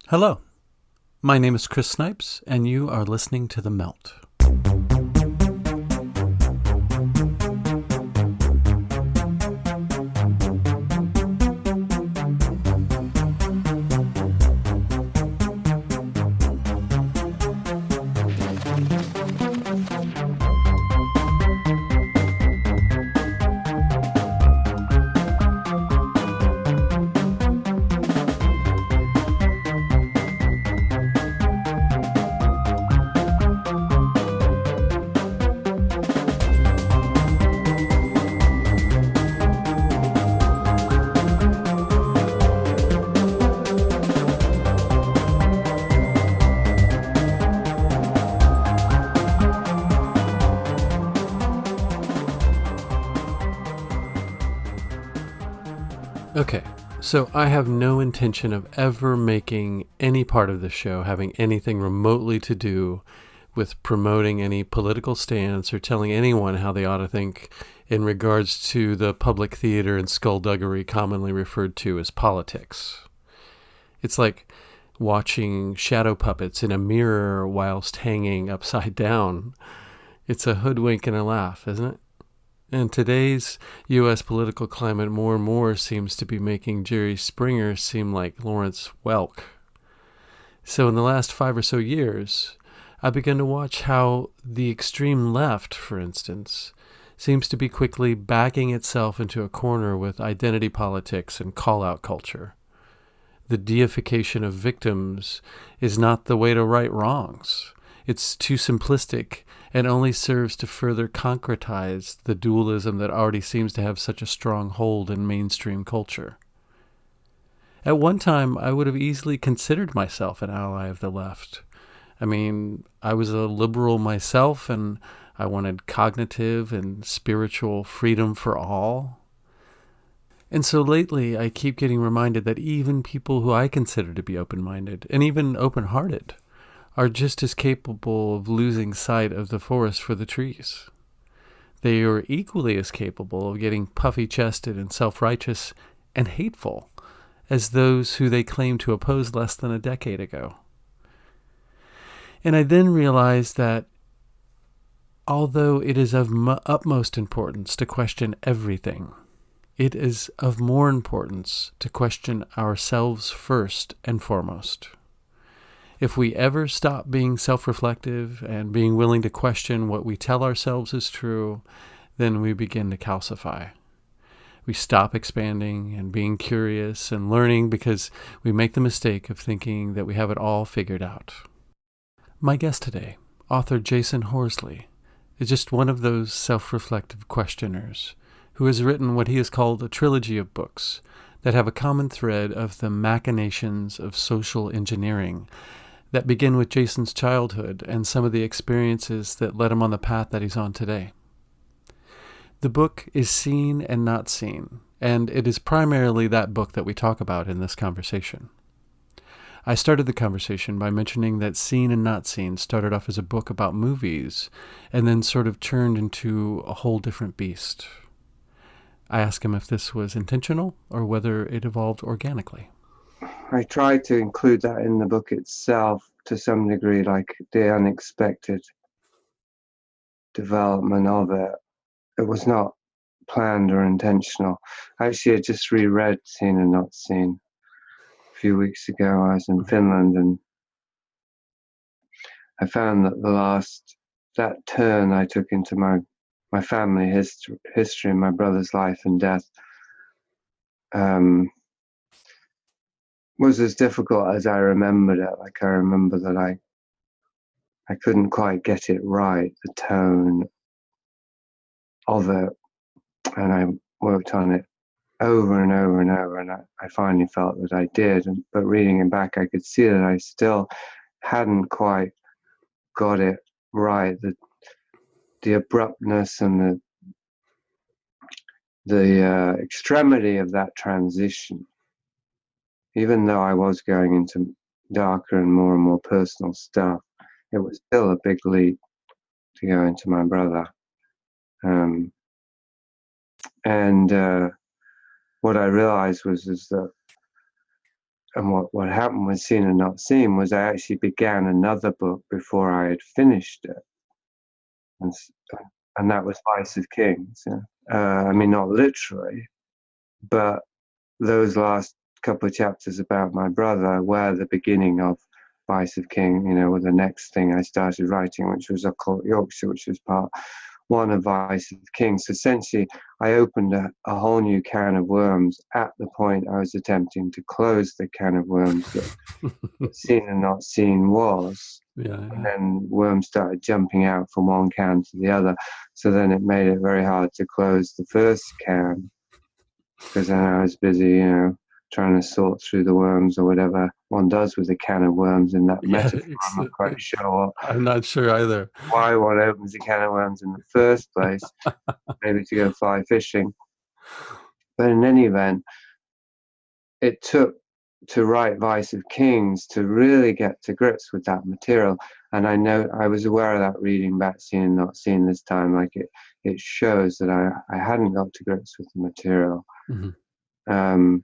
Hello, my name is Chris Snipes, and you are listening to The Melt. Okay, so I have no intention of ever making any part of the show having anything remotely to do with promoting any political stance or telling anyone how they ought to think in regards to the public theater and skullduggery commonly referred to as politics. It's like watching shadow puppets in a mirror whilst hanging upside down. It's a hoodwink and a laugh, isn't it? And today's U.S. political climate more and more seems to be making Jerry Springer seem like Lawrence Welk. So in the last 5 or so years, I began to watch how the extreme left, for instance, seems to be quickly backing itself into a corner with identity politics and call-out culture. The deification of victims is not the way to right wrongs. It's too simplistic and only serves to further concretize the dualism that already seems to have such a strong hold in mainstream culture. At one time, I would have easily considered myself an ally of the left. I mean, I was a liberal myself, and I wanted cognitive and spiritual freedom for all. And so lately, I keep getting reminded that even people who I consider to be open-minded, and even open-hearted, are just as capable of losing sight of the forest for the trees. They are equally as capable of getting puffy-chested and self-righteous and hateful as those who they claim to oppose less than a decade ago. And I then realized that although it is of utmost importance to question everything, it is of more importance to question ourselves first and foremost. If we ever stop being self-reflective and being willing to question what we tell ourselves is true, then we begin to calcify. We stop expanding and being curious and learning because we make the mistake of thinking that we have it all figured out. My guest today, author Jasun Horsley, is just one of those self-reflective questioners who has written what he has called a trilogy of books that have a common thread of the machinations of social engineering that begin with Jasun's childhood and some of the experiences that led him on the path that he's on today. The book is Seen and Not Seen, and it is primarily that book that we talk about in this conversation. I started the conversation by mentioning that Seen and Not Seen started off as a book about movies and then sort of turned into a whole different beast. I asked him if this was intentional or whether it evolved organically. I tried to include that in the book itself to some degree, like the unexpected development of it. It was not planned or intentional. Actually, I just reread Seen and Not Seen a few weeks ago. I was in Finland, and I found that that turn I took into my family history, my brother's life and death, was as difficult as I remembered it. Like, I remember that I couldn't quite get it right, the tone of it, and I worked on it over and over and over, and I finally felt that I did. But reading it back, I could see that I still hadn't quite got it right. The abruptness and the extremity of that transition, even though I was going into darker and more personal stuff, it was still a big leap to go into my brother. And what I realized is that and what happened with Seen and Not Seen was I actually began another book before I had finished it, and, and that was Vice of Kings. Yeah. I mean, not literally, but those last couple of chapters about my brother were the beginning of Vice of King, were the next thing I started writing, which was Occult Yorkshire, which was part one of Vice of Kings. So essentially, I opened a whole new can of worms at the point I was attempting to close the can of worms that Seen and Not Seen was. Yeah. And then worms started jumping out from one can to the other. So then it made it very hard to close the first can, because then I was busy, trying to sort through the worms, or whatever one does with a can of worms in that metaphor. I'm not quite sure. I'm not sure either. Why one opens a can of worms in the first place, maybe to go fly fishing. But in any event, it took to write Vice of Kings to really get to grips with that material. And I was aware of that reading back Seen and Not Seen this time. Like it shows that I hadn't got to grips with the material. Mm-hmm.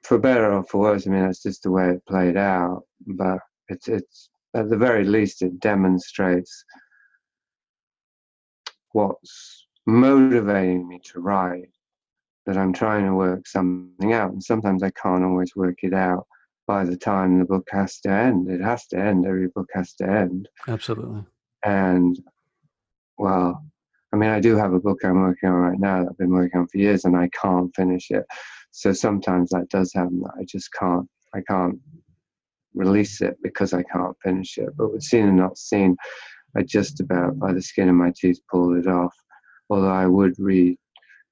For better or for worse, I mean, that's just the way it played out. But it's at the very least, it demonstrates what's motivating me to write, that I'm trying to work something out. And sometimes I can't always work it out by the time the book has to end. It has to end. Every book has to end. Absolutely. And, well, I mean, I do have a book I'm working on right now that I've been working on for years, and I can't finish it. So sometimes that does happen, that I can't release it because I can't finish it. But with Seen and Not Seen, I just about, by the skin of my teeth, pulled it off. Although I would redo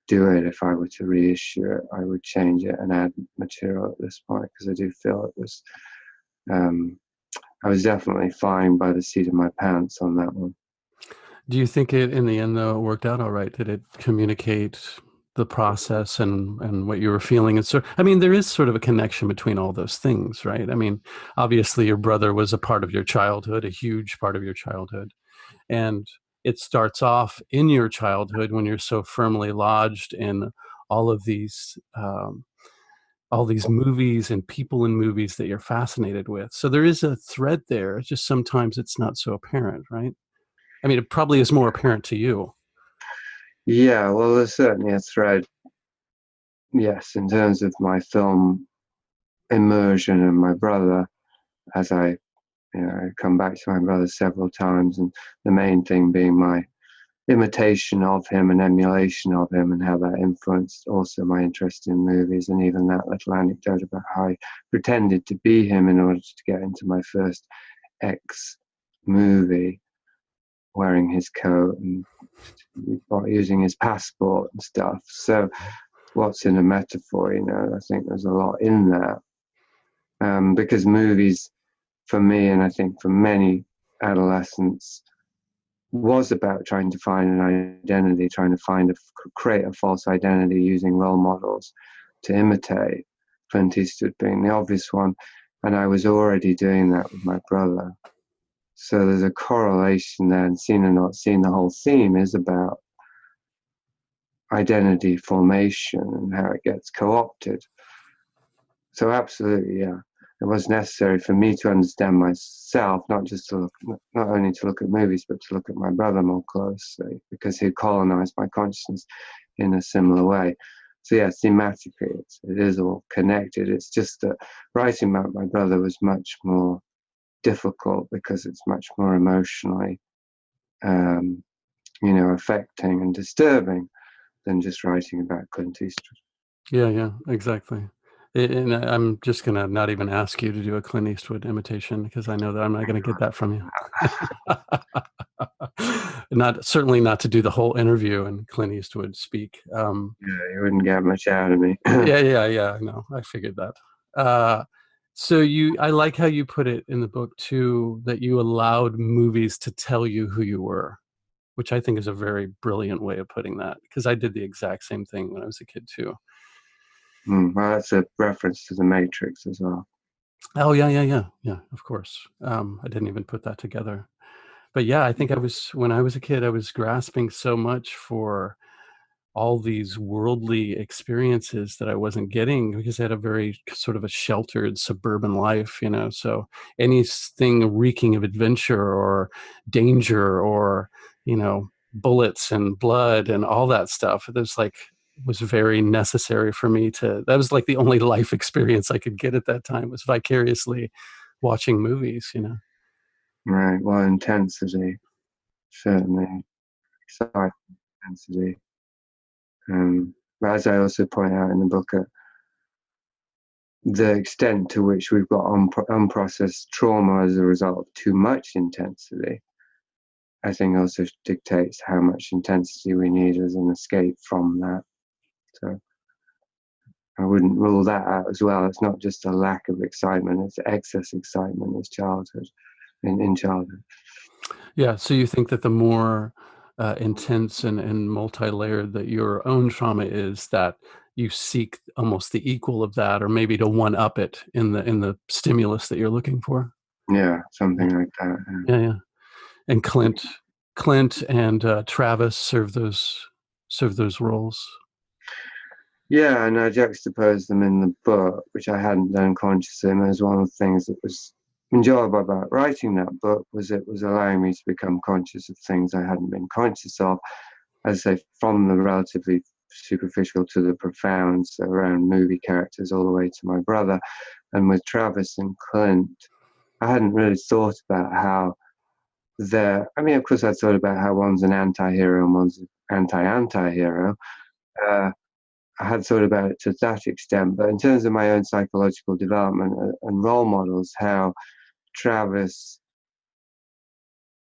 it if I were to reissue it. I would change it and add material at this point, because I do feel it was, I was definitely flying by the seat of my pants on that one. Do you think it, in the end, though, worked out all right? Did it communicate the process and what you were feeling? And so, I mean, there is sort of a connection between all those things, right? I mean, obviously your brother was a part of your childhood, a huge part of your childhood. And it starts off in your childhood when you're so firmly lodged in all of these movies and people in movies that you're fascinated with. So there is a thread there. It's just sometimes it's not so apparent, right? I mean, it probably is more apparent to you. Yeah, well, there's certainly a thread, yes, in terms of my film immersion and my brother, as I come back to my brother several times, and the main thing being my imitation of him and emulation of him, and how that influenced also my interest in movies, and even that little anecdote about how I pretended to be him in order to get into my first X movie, wearing his coat and using his passport and stuff. So what's in a metaphor, I think there's a lot in that. Because movies, for me, and I think for many adolescents, was about trying to find an identity, trying to create a false identity using role models to imitate, Clint Eastwood being the obvious one. And I was already doing that with my brother. So there's a correlation there, and Seen and Not Seen, the whole theme is about identity formation and how it gets co-opted. So absolutely, yeah. It was necessary for me to understand myself, not only to look at movies, but to look at my brother more closely, because he colonized my consciousness in a similar way. So yeah, thematically, it is all connected. It's just that writing about my brother was much more difficult because it's much more emotionally, affecting and disturbing than just writing about Clint Eastwood. Yeah, exactly. And I'm just going to not even ask you to do a Clint Eastwood imitation, because I know that I'm not going to get that from you. Certainly not to do the whole interview in Clint Eastwood speak. Yeah, you wouldn't get much out of me. Yeah. No, I figured that. So I like how you put it in the book too, that you allowed movies to tell you who you were, which I think is a very brilliant way of putting that, because I did the exact same thing when I was a kid too. Well, that's a reference to The Matrix as well. Oh, yeah, of course. I didn't even put that together. But yeah, I think when I was a kid, I was grasping so much for all these worldly experiences that I wasn't getting because I had a very sort of a sheltered suburban life, you know. So anything reeking of adventure or danger or, you know, bullets and blood and all that stuff, there's like was very necessary for me to, that was like the only life experience I could get at that time, was vicariously watching movies, you know. Right. Well, intensity, certainly. Exciting intensity. But as I also point out in the book, the extent to which we've got unprocessed trauma as a result of too much intensity, I think also dictates how much intensity we need as an escape from that. So I wouldn't rule that out as well. It's not just a lack of excitement, it's excess excitement as childhood, in childhood. Yeah. So you think that the more intense and multi-layered that your own trauma is, that you seek almost the equal of that, or maybe to one up it in the stimulus that you're looking for. Yeah, something like that. Yeah, yeah. And Clint and Travis serve those roles. Yeah, and I juxtaposed them in the book, which I hadn't done consciously. And as one of the things that was enjoyable about writing that book was it was allowing me to become conscious of things I hadn't been conscious of, as I say, from the relatively superficial to the profound, so around movie characters all the way to my brother. And with Travis and Clint, I hadn't really thought about how I mean, of course, I thought about how one's an anti-hero and one's an anti-anti-hero. I had thought about it to that extent, but in terms of my own psychological development and role models, how Travis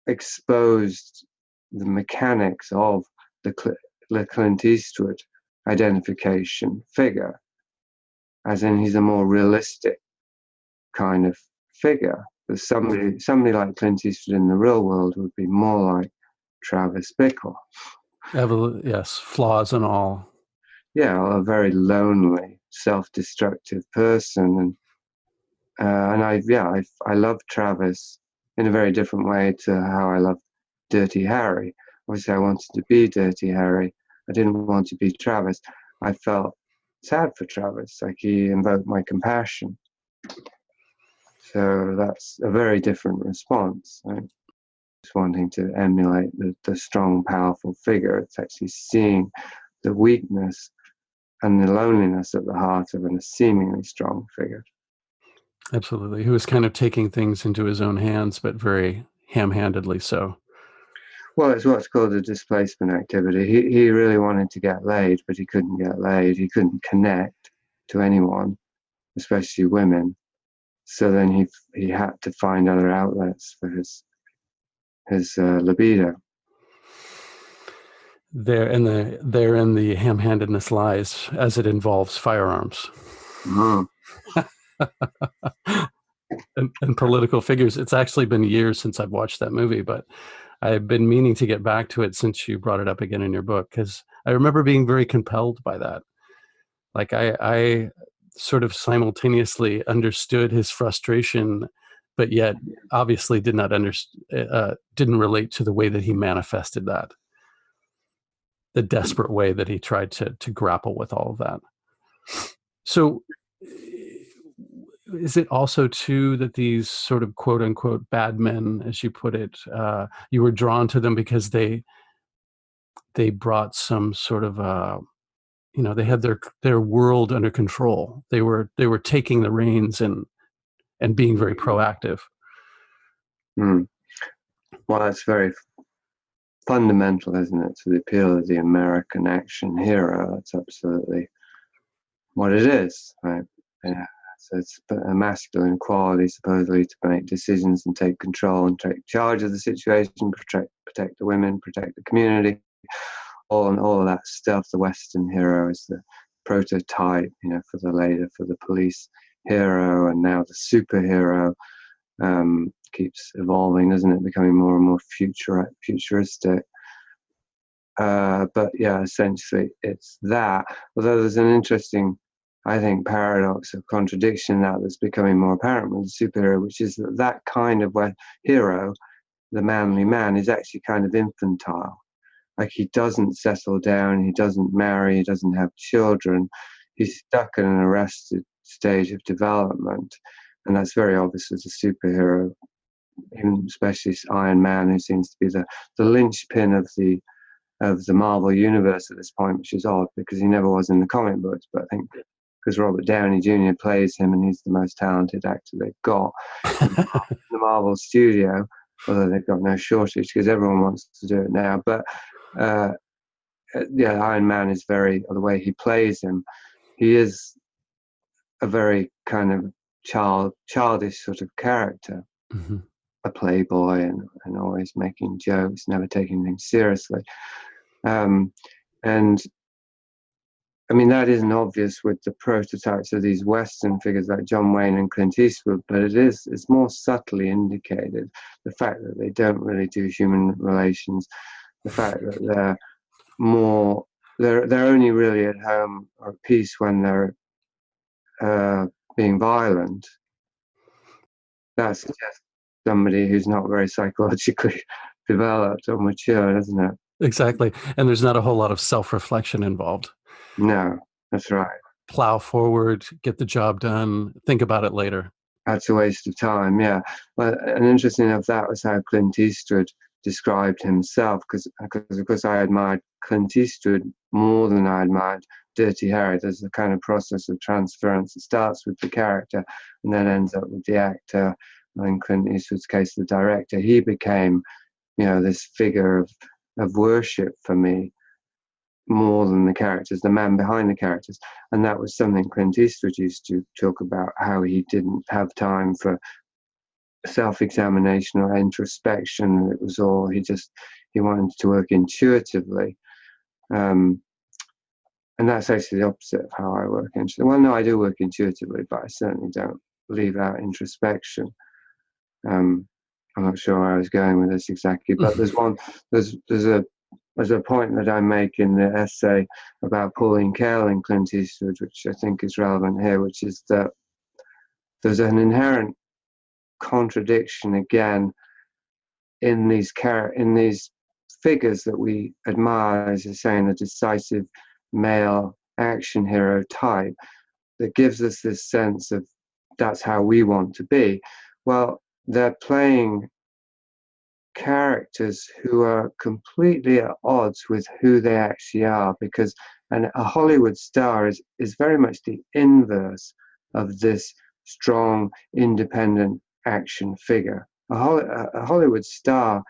exposed the mechanics of the Clint Eastwood identification figure, as in he's a more realistic kind of figure. But somebody like Clint Eastwood in the real world would be more like Travis Bickle. Yes, flaws and all. Yeah, a very lonely, self-destructive person, and I love Travis in a very different way to how I love Dirty Harry. Obviously, I wanted to be Dirty Harry. I didn't want to be Travis. I felt sad for Travis, like he invoked my compassion. So that's a very different response. Right? Just wanting to emulate the strong, powerful figure. It's actually seeing the weakness and the loneliness at the heart of a seemingly strong figure. Absolutely. Who was kind of taking things into his own hands, but very ham-handedly so. Well, it's what's called a displacement activity. He really wanted to get laid, but he couldn't get laid. He couldn't connect to anyone, especially women. So then he had to find other outlets for his libido. Therein the ham-handedness lies, as it involves firearms. Mm. and political figures. It's actually been years since I've watched that movie, but I've been meaning to get back to it since you brought it up again in your book, because I remember being very compelled by that. Like I sort of simultaneously understood his frustration, but yet obviously didn't relate to the way that he manifested that, the desperate way that he tried to grapple with all of that. So is it also too that these sort of quote unquote bad men, as you put it, you were drawn to them because they brought some sort of they had their world under control. They were taking the reins and being very proactive. Mm. Well, that's very fundamental, isn't it, to the appeal of the American action hero? That's absolutely what it is, right? Yeah. So it's a masculine quality, supposedly, to make decisions and take control and take charge of the situation, protect the women, protect the community, all of that stuff. The Western hero is the prototype, for the police hero, and now the superhero keeps evolving, doesn't it? Becoming more and more futuristic. But yeah, essentially it's that. Although there's an interesting, I think, paradox of contradiction that's becoming more apparent with the superhero, which is that kind of hero, the manly man, is actually kind of infantile. Like, he doesn't settle down, he doesn't marry, he doesn't have children. He's stuck in an arrested stage of development, and that's very obvious as a superhero, even especially Iron Man, who seems to be the linchpin of the Marvel universe at this point, which is odd because he never was in the comic books. But I think because Robert Downey Jr. plays him, and he's the most talented actor they've got in the Marvel studio, although they've got no shortage because everyone wants to do it now. But yeah, Iron Man is the way he plays him, he is a very kind of childish sort of character, Mm-hmm. a playboy and always making jokes, never taking things seriously. And I mean, that isn't obvious with the prototypes of these Western figures like John Wayne and Clint Eastwood, but it's more subtly indicated. The fact that they don't really do human relations, the fact that they're only really at home or at peace when they're being violent. That suggests somebody who's not very psychologically developed or mature, doesn't it? Exactly. And there's not a whole lot of self-reflection involved. No, that's right. Plow forward, get the job done, think about it later. That's a waste of time, yeah. Well, and interesting enough, that was how Clint Eastwood described himself, because of course I admired Clint Eastwood more than I admired Dirty Harry. There's a kind of process of transference. It starts with the character and then ends up with the actor. And in Clint Eastwood's case, the director. He became, this figure of worship for me, more than the characters, the man behind the characters. And that was something Clint Eastwood used to talk about, how he didn't have time for self-examination or introspection. It was all, he wanted to work intuitively. And that's actually the opposite of how I work intuitively. Well, no, I do work intuitively, but I certainly don't leave out introspection. I'm not sure where I was going with this exactly, but there's a point that I make in the essay about Pauline Kael and Clint Eastwood, which I think is relevant here, which is that there's an inherent contradiction again in these figures that we admire, as you're saying, the decisive male action hero type, that gives us this sense of that's how we want to be. Well, they're playing characters who are completely at odds with who they actually are, because a Hollywood star is very much the inverse of this strong, independent action figure. A Hollywood star,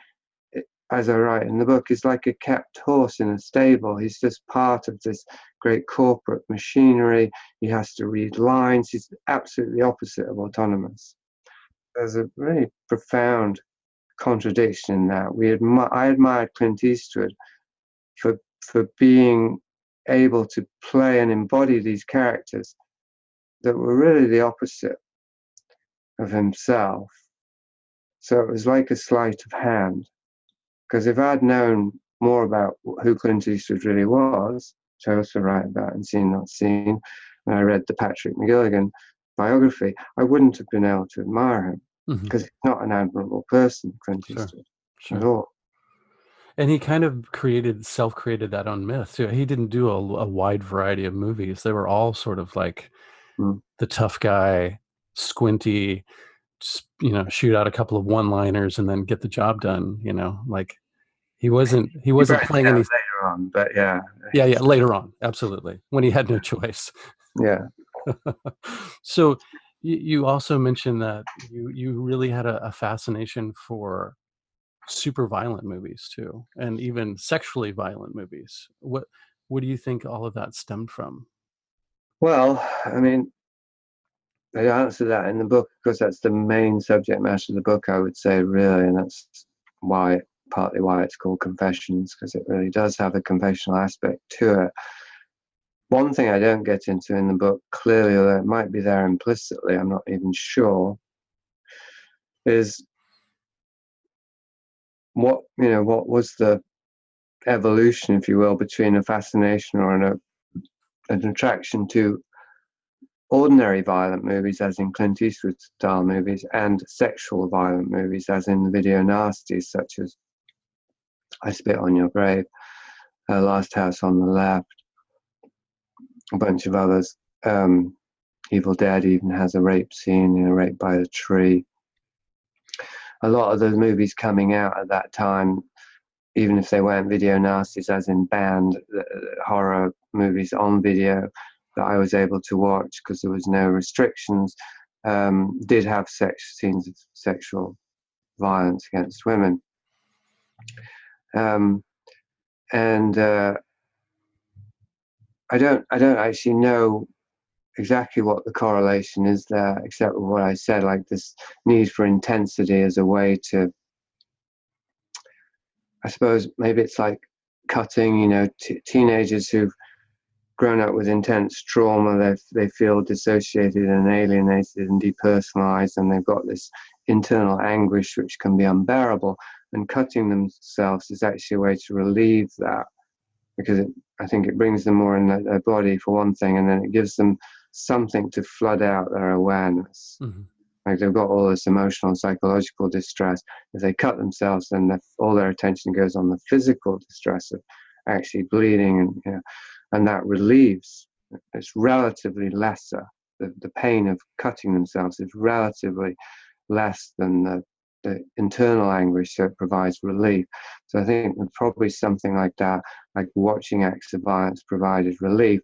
as I write in the book, is like a kept horse in a stable. He's just part of this great corporate machinery. He has to read lines. He's absolutely opposite of autonomous. There's a really profound contradiction in that. I admired Clint Eastwood for being able to play and embody these characters that were really the opposite of himself. So it was like a sleight of hand. Because if I'd known more about who Clint Eastwood really was, which I also write about in Seen Not Seen, and I read the Patrick McGilligan biography, I wouldn't have been able to admire him, because he's not an admirable person, Clint Eastwood, at all. And he kind of self-created that own myth too. He didn't do a wide variety of movies. They were all sort of like the tough guy, squinty, shoot out a couple of one-liners and then get the job done. Like he wasn't playing any later on, but yeah, later on, absolutely, when he had no choice. Yeah. So you also mentioned that you really had a fascination for super violent movies too, and even sexually violent movies. What do you think all of that stemmed from? Well, I mean, I answer that in the book because that's the main subject matter of the book, I would say, really, and that's partly why it's called Confessions, because it really does have a confessional aspect to it. One thing I don't get into in the book clearly, although it might be there implicitly, I'm not even sure, is what was the evolution, if you will, between a fascination or an attraction to ordinary violent movies, as in Clint Eastwood style movies, and sexual violent movies, as in the video nasties, such as I Spit on Your Grave. Last House on the Left, a bunch of others. Evil Dead even has a rape scene, rape by a tree. A lot of those movies coming out at that time, even if they weren't video nasties, as in banned horror movies on video that I was able to watch because there was no restrictions, did have scenes of sexual violence against women. And I don't actually know exactly what the correlation is there, except for what I said, like this need for intensity as a way to, I suppose maybe it's like cutting, teenagers who've grown up with intense trauma, they feel dissociated and alienated and depersonalized, and they've got this internal anguish which can be unbearable, and cutting themselves is actually a way to relieve that, because I think it brings them more in their body for one thing, and then it gives them something to flood out their awareness. Mm-hmm. Like they've got all this emotional and psychological distress. If they cut themselves, then all their attention goes on the physical distress of actually bleeding, and that relieves. It's relatively lesser. The pain of cutting themselves is relatively less than the internal anguish, so it provides relief. So I think probably something like that, like watching acts of violence provided relief.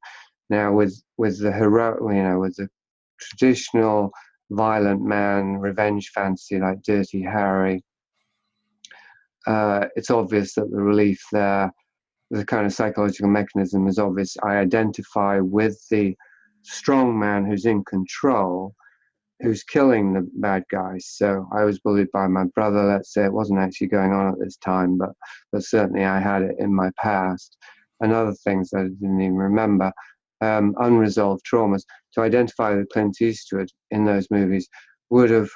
Now with the heroic, with the traditional violent man revenge fantasy like Dirty Harry, it's obvious that the relief there, the kind of psychological mechanism is obvious. I identify with the strong man who's in control, who's killing the bad guys. So I was bullied by my brother, let's say. It wasn't actually going on at this time, but certainly I had it in my past. And other things that I didn't even remember. Unresolved traumas. To identify with Clint Eastwood in those movies would have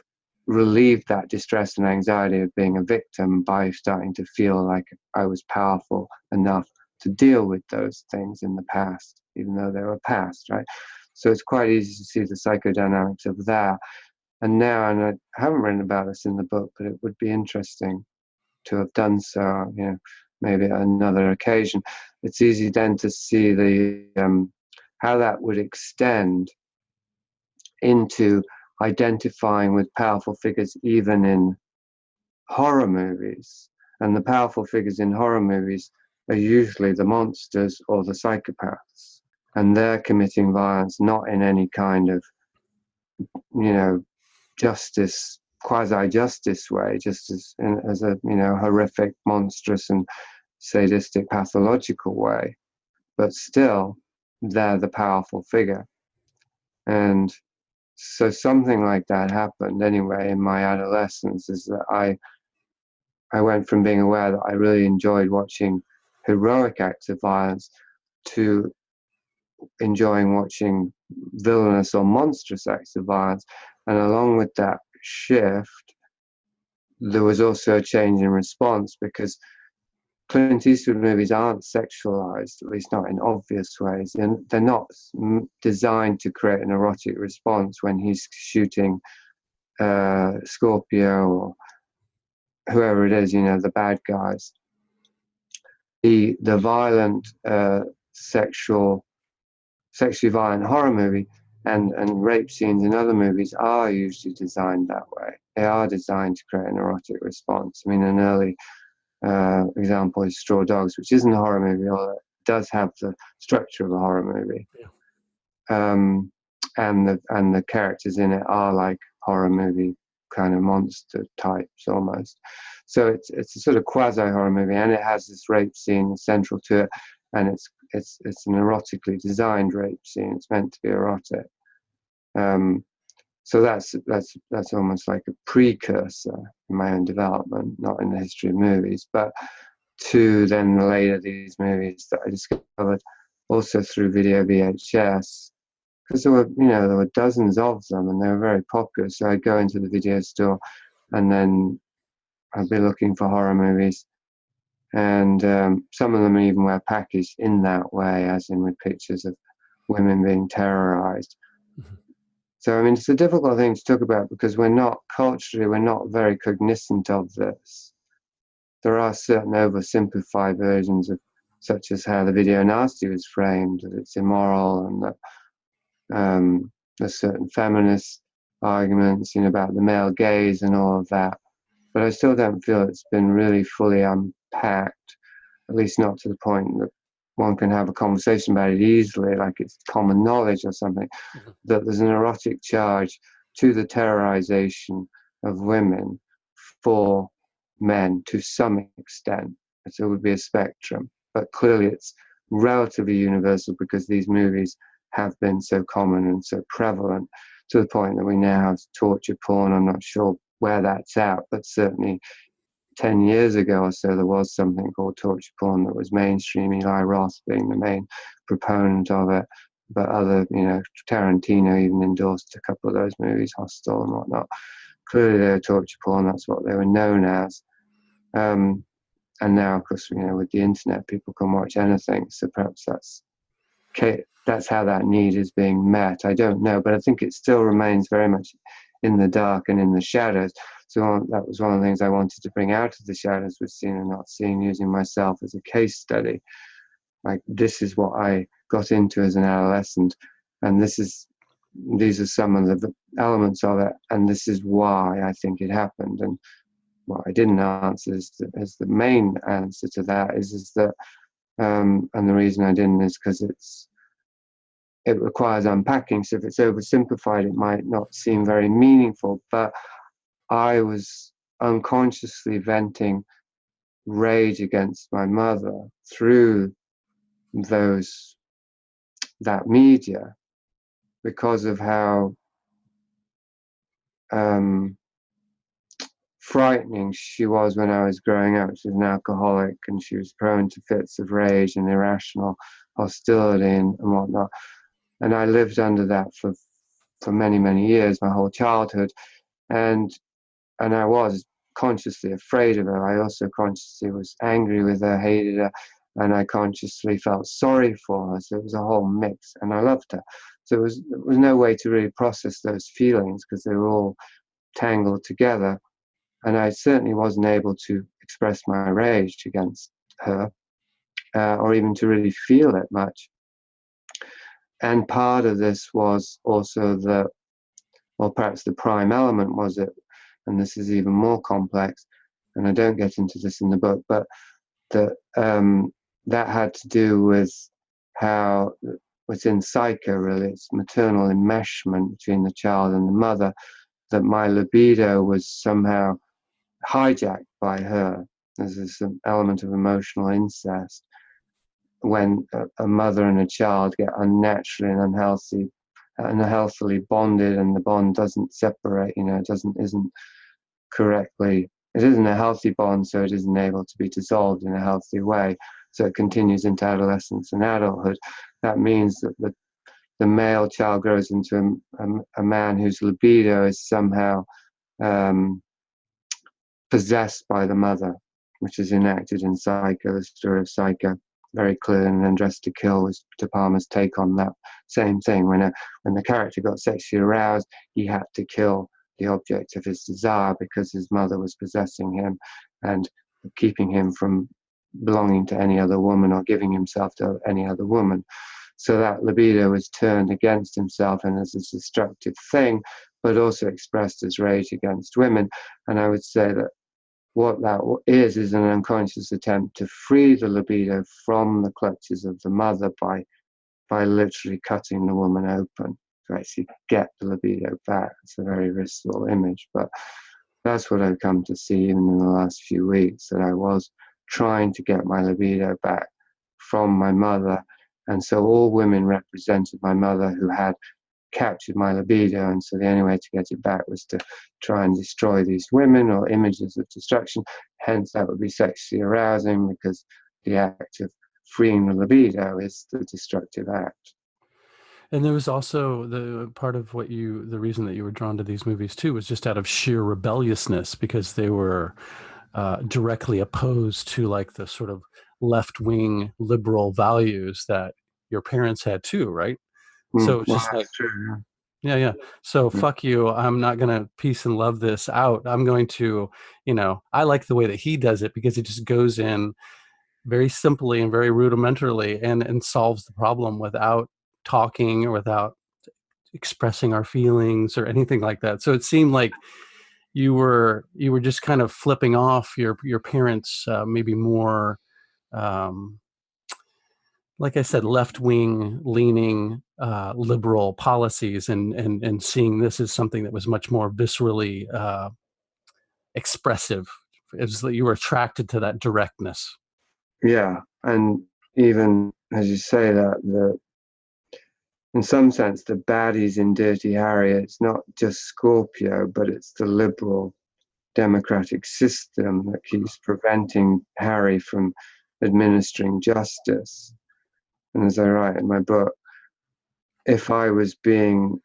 relieved that distress and anxiety of being a victim by starting to feel like I was powerful enough to deal with those things in the past, even though they were past, right? So it's quite easy to see the psychodynamics of that. And now, and I haven't written about this in the book, but it would be interesting to have done so, maybe at another occasion. It's easy then to see the how that would extend into identifying with powerful figures even in horror movies. And the powerful figures in horror movies are usually the monsters or the psychopaths. And they're committing violence not in any kind of, justice, quasi-justice way, just as a, horrific, monstrous and sadistic, pathological way. But still, they're the powerful figure. And so something like that happened anyway in my adolescence, is that I went from being aware that I really enjoyed watching heroic acts of violence to enjoying watching villainous or monstrous acts of violence. And along with that shift, there was also a change in response, because Clint Eastwood movies aren't sexualized, at least not in obvious ways. And they're not designed to create an erotic response when he's shooting Scorpio or whoever it is, the bad guys. The violent, sexually violent horror movie and rape scenes in other movies are usually designed that way. They are designed to create an erotic response. I mean, an early example is Straw Dogs, which isn't a horror movie, although it does have the structure of a horror movie. Yeah. And the characters in it are like horror movie kind of monster types almost. So it's a sort of quasi horror movie, and it has this rape scene central to it, and it's an erotically designed rape scene. It's meant to be erotic. So that's almost like a precursor in my own development, not in the history of movies, but to then later these movies that I discovered also through video VHS, because there were dozens of them and they were very popular. So I'd go into the video store and then I'd be looking for horror movies, and some of them even were packaged in that way, as in with pictures of women being terrorized. Mm-hmm. So, I mean, it's a difficult thing to talk about because we're not very cognizant of this. There are certain oversimplified versions of such as how the video nasty was framed, that it's immoral, and that there's certain feminist arguments, about the male gaze and all of that. But I still don't feel it's been really fully unpacked, at least not to the point that one can have a conversation about it easily, like it's common knowledge or something, that there's an erotic charge to the terrorization of women for men to some extent. So it would be a spectrum, but clearly it's relatively universal because these movies have been so common and so prevalent, to the point that we now have torture porn. I'm not sure where that's at, but certainly 10 years ago or so, there was something called torture porn that was mainstream, Eli Roth being the main proponent of it. But other, Tarantino even endorsed a couple of those movies, Hostel and whatnot. Clearly they were torture porn, that's what they were known as. And now, of course, with the internet, people can watch anything. So perhaps that's how that need is being met. I don't know, but I think it still remains very much in the dark and in the shadows. So that was one of the things I wanted to bring out of the shadows with Seen and Not Seen, using myself as a case study. Like, this is what I got into as an adolescent, and these are some of the elements of it, and this is why I think it happened. And what I didn't answer is the main answer to that is that, and the reason I didn't is because it requires unpacking. So if it's oversimplified, it might not seem very meaningful, but I was unconsciously venting rage against my mother through that media, because of how frightening she was when I was growing up. She was an alcoholic, and she was prone to fits of rage and irrational hostility and whatnot. And I lived under that for many, many years, my whole childhood. And I was consciously afraid of her. I also consciously was angry with her, hated her, and I consciously felt sorry for her. So it was a whole mix, and I loved her. So there was no way to really process those feelings because they were all tangled together. And I certainly wasn't able to express my rage against her, or even to really feel it much. And part of this was also perhaps the prime element was it, and this is even more complex, and I don't get into this in the book, but that had to do with how within psycho, really, it's maternal enmeshment between the child and the mother, that my libido was somehow hijacked by her. There's an element of emotional incest when a mother and a child get unnaturally and unhealthily bonded, and the bond doesn't separate. Isn't correctly. It isn't a healthy bond, so it isn't able to be dissolved in a healthy way. So it continues into adolescence and adulthood. That means that the male child grows into a man whose libido is somehow possessed by the mother, which is enacted in Psycho, the story of Psycho, very clear. And then Dressed to Kill was De Palma's take on that same thing. When the character got sexually aroused, he had to kill the object of his desire because his mother was possessing him and keeping him from belonging to any other woman or giving himself to any other woman. So that libido was turned against himself and as a destructive thing, but also expressed as rage against women. And I would say that what that is an unconscious attempt to free the libido from the clutches of the mother by literally cutting the woman open to actually get the libido back. It's a very visceral image, but that's what I've come to see even in the last few weeks, that I was trying to get my libido back from my mother. And so all women represented my mother, who had captured my libido, and so the only way to get it back was to try and destroy these women, or images of destruction. Hence that would be sexually arousing, because the act of freeing the libido is the destructive act. And there was also the part of the reason that you were drawn to these movies too was just out of sheer rebelliousness, because they were directly opposed to like the sort of left-wing liberal values that your parents had too, right? So it's just like, True. yeah. So fuck you. I'm not going to peace and love this out. I'm going to, I like the way that he does it, because it just goes in very simply and very rudimentarily, and solves the problem without talking or without expressing our feelings or anything like that. So it seemed like you were just kind of flipping off your parents' maybe more, um, like I said, left wing leaning liberal policies, and seeing this as something that was much more viscerally expressive. It's that you were attracted to that directness. Yeah, and even as you say that, in some sense, the baddies in Dirty Harry, it's not just Scorpio, but it's the liberal democratic system that keeps preventing Harry from administering justice. And as I write in my book, if I was being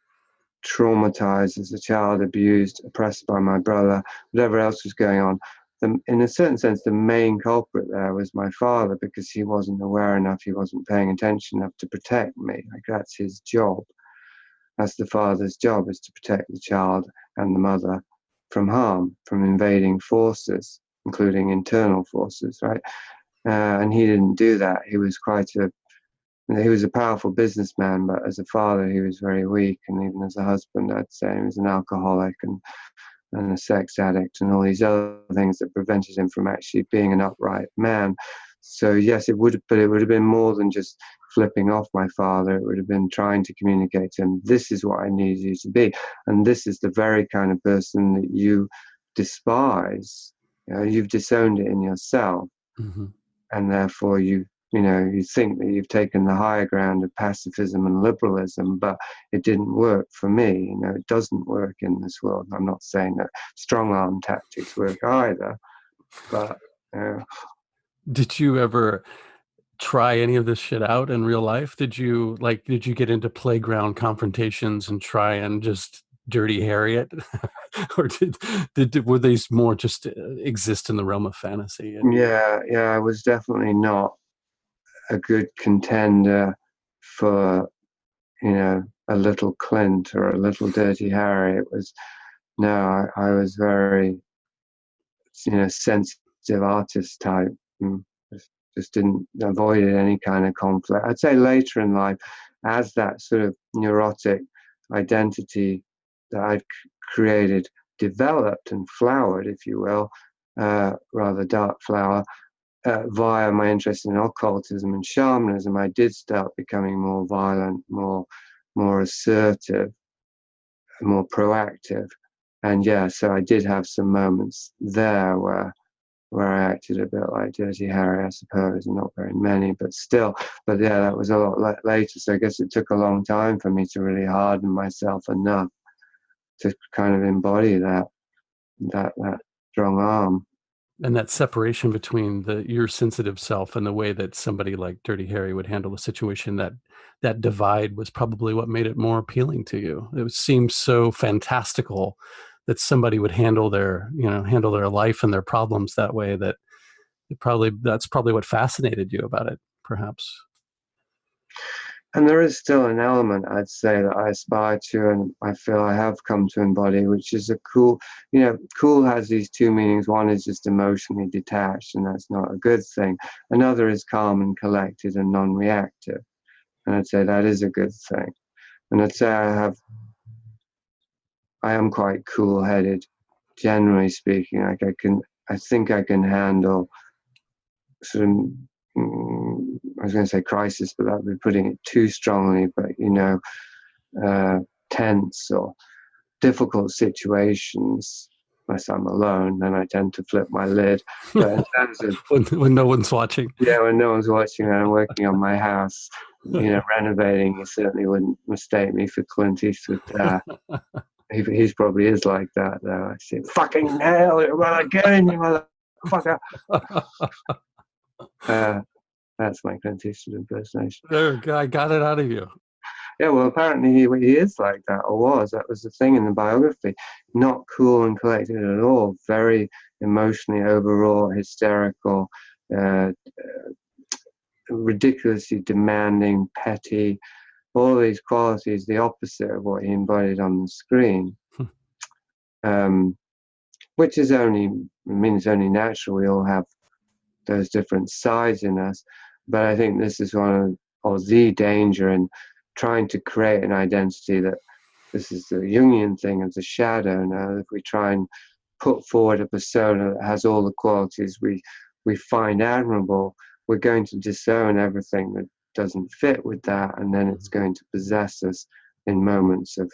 traumatized as a child, abused, oppressed by my brother, whatever else was going on, in a certain sense, the main culprit there was my father, because he wasn't aware enough, he wasn't paying attention enough to protect me. Like, that's his job. That's the father's job, is to protect the child and the mother from harm, from invading forces, including internal forces, right? And he didn't do that. He was a powerful businessman, but as a father, he was very weak. And even as a husband, I'd say he was an alcoholic and a sex addict and all these other things that prevented him from actually being an upright man. So yes, it would have been more than just flipping off my father. It would have been trying to communicate to him, this is what I need you to be. And this is the very kind of person that you despise. You've disowned it in yourself. Mm-hmm. And therefore you think that you've taken the higher ground of pacifism and liberalism, but it didn't work for me. It doesn't work in this world. I'm not saying that strong arm tactics work either, but Did you ever try any of this shit out in real life? Did you get into playground confrontations and try and just Dirty Harry it? Or were these more just exist in the realm of fantasy? Yeah, I was definitely not a good contender for, a little Clint or a little Dirty Harry. It was, no, I was very, sensitive artist type. Just didn't avoided any kind of conflict. I'd say later in life, as that sort of neurotic identity that I'd created developed and flowered, if you will, rather dark flower, via my interest in occultism and shamanism, I did start becoming more violent, more assertive, more proactive. And yeah, so I did have some moments there where I acted a bit like Dirty Harry, I suppose, not very many, but still. But yeah, that was a lot later. So I guess it took a long time for me to really harden myself enough to kind of embody that strong arm. And that separation between your sensitive self and the way that somebody like Dirty Harry would handle a situation, that divide was probably what made it more appealing to you. It seemed so fantastical that somebody would handle their life and their problems that way, that that's probably what fascinated you about it, perhaps. And there is still an element, I'd say, that I aspire to, and I feel I have come to embody, which is cool has these two meanings. One is just emotionally detached, and that's not a good thing. Another is calm and collected and non-reactive. And I'd say that is a good thing. And I'd say I am quite cool-headed, generally speaking. Like I think I can handle sort of, I was going to say crisis, but that would be putting it too strongly, but tense or difficult situations. Unless I'm alone, then I tend to flip my lid. But in terms of when no one's watching, when no one's watching and I'm working on my house, renovating, you certainly wouldn't mistake me for Clint Eastwood. He probably is like that, though. I say, fucking hell, again, you motherfucker. That's my Clint Eastwood impersonation. There, I got it out of you. Yeah, well, apparently he is like that, or was. That was the thing in the biography. Not cool and collected at all. Very emotionally overwrought, hysterical, ridiculously demanding, petty. All these qualities, the opposite of what he embodied on the screen. Which is it's only natural. We all have those different sides in us. But I think this is one of, or the danger in trying to create an identity that this is the Jungian thing of the shadow. Now, if we try and put forward a persona that has all the qualities we find admirable, we're going to disown everything that doesn't fit with that, and then it's going to possess us in moments of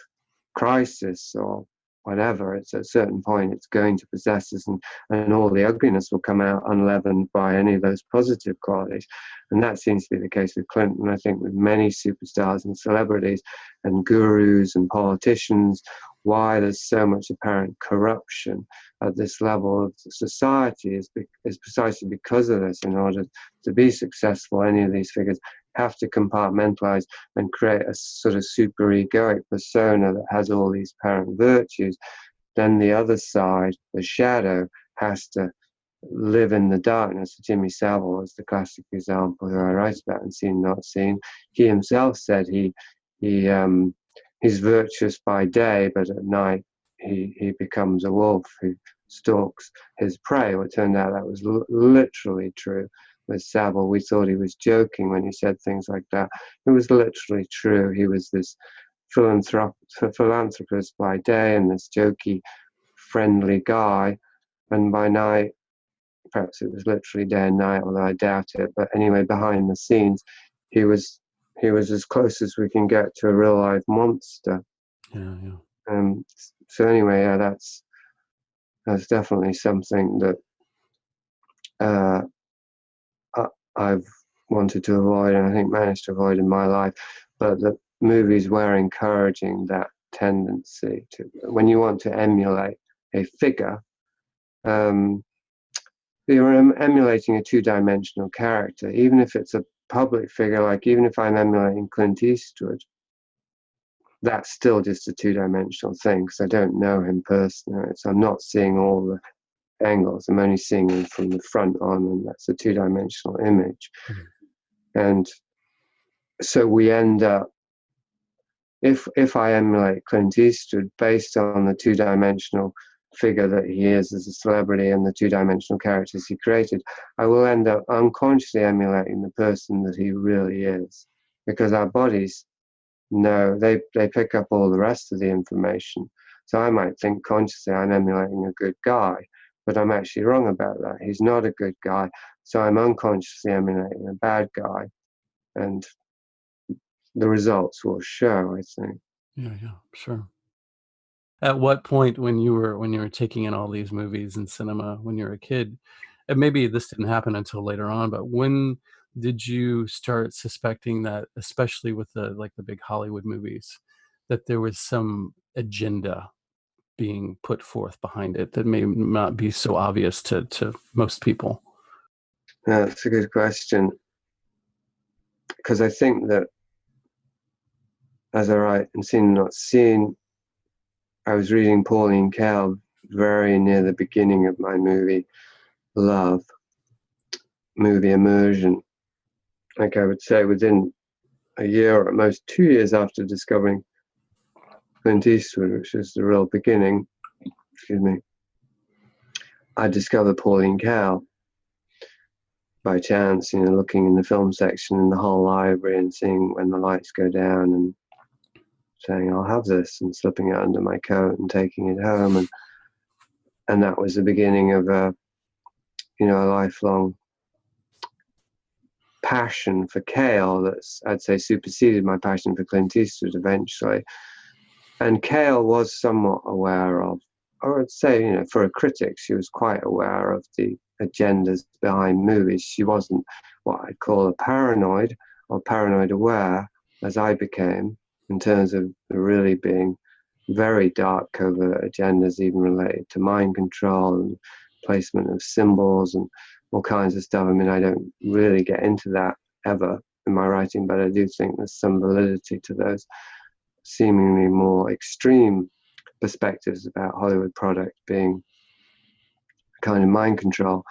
crisis or whatever. It's at a certain point it's going to possess us, and all the ugliness will come out unleavened by any of those positive qualities. And that seems to be the case with Clinton. I think with many superstars and celebrities and gurus and politicians, why there's so much apparent corruption at this level of society is precisely because of this. In order to be successful, any of these figures have to compartmentalize and create a sort of super-egoic persona that has all these apparent virtues. Then the other side, the shadow, has to live in the darkness. Jimmy Savile is the classic example who I write about in Seen Not Seen. He himself said he's virtuous by day, but at night he becomes a wolf who stalks his prey. Well, it turned out that was literally true with Savile. We thought he was joking when he said things like that. It was literally true. He was this philanthropist by day and this jokey, friendly guy, and by night, perhaps it was literally day and night, although I doubt it. But anyway, behind the scenes, he was as close as we can get to a real life monster. Yeah. So anyway, yeah, that's definitely something that I've wanted to avoid, and I think managed to avoid in my life. But the movies were encouraging that tendency to, when you want to emulate a figure, you're emulating a two-dimensional character, even if it's a public figure. Like, even if I'm emulating Clint Eastwood, that's still just a two-dimensional thing, because I don't know him personally. So I'm not seeing all the angles. I'm only seeing him from the front on, and that's a two-dimensional image. And so we end up, if I emulate Clint Eastwood based on the two-dimensional figure that he is as a celebrity and the two-dimensional characters he created, I will end up unconsciously emulating the person that he really is, because our bodies know, they pick up all the rest of the information. So I might think consciously I'm emulating a good guy, but I'm actually wrong about that. He's not a good guy, so I'm unconsciously emulating a bad guy, and the results will show, I think. Yeah, sure. At what point, when you were taking in all these movies and cinema when you were a kid, and maybe this didn't happen until later on, but when did you start suspecting that, especially with the big Hollywood movies, that there was some agenda being put forth behind it that may not be so obvious to most people? That's a good question, because I think that, as I write in Seen Not Seen, I was reading Pauline Kael very near the beginning of my movie love, movie immersion. Like, I would say within a year or at most 2 years after discovering Clint Eastwood, which is the real beginning, I discovered Pauline Kael by chance, looking in the film section in the whole library and seeing When the Lights Go Down and saying, I'll have this, and slipping it under my coat and taking it home. And that was the beginning of a lifelong passion for Kael that's, I'd say, superseded my passion for Clint Eastwood eventually. And Kael was somewhat aware of, or I'd say, for a critic, she was quite aware of the agendas behind movies. She wasn't what I'd call a paranoid or paranoid aware, as I became, in terms of really being very dark, covert agendas, even related to mind control and placement of symbols and all kinds of stuff. I mean, I don't really get into that ever in my writing, but I do think there's some validity to those seemingly more extreme perspectives about Hollywood product being kind of mind control.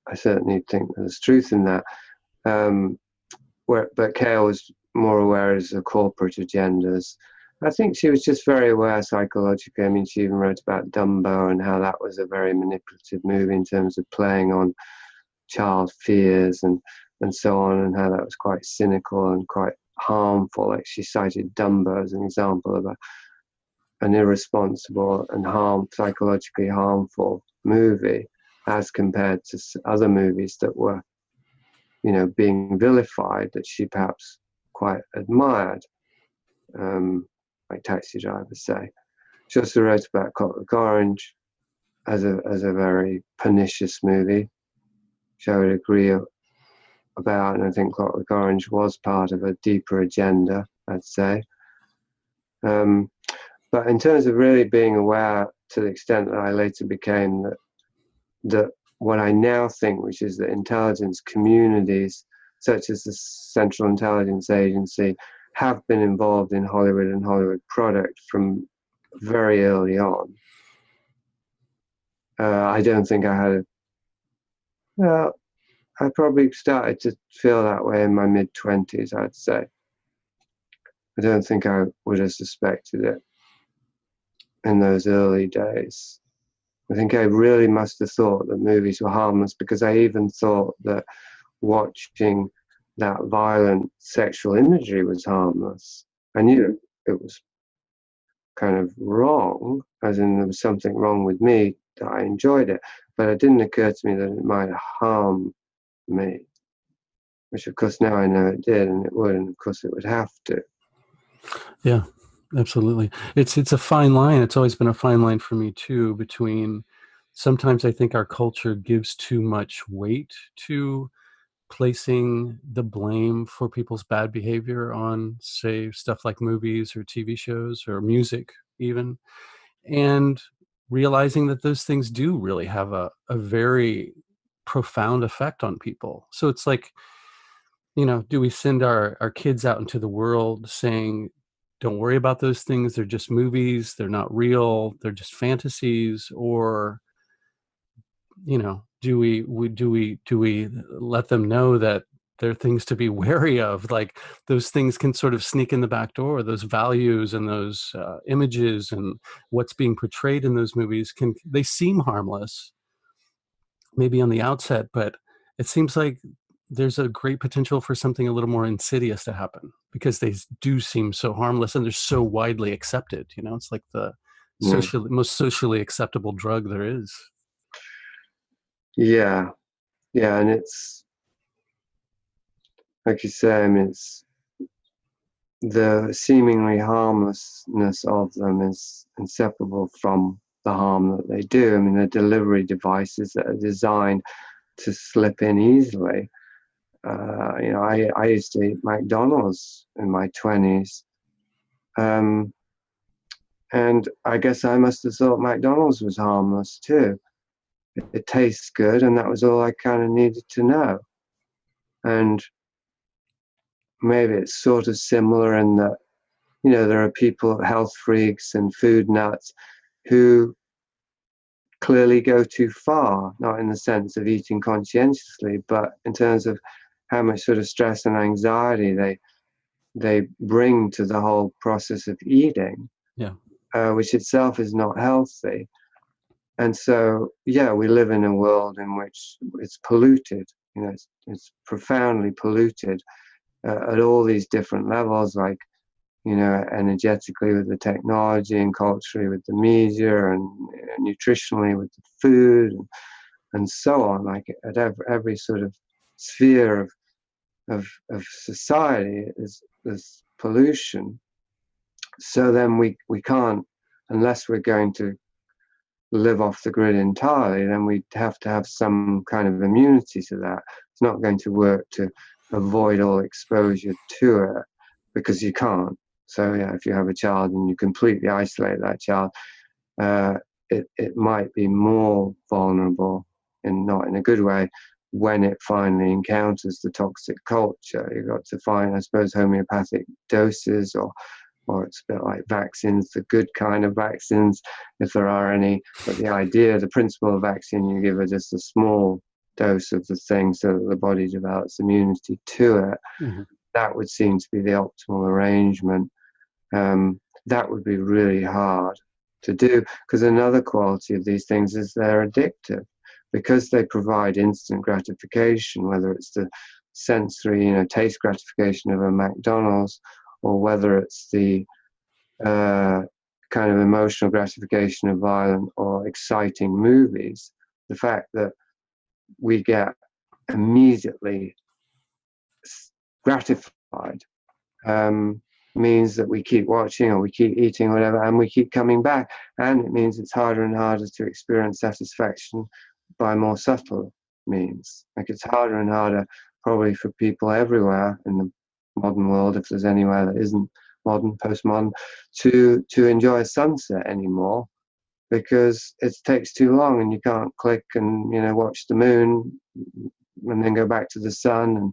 I certainly think there's truth in that. But Kael was more aware of the corporate agendas. I think she was just very aware psychologically. I mean, she even wrote about Dumbo and how that was a very manipulative movie in terms of playing on child fears and so on, and how that was quite cynical and quite harmful. Like she cited Dumbo as an example of an irresponsible and psychologically harmful movie, as compared to other movies that were, being vilified, that she perhaps quite admired, like Taxi Driver, say. She also wrote about Clockwork Orange as a very pernicious movie, which I would agree about, and I think Clockwork Orange was part of a deeper agenda, I'd say. But in terms of really being aware, to the extent that I later became, that what I now think, which is that intelligence communities, such as the Central Intelligence Agency, have been involved in Hollywood and Hollywood product from very early on. I don't think I had I probably started to feel that way in my mid-20s, I'd say. I don't think I would have suspected it in those early days. I think I really must have thought that movies were harmless, because I even thought that watching that violent sexual imagery was harmless. I knew it was kind of wrong, as in there was something wrong with me, that I enjoyed it, but it didn't occur to me that it might harm me, which of course now I know it did, and it would, and of course it would have to. Yeah, absolutely. It's a fine line. It's always been a fine line for me too, between sometimes I think our culture gives too much weight to placing the blame for people's bad behavior on, say, stuff like movies or TV shows or music even, and realizing that those things do really have a very profound effect on people. So it's like, do we send our kids out into the world saying, don't worry about those things, they're just movies, they're not real, they're just fantasies? Or, do we let them know that they're things to be wary of? Like, those things can sort of sneak in the back door. Those values and those images and what's being portrayed in those movies, they seem harmless maybe on the outset, but it seems like there's a great potential for something a little more insidious to happen, because they do seem so harmless and they're so widely accepted. It's like the most socially acceptable drug there is. Yeah, and it's like you say, I mean, it's the seemingly harmlessness of them is inseparable from the harm that they do. I mean, they're delivery devices that are designed to slip in easily. I used to eat McDonald's in my 20s, and I guess I must have thought McDonald's was harmless too. It tastes good, and that was all I kind of needed to know. And maybe it's sort of similar in that, there are people, health freaks and food nuts, who clearly go too far, not in the sense of eating conscientiously, but in terms of how much sort of stress and anxiety they bring to the whole process of eating, which itself is not healthy. And so, we live in a world in which it's polluted. It's profoundly polluted at all these different levels, like, energetically with the technology, and culturally with the media, and nutritionally with the food, and so on. Like at every sort of sphere of society is pollution. So then we can't, unless we're going to live off the grid entirely, then we have to have some kind of immunity to that. It's not going to work to avoid all exposure to it, because you can't. So if you have a child and you completely isolate that child, it might be more vulnerable, not in a good way, when it finally encounters the toxic culture. You've got to find, I suppose, homeopathic doses, or it's a bit like vaccines, the good kind of vaccines, if there are any. But the principle of vaccine, you give it just a small dose of the thing so that the body develops immunity to it. Mm-hmm. That would seem to be the optimal arrangement. That would be really hard to do, because another quality of these things is they're addictive. because they provide instant gratification, whether it's the sensory, taste gratification of a McDonald's, or whether it's the kind of emotional gratification of violent or exciting movies. The fact that we get immediately gratified means that we keep watching, or we keep eating, or whatever, and we keep coming back. And it means it's harder and harder to experience satisfaction by more subtle means. Like, it's harder and harder probably for people everywhere in the modern world, if there's anywhere that isn't modern, postmodern, to enjoy a sunset anymore, because it takes too long, and you can't click and watch the moon and then go back to the sun,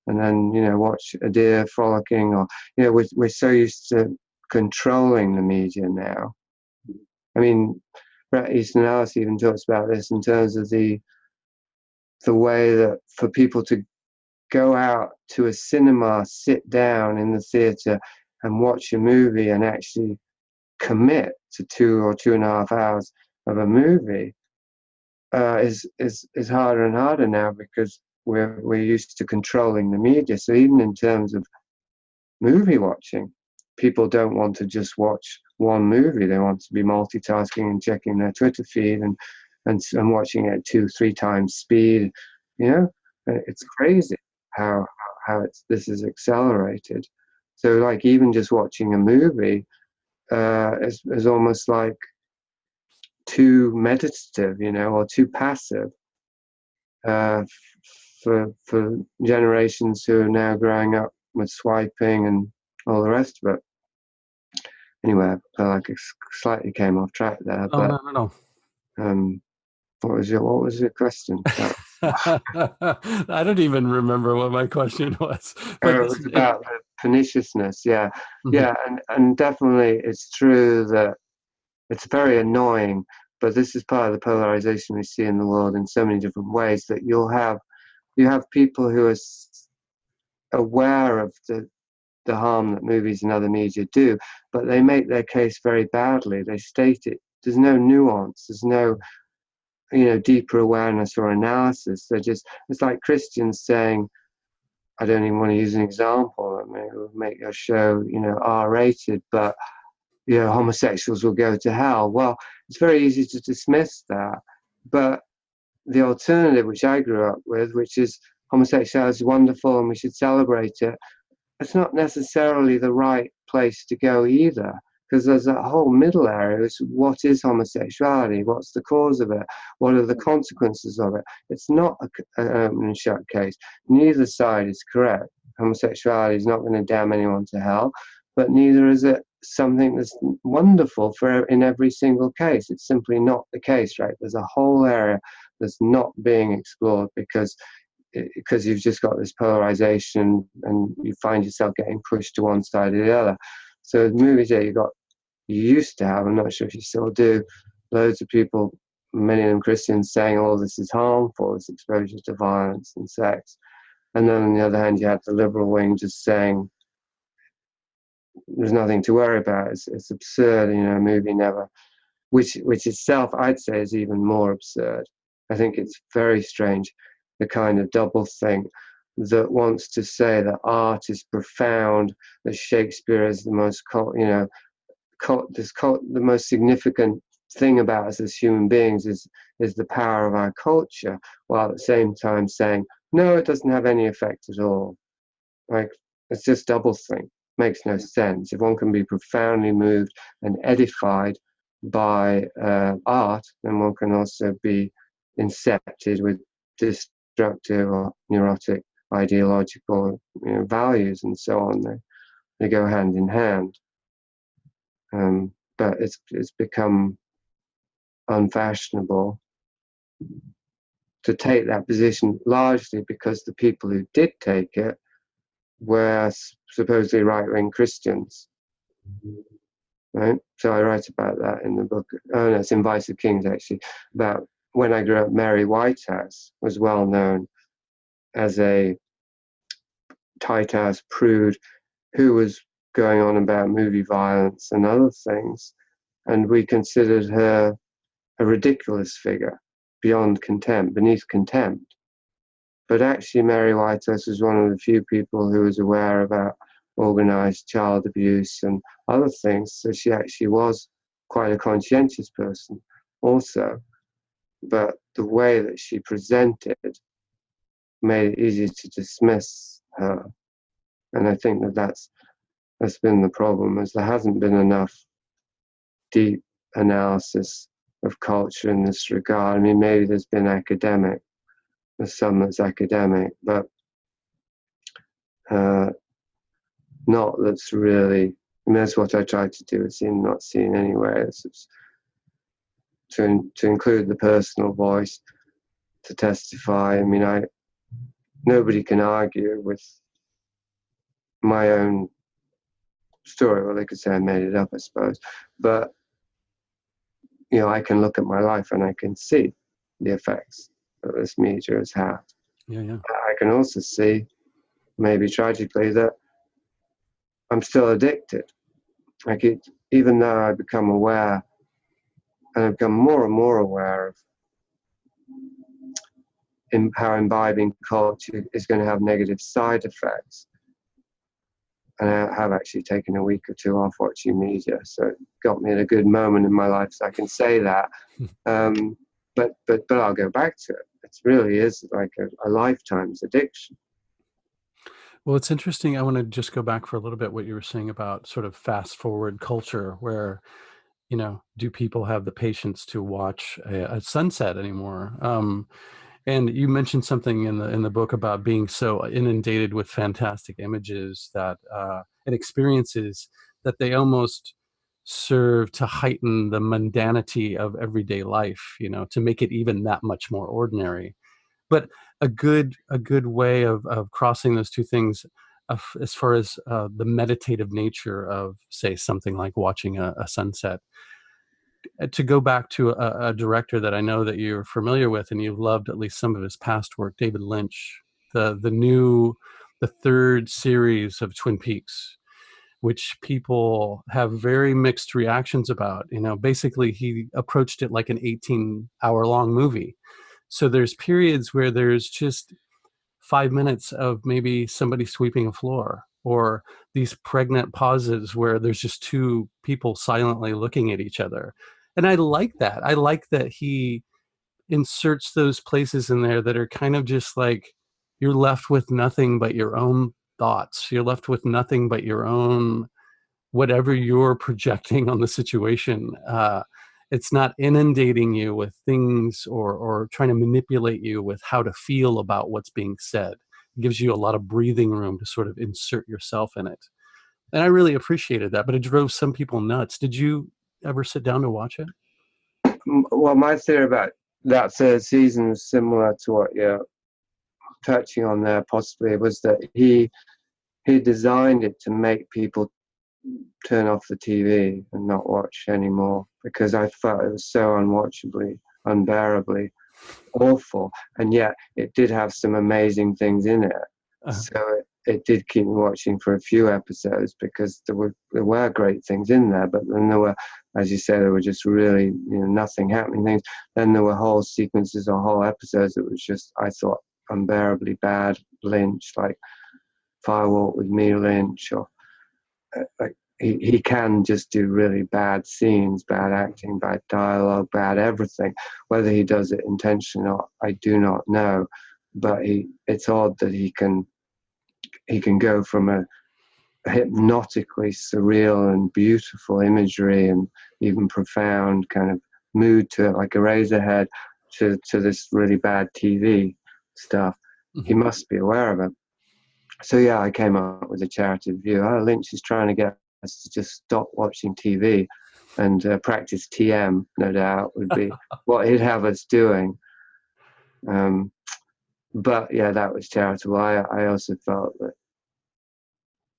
and then watch a deer frolicking, or we're so used to controlling the media now. I mean, Bret Easton Ellis even talks about this in terms of the way that for people to go out to a cinema, sit down in the theater and watch a movie and actually commit to 2 or 2.5 hours of a movie is harder and harder now, because we're used to controlling the media. So even in terms of movie watching, people don't want to just watch one movie. They want to be multitasking and checking their Twitter feed and watching it 2-3 times speed. It's crazy how this is accelerated. So like, even just watching a movie is almost like too meditative, or too passive for generations who are now growing up with swiping and all the rest of it. Anyway, I feel like it slightly came off track there. Oh, but no. What was your question? I don't even remember what my question was. But it was about perniciousness. Yeah. And definitely it's true that it's very annoying, but this is part of the polarization we see in the world in so many different ways, that you have people who are aware of the harm that movies and other media do, but they make their case very badly. They state it. There's no nuance. There's no deeper awareness or analysis. It's like Christians saying, I don't even want to use an example, it will make your show R-rated, but homosexuals will go to hell. Well, it's very easy to dismiss that, but the alternative, which I grew up with, which is homosexuality is wonderful and we should celebrate it, it's not necessarily the right place to go either, because there's a whole middle area. It's what is homosexuality? What's the cause of it? What are the consequences of it? It's not an open and shut case. Neither side is correct. Homosexuality is not going to damn anyone to hell, but neither is it something that's wonderful in every single case. It's simply not the case, right? There's a whole area that's not being explored because you've just got this polarization and you find yourself getting pushed to one side or the other. So the movies that you used to have, I'm not sure if you still do, loads of people, many of them Christians, saying, oh, this is harmful, this exposure to violence and sex. And then on the other hand, you had the liberal wing just saying, there's nothing to worry about, it's absurd, a movie never, which itself I'd say is even more absurd. I think it's very strange, the kind of double think that wants to say that art is profound, that Shakespeare is the most, the most significant thing about us as human beings is the power of our culture, while at the same time saying, no, it doesn't have any effect at all. Like, it's just double think. Makes no sense. If one can be profoundly moved and edified by art, then one can also be incepted with destructive or neurotic ideological values and so on. They go hand in hand. But it's become unfashionable to take that position, largely because the people who did take it were supposedly right-wing Christians. Right? So I write about that in the book. Oh, no, it's in Vice of Kings, actually, about when I grew up. Mary Whitehouse was well known as a tight-ass prude who was going on about movie violence and other things, and we considered her a ridiculous figure. beyond contempt, beneath contempt. But actually, Mary Whitehouse was one of the few people who was aware about organized child abuse and other things. So she actually was quite a conscientious person also. But the way that she presented made it easy to dismiss her. And I think that that's been the problem, is there hasn't been enough deep analysis of culture in this regard. I mean, maybe there's been there's some that's academic, but not that's really, I mean, that's what I tried to do, it's in not seen anyway. It's to include the personal voice, to testify. I mean, nobody can argue with my own story. Well, they could say I made it up, I suppose. But, you know, I can look at my life and I can see the effects that this media has had. Yeah. I can also see, maybe tragically, that I'm still addicted. Like, even though I become aware, and I've become more and more aware of how imbibing culture is going to have negative side effects. And I have actually taken a week or two off watching media, so it got me at a good moment in my life, so I can say that. But I'll go back to it. It really is like a lifetime's addiction. Well, it's interesting. I want to just go back for a little bit what you were saying about sort of fast forward culture, where, you know, do people have the patience to watch a sunset anymore? And you mentioned something in the book about being so inundated with fantastic images that and experiences that they almost serve to heighten the mundanity of everyday life, you know, to make it even that much more ordinary. But a good way of crossing those two things, as far as the meditative nature of, say, something like watching a sunset, to go back to a director that I know that you're familiar with and you've loved at least some of his past work, David Lynch, the third series of Twin Peaks, which people have very mixed reactions about. You know, basically he approached it like an 18-hour-long movie. So there's periods where there's just 5 minutes of maybe somebody sweeping a floor, or these pregnant pauses where there's just two people silently looking at each other. And I like that. I like that he inserts those places in there that are kind of just like, you're left with nothing but your own thoughts. You're left with nothing but your own, whatever you're projecting on the situation. It's not inundating you with things or trying to manipulate you with how to feel about what's being said. It gives you a lot of breathing room to sort of insert yourself in it. And I really appreciated that, but it drove some people nuts. Did you ever sit down to watch it? Well, my theory about that third season was similar to what you're touching on there, possibly, was that he designed it to make people turn off the TV and not watch anymore, because I felt it was so unwatchably, unbearably awful. And yet it did have some amazing things in it. So it did keep me watching for a few episodes, because there were great things in there, but then there were, as you say, there were just really, you know, nothing happening things. Then there were whole sequences or whole episodes that was just, I thought, unbearably bad. Lynch, like Firewalk with Me Lynch, or like he can just do really bad scenes, bad acting, bad dialogue, bad everything. Whether he does it intentionally or not, I do not know. But it's odd that he can go from a hypnotically surreal and beautiful imagery and even profound kind of mood to it, like Eraserhead, to this really bad TV stuff. Mm-hmm. He must be aware of it. So yeah, I came up with a charitable view. Oh, Lynch is trying to get us to just stop watching TV and practice TM, no doubt, would be what he'd have us doing. But yeah, that was charitable. I also felt that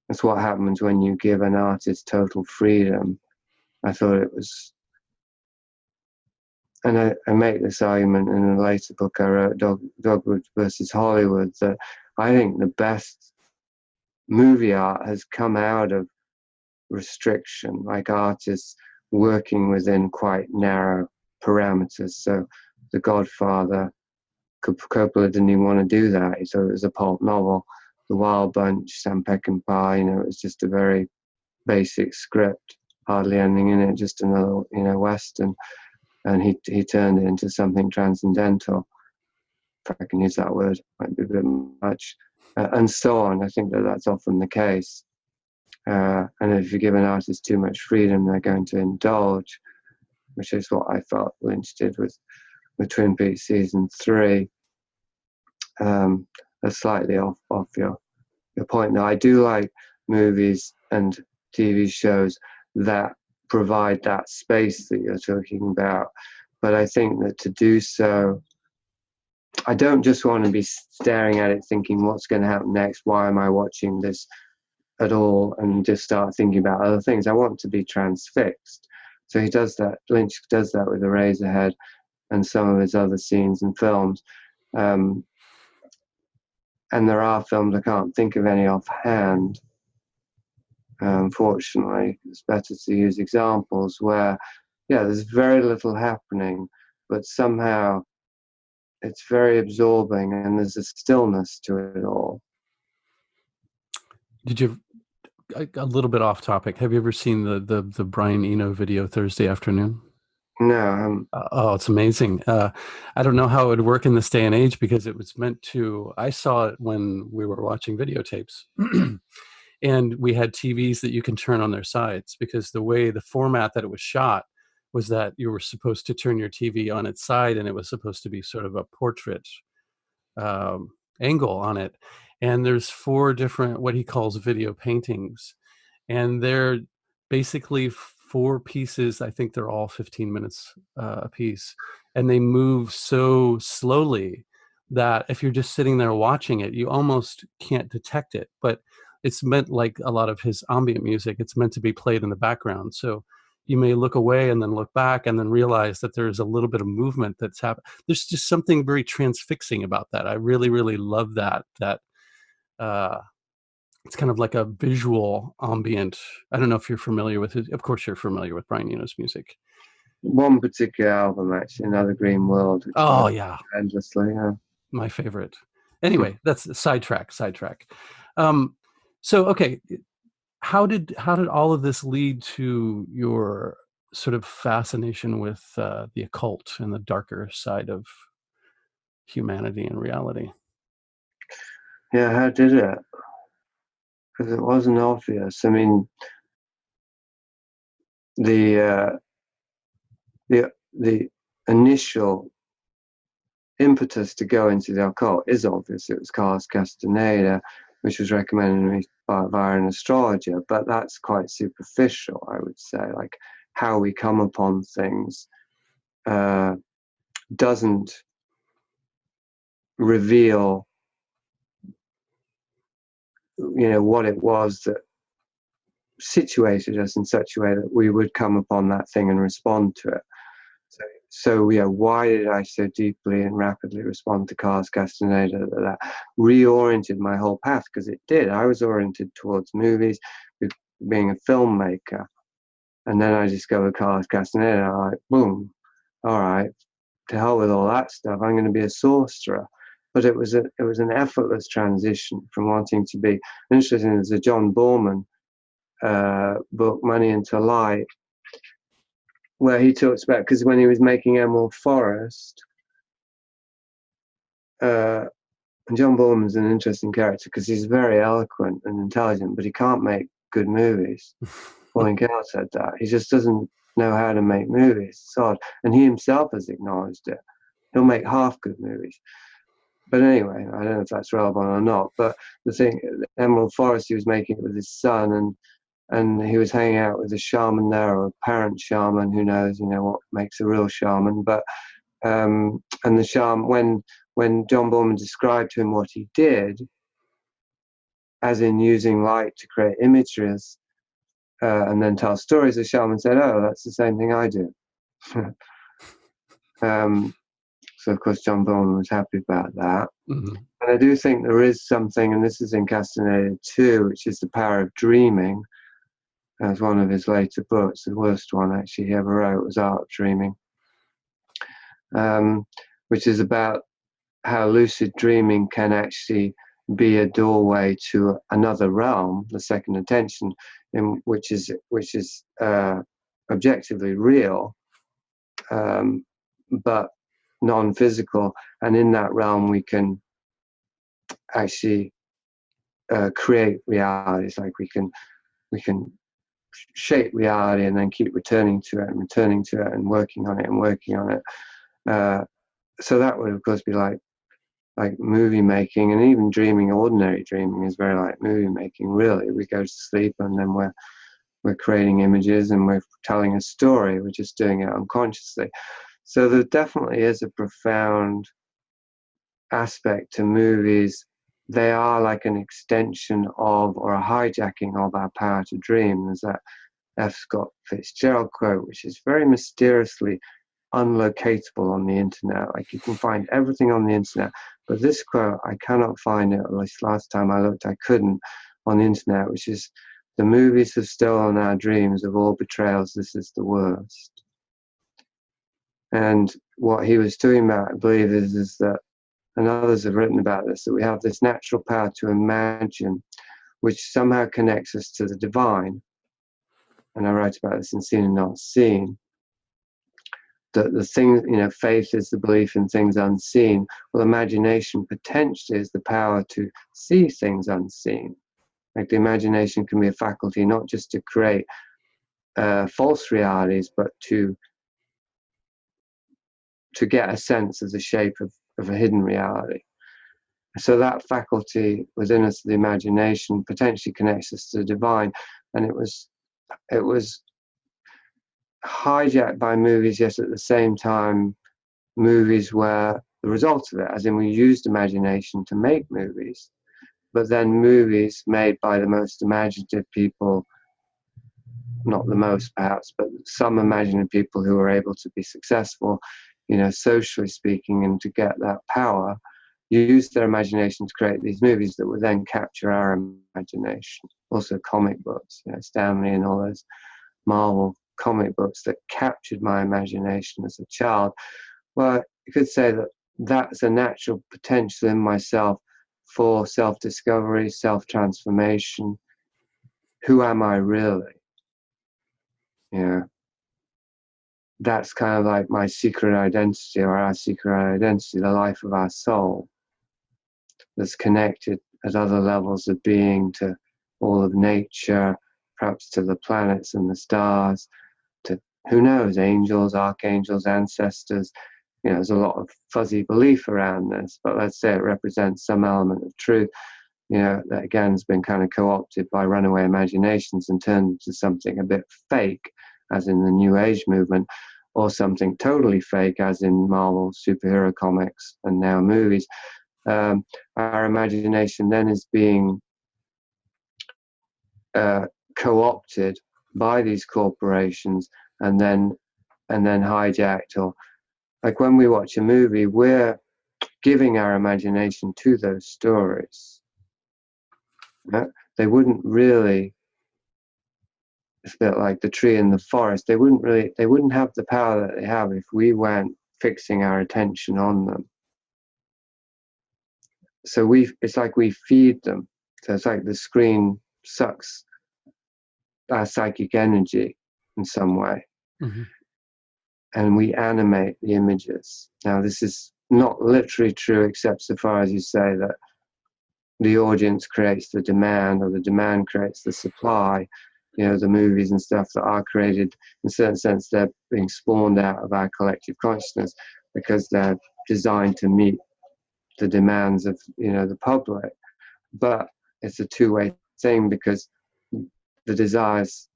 that's what happens when you give an artist total freedom. I thought it was, and I make this argument in a later book I wrote, Dogwood versus Hollywood, that I think the best movie art has come out of restriction, like artists working within quite narrow parameters. So The Godfather. Coppola didn't even want to do that. He thought it was a pulp novel. The Wild Bunch, Sam Peckinpah, it was just a very basic script, hardly anything in it, just another, Western. And he turned it into something transcendental. If I can use that word, might be a bit much. And so on. I think that's often the case. And if you give an artist too much freedom, they're going to indulge, which is what I felt Lynch did with Twin Peaks season 3. That's slightly off your point. Now, I do like movies and TV shows that provide that space that you're talking about, but I think that to do so, I don't just want to be staring at it thinking what's going to happen next, why am I watching this at all, and just start thinking about other things. I want to be transfixed. So he does that. Lynch does that with Eraserhead and some of his other scenes and films. And there are films, I can't think of any offhand, unfortunately. It's better to use examples where, there's very little happening, but somehow it's very absorbing and there's a stillness to it all. Did you, a little bit off topic, have you ever seen the Brian Eno video Thursday Afternoon? No. Oh, it's amazing. I don't know how it would work in this day and age, because it was meant to, I saw it when we were watching videotapes and we had TVs that you can turn on their sides, because the format that it was shot was that you were supposed to turn your TV on its side, and it was supposed to be sort of a portrait angle on it. And there's 4 different, what he calls video paintings, and they're basically 4 pieces. I think they're all 15 minutes a piece, and they move so slowly that if you're just sitting there watching it, you almost can't detect it. But it's meant, like a lot of his ambient music, it's meant to be played in the background. So you may look away and then look back and then realize that there's a little bit of movement that's happened. There's just something very transfixing about that. I really, really love that. It's kind of like a visual ambient. I don't know if you're familiar with it. Of course, you're familiar with Brian Eno's music. One particular album, actually, Another Green World. Which endlessly, my favorite. Anyway, that's sidetrack. So, okay, how did all of this lead to your sort of fascination with the occult and the darker side of humanity and reality? Yeah, how did it? Because it wasn't obvious. I mean, the initial impetus to go into the occult is obvious. It was Carlos Castaneda, which was recommended to me via an astrologer, but that's quite superficial, I would say. Like, how we come upon things doesn't reveal, what it was that situated us in such a way that we would come upon that thing and respond to it. So why did I so deeply and rapidly respond to Carlos Castaneda? That reoriented my whole path, because it did. I was oriented towards movies, being a filmmaker, and then I discovered Carlos Castaneda. I'm like, boom, all right, to hell with all that stuff. I'm going to be a sorcerer. But it was an effortless transition from wanting to be. Interesting, there's a John Borman book, Money into Light, where he talks about, because when he was making Emerald Forest, and John Borman's an interesting character because he's very eloquent and intelligent, but he can't make good movies. Pauline Kael said that. He just doesn't know how to make movies. It's odd. And he himself has acknowledged it. He'll make half good movies. But anyway, I don't know if that's relevant or not. But the thing, Emerald Forest, he was making it with his son, and he was hanging out with a shaman there, or a parent shaman, who knows, what makes a real shaman. But and the shaman, when John Borman described to him what he did, as in using light to create images and then tell stories, the shaman said, "Oh, that's the same thing I do." So of course John Borman was happy about that. Mm-hmm. And I do think there is something, and this is in Castaneda too, which is the power of dreaming. As one of his later books, the worst one actually he ever wrote was Art of Dreaming. which is about how lucid dreaming can actually be a doorway to another realm, the second attention, which is objectively real, but non-physical, and in that realm we can actually create realities. Like we can shape reality and then keep returning to it and working on it. So that would of course be like movie making, and even dreaming. Ordinary dreaming is very like movie making. Really, we go to sleep and then we're creating images and we're telling a story. We're just doing it unconsciously. So there definitely is a profound aspect to movies. They are like an extension of, or a hijacking of, our power to dream. There's that F. Scott Fitzgerald quote, which is very mysteriously unlocatable on the internet. Like you can find everything on the internet, but this quote, I cannot find it, at least last time I looked I couldn't, on the internet, which is, "The movies have stolen our dreams. Of all betrayals, this is the worst." And what he was talking about, I believe, is that, and others have written about this, that we have this natural power to imagine, which somehow connects us to the divine. And I write about this in Seen and Not Seen. That the thing, faith is the belief in things unseen. Well, imagination potentially is the power to see things unseen. Like the imagination can be a faculty not just to create false realities, but to get a sense of the shape of a hidden reality. So that faculty within us, the imagination, potentially connects us to the divine. And it was hijacked by movies, yet at the same time, movies were the result of it, as in we used imagination to make movies, but then movies made by the most imaginative people, not the most perhaps, but some imaginative people who were able to be successful, socially speaking, and to get that power, used their imagination to create these movies that would then capture our imagination. Also comic books, Stanley and all those Marvel comic books that captured my imagination as a child. Well, you could say that that's a natural potential in myself for self-discovery, self-transformation. Who am I really? That's kind of like my secret identity, or our secret identity, the life of our soul, that's connected at other levels of being to all of nature, perhaps to the planets and the stars, to, who knows, angels, archangels, ancestors. There's a lot of fuzzy belief around this, but let's say it represents some element of truth, that again has been kind of co-opted by runaway imaginations and turned into something a bit fake, as in the New Age movement, or something totally fake, as in Marvel superhero comics and now movies. Our imagination then is being co-opted by these corporations and then hijacked. Or like when we watch a movie, we're giving our imagination to those stories. They wouldn't really, it's a bit like the tree in the forest, they wouldn't have the power that they have if we weren't fixing our attention on them. So it's like we feed them. So it's like the screen sucks our psychic energy in some way. Mm-hmm. And we animate the images. Now, this is not literally true, except so far as you say that the audience creates the demand, or the demand creates the supply. The movies and stuff that are created, in a certain sense, they're being spawned out of our collective consciousness because they're designed to meet the demands of, the public. But it's a two-way thing, because the desires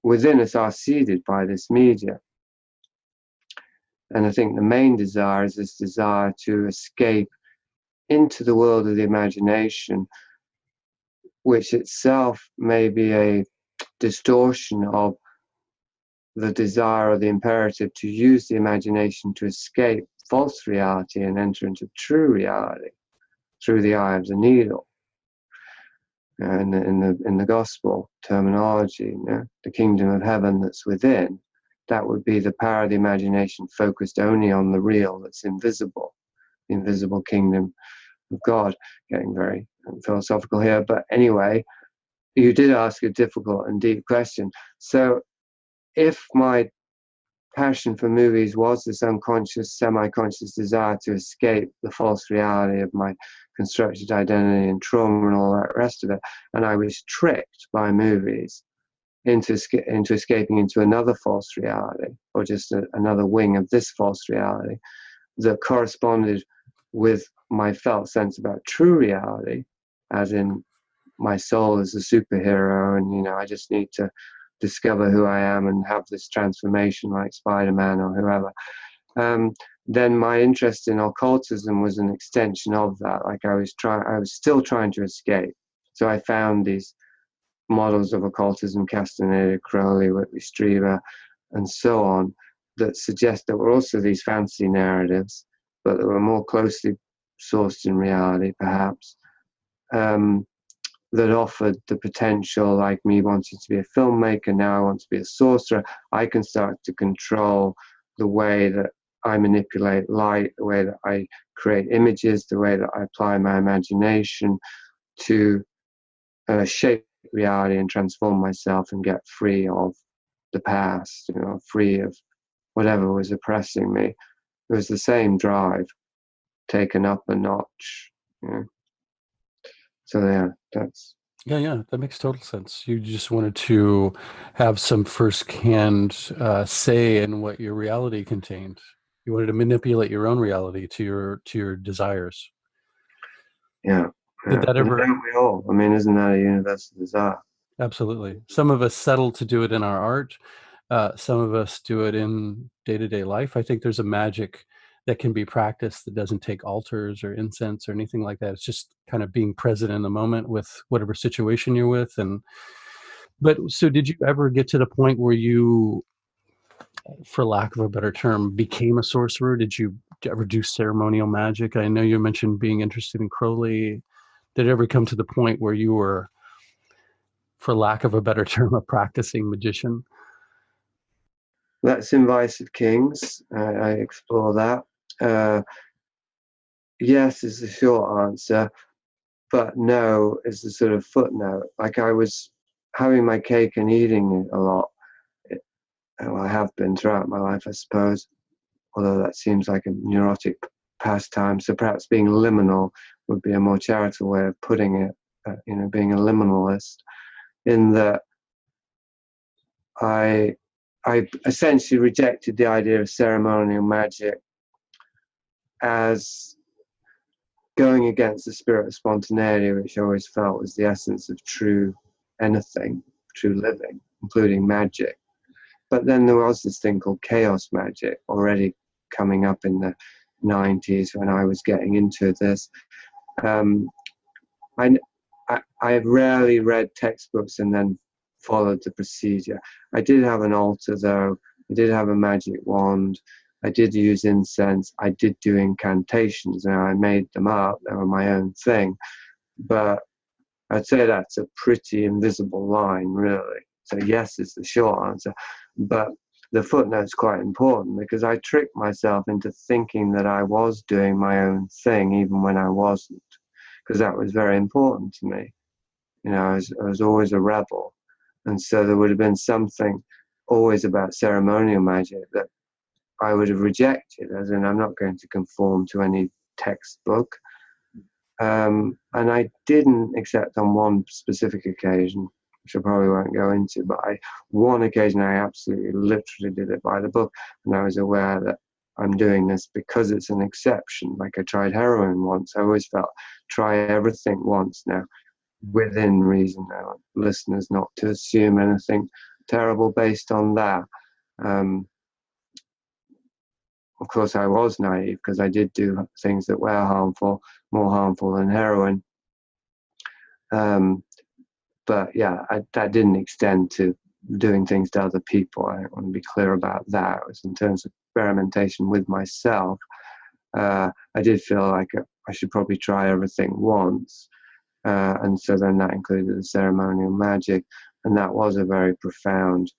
within us are seeded by this media. And I think the main desire is this desire to escape into the world of the imagination, which itself may be a distortion of the desire or the imperative to use the imagination to escape false reality and enter into true reality through the eye of the needle. In the gospel terminology, the kingdom of heaven that's within that would be the power of the imagination focused only on the real that's invisible, the invisible kingdom of God. Getting very philosophical here, but anyway, you did ask a difficult and deep question. So if my passion for movies was this unconscious, semi-conscious desire to escape the false reality of my constructed identity and trauma and all that rest of it, and I was tricked by movies into escaping into another false reality, or just another wing of this false reality that corresponded with my felt sense about true reality, as in my soul is a superhero, and I just need to discover who I am and have this transformation like Spider-Man or whoever. Then my interest in occultism was an extension of that. Like I was still trying to escape. So I found these models of occultism, Castaneda, Crowley, Whitley Strieber, and so on, that suggest there were also these fantasy narratives, but that were more closely sourced in reality, perhaps, that offered the potential, like me wanting to be a filmmaker, now I want to be a sorcerer. I can start to control the way that I manipulate light, the way that I create images, the way that I apply my imagination to shape reality and transform myself and get free of the past, free of whatever was oppressing me. It was the same drive, taken up a notch. So yeah, that's... Yeah, that makes total sense. You just wanted to have some first-hand say in what your reality contained. You wanted to manipulate your own reality to your desires. Yeah. Did that ever? Don't we all? I mean, isn't that a universal desire? Absolutely. Some of us settle to do it in our art. Some of us do it in day-to-day life. I think there's a magic that can be practiced that doesn't take altars or incense or anything like that. It's just kind of being present in the moment with whatever situation you're with. But so did you ever get to the point where you, for lack of a better term, became a sorcerer? Did you ever do ceremonial magic? I know you mentioned being interested in Crowley. Did it ever come to the point where you were, for lack of a better term, a practicing magician? That's in Vice of Kings. I explore that. Yes is the short answer, but no is the sort of footnote. Like I was having my cake and eating it a lot. I have been throughout my life, I suppose, although that seems like a neurotic pastime. So perhaps being liminal would be a more charitable way of putting it, being a liminalist, in that I essentially rejected the idea of ceremonial magic as going against the spirit of spontaneity, which I always felt was the essence of true anything, true living, including magic. But then there was this thing called chaos magic already coming up in the 90s when I was getting into this. I've rarely read textbooks and then followed the procedure. I did have an altar, though. I did have a magic wand. I did use incense. I did do incantations. Now, I made them up. They were my own thing. But I'd say that's a pretty invisible line, really. So yes is the short answer. But the footnote's quite important because I tricked myself into thinking that I was doing my own thing even when I wasn't, because that was very important to me. I was always a rebel. And so there would have been something always about ceremonial magic that I would have rejected, as in I'm not going to conform to any textbook. And I didn't, except on one specific occasion, which I probably won't go into, but one occasion I absolutely literally did it by the book, and I was aware that I'm doing this because it's an exception. Like I tried heroin once. I always felt try everything once. Now, within reason, I want listeners not to assume anything terrible based on that. Of course, I was naive because I did do things that were harmful, more harmful than heroin. But yeah, that didn't extend to doing things to other people. I want to be clear about that. It was in terms of experimentation with myself. I did feel like I should probably try everything once. And so then that included the ceremonial magic. And that was a very profound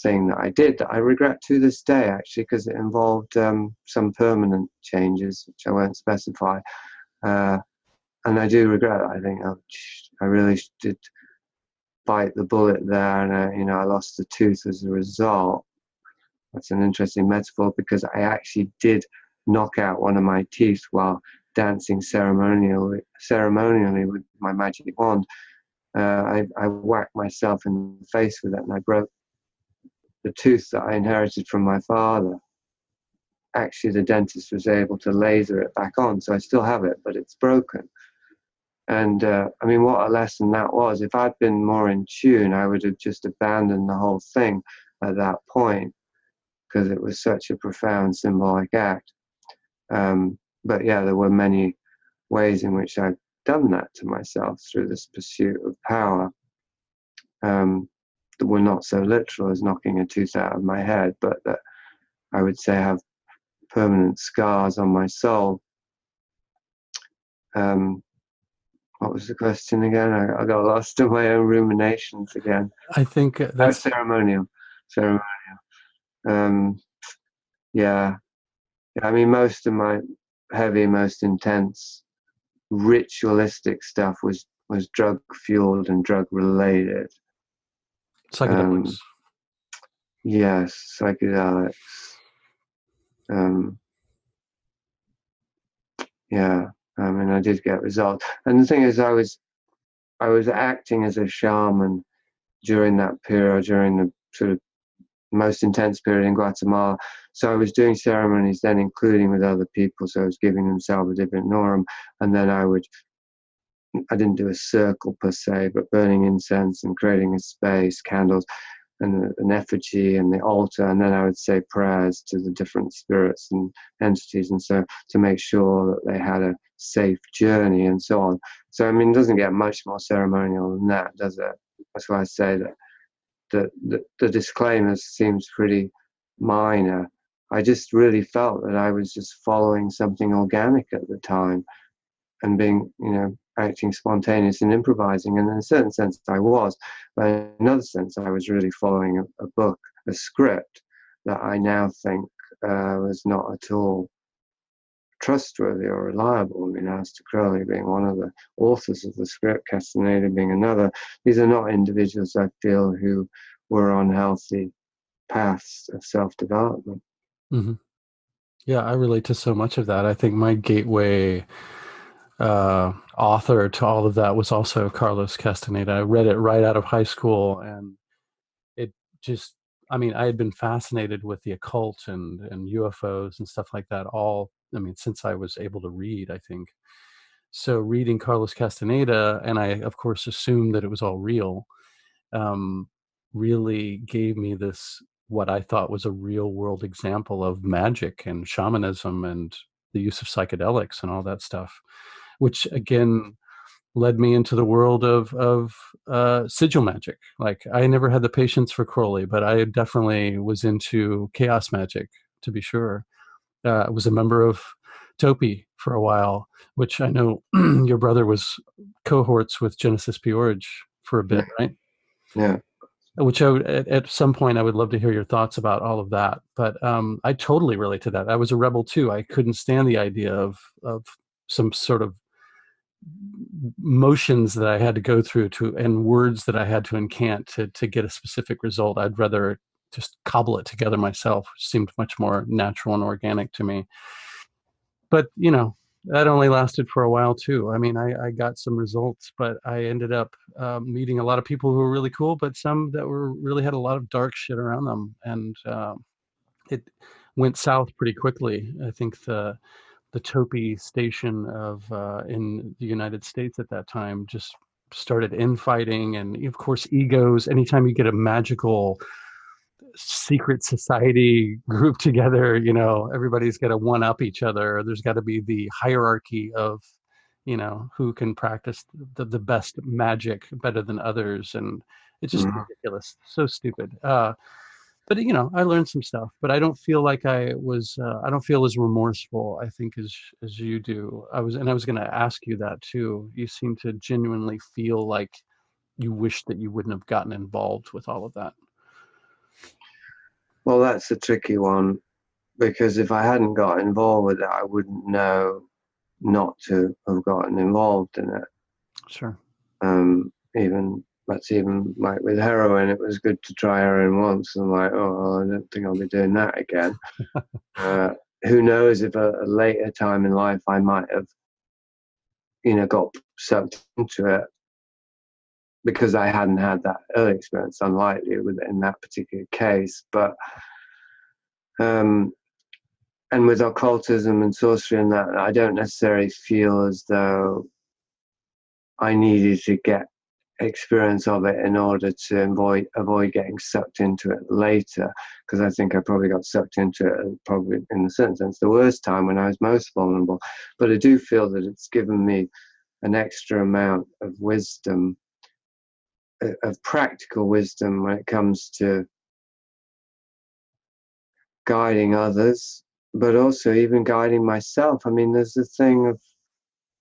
thing that I did that I regret to this day, actually, because it involved some permanent changes, which I won't specify. And I do regret it. I think I really did bite the bullet there, and I lost a tooth as a result. That's an interesting metaphor, because I actually did knock out one of my teeth while dancing ceremonially with my magic wand. I whacked myself in the face with it, and I broke the tooth that I inherited from my father. Actually, the dentist was able to laser it back on, so I still have it, but it's broken. And I mean, what a lesson that was. If I'd been more in tune, I would have just abandoned the whole thing at that point, because it was such a profound symbolic act. But yeah, there were many ways in which I've done that to myself through this pursuit of power, that were not so literal as knocking a tooth out of my head, but that I would say have permanent scars on my soul. What was the question again? I got lost in my own ruminations again. I think that's ceremonial. Yeah. I mean, most of my heavy, most intense, ritualistic stuff was drug fueled and drug related. psychedelics. Yes, psychedelics. Yeah, I mean, I did get results. And the thing is, I was acting as a shaman during that period, during the sort of most intense period in Guatemala. So I was doing ceremonies then, including with other people. So I was giving them salva divinorum, and then I didn't do a circle per se, but burning incense and creating a space, candles, and an effigy and the altar, and then I would say prayers to the different spirits and entities, and so to make sure that they had a safe journey and so on. So I mean, it doesn't get much more ceremonial than that, does it? That's why I say that the disclaimer seems pretty minor. I just really felt that I was just following something organic at the time, and being, acting spontaneous and improvising. And in a certain sense, I was. But in another sense, I was really following a book, a script that I now think was not at all trustworthy or reliable. I mean, Aleister Crowley being one of the authors of the script, Castaneda being another. These are not individuals, I feel, who were on healthy paths of self-development. Mm-hmm. Yeah, I relate to so much of that. I think my gateway author to all of that was also Carlos Castaneda. I read it right out of high school, and it just, I mean, I had been fascinated with the occult and UFOs and stuff like that since I was able to read, I think. So reading Carlos Castaneda, and I, of course, assumed that it was all real, really gave me this, what I thought was a real world example of magic and shamanism and the use of psychedelics and all that stuff, which again led me into the world of sigil magic. Like, I never had the patience for Crowley, but I definitely was into chaos magic, to be sure. I was a member of Topi for a while, which I know your brother was cohorts with Genesis Peorage for a bit, right? Yeah. Which at some point I would love to hear your thoughts about all of that. But I totally relate to that. I was a rebel too. I couldn't stand the idea of some sort of motions that I had to go through and words that I had to incant to get a specific result. I'd rather just cobble it together myself, which seemed much more natural and organic to me. But that only lasted for a while too. I mean, I got some results, but I ended up meeting a lot of people who were really cool, but some that really had a lot of dark shit around them, and it went south pretty quickly. I think the Topi station of in the United States at that time just started infighting, and of course egos. Anytime you get a magical secret society group together, everybody's got to one up each other. There's got to be the hierarchy of who can practice the best magic better than others, and it's just ridiculous, so stupid. But I learned some stuff, but I don't feel like I don't feel as remorseful, I think, as you do. I was going to ask you that too. You seem to genuinely feel like you wish that you wouldn't have gotten involved with all of that. Well, that's a tricky one, because if I hadn't got involved with it, I wouldn't know not to have gotten involved in it. Sure. Even like with heroin, it was good to try heroin once, and I'm like, oh, I don't think I'll be doing that again. Who knows if a later time in life I might have, got sucked into it because I hadn't had that early experience. Unlikely with in that particular case, but and with occultism and sorcery and that, I don't necessarily feel as though I needed to get experience of it in order to avoid getting sucked into it later, because I think I probably got sucked into it probably in a certain sense the worst time when I was most vulnerable. But I do feel that it's given me an extra amount of wisdom, of practical wisdom, when it comes to guiding others, but also even guiding myself. I mean, there's a thing of,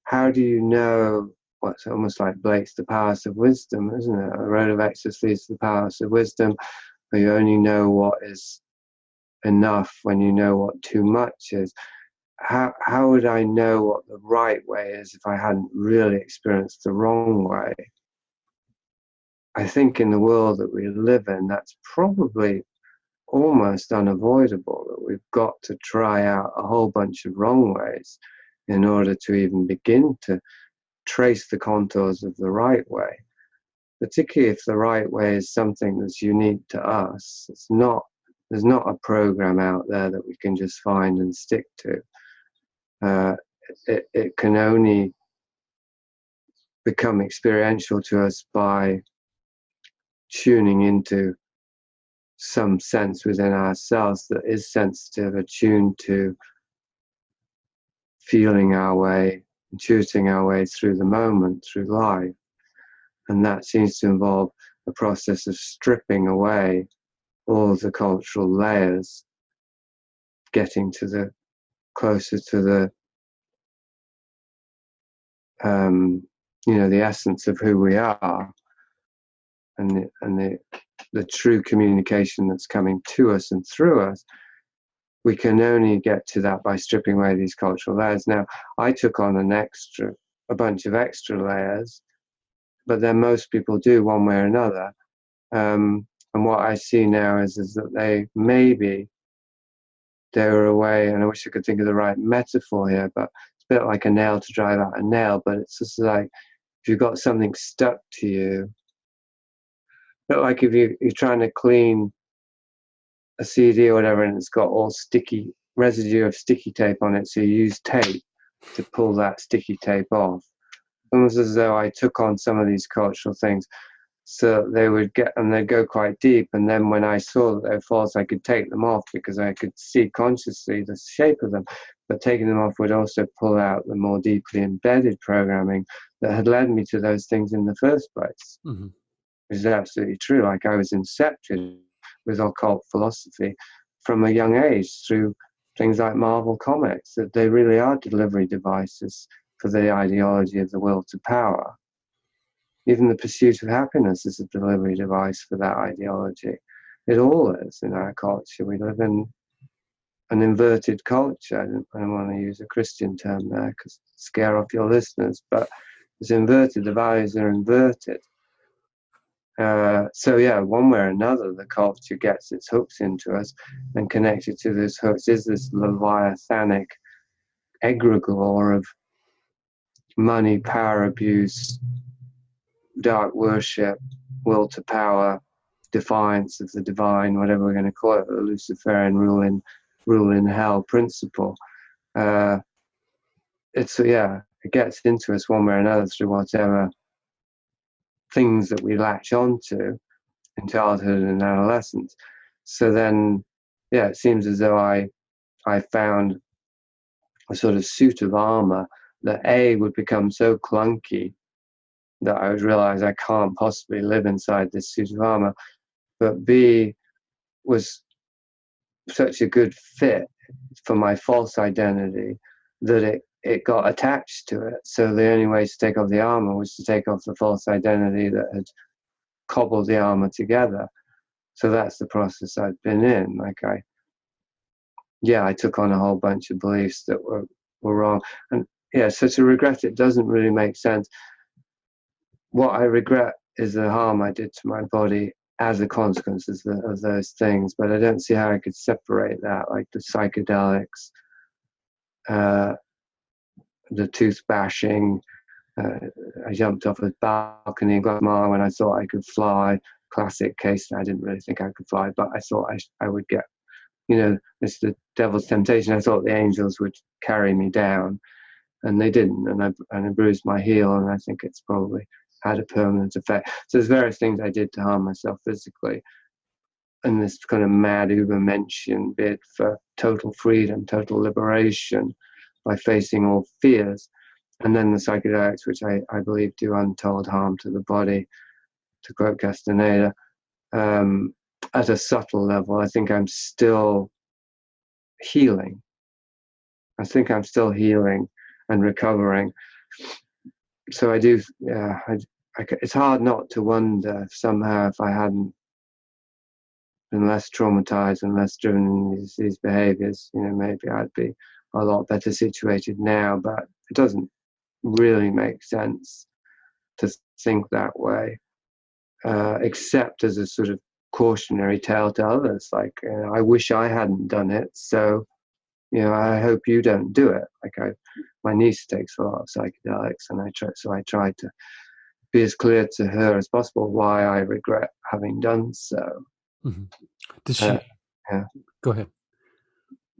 how do you know? What's almost like Blake's The Powers of Wisdom, isn't it? A road of access leads to the powers of wisdom, but you only know what is enough when you know what too much is. How would I know what the right way is if I hadn't really experienced the wrong way? I think in the world that we live in, that's probably almost unavoidable, that we've got to try out a whole bunch of wrong ways in order to even begin to trace the contours of the right way, particularly if the right way is something that's unique to us. There's not a program out there that we can just find and stick to. It can only become experiential to us by tuning into some sense within ourselves that is sensitive, attuned to feeling our way, intuiting our way through the moment, through life. And that seems to involve a process of stripping away all of the cultural layers, getting to the closer to the the essence of who we are, and the true communication that's coming to us and through us. We can only get to that by stripping away these cultural layers. Now, I took on a bunch of extra layers, but then most people do one way or another. And what I see now is that they were away, and I wish I could think of the right metaphor here, but it's a bit like a nail to drive out a nail, but it's just like if you've got something stuck to you, but like if you're trying to clean a CD or whatever, and it's got all sticky residue of sticky tape on it, so you use tape to pull that sticky tape off. Almost as though I took on some of these cultural things, so they'd go quite deep, and then when I saw that they were false, I could take them off because I could see consciously the shape of them. But taking them off would also pull out the more deeply embedded programming that had led me to those things in the first place. Mm-hmm. Which is absolutely true. Like, I was incepted with occult philosophy from a young age through things like Marvel Comics, that they really are delivery devices for the ideology of the will to power. Even the pursuit of happiness is a delivery device for that ideology. It all is in our culture. We live in an inverted culture. I don't want to use a Christian term there because scare off your listeners, but it's inverted. The values are inverted. So yeah, one way or another, the culture gets its hooks into us, and connected to those hooks is this leviathanic egregore of money, power abuse, dark worship, will to power, defiance of the divine, whatever we're going to call it, the Luciferian rule in hell principle. It gets into us one way or another through whatever things that we latch onto in childhood and adolescence. So then, it seems as though I found a sort of suit of armor that A, would become so clunky that I would realize I can't possibly live inside this suit of armor, but B, was such a good fit for my false identity that it got attached to it. So the only way to take off the armor was to take off the false identity that had cobbled the armor together. So that's the process I've been in. Like I took on a whole bunch of beliefs that were wrong. And yeah, so to regret it doesn't really make sense. What I regret is the harm I did to my body as a consequence of those things, but I don't see how I could separate that, like the psychedelics, the tooth bashing. I jumped off a balcony in Guatemala when I thought I could fly. Classic case. I didn't really think I could fly, but I thought I would get, it's the devil's temptation. I thought the angels would carry me down, and they didn't, and I bruised my heel, and I think it's probably had a permanent effect. So there's various things I did to harm myself physically, and this kind of mad Übermenschen bid for total freedom, total liberation by facing all fears. And then the psychedelics, which I believe do untold harm to the body, to quote Castaneda, at a subtle level. I think I'm still healing. I think I'm still healing and recovering. So I do, it's hard not to wonder if somehow if I hadn't been less traumatized and less driven in these behaviors, maybe I'd be a lot better situated now, but it doesn't really make sense to think that way, except as a sort of cautionary tale to others. Like, I wish I hadn't done it, so I hope you don't do it. Like, my niece takes a lot of psychedelics, and I try to be as clear to her as possible why I regret having done so. Mm-hmm. Does she? Yeah. Go ahead.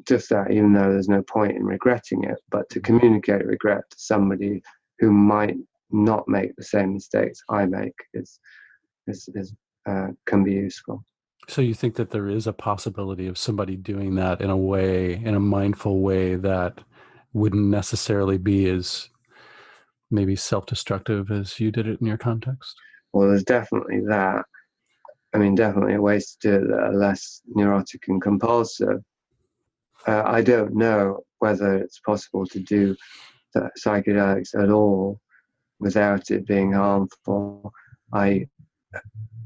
Just that, even though there's no point in regretting it, but to communicate regret to somebody who might not make the same mistakes I make can be useful. So you think that there is a possibility of somebody doing that in a mindful way that wouldn't necessarily be as maybe self-destructive as you did it in your context? Well, there's definitely that. I mean, definitely ways to do it that are less neurotic and compulsive. I don't know whether it's possible to do the psychedelics at all without it being harmful. I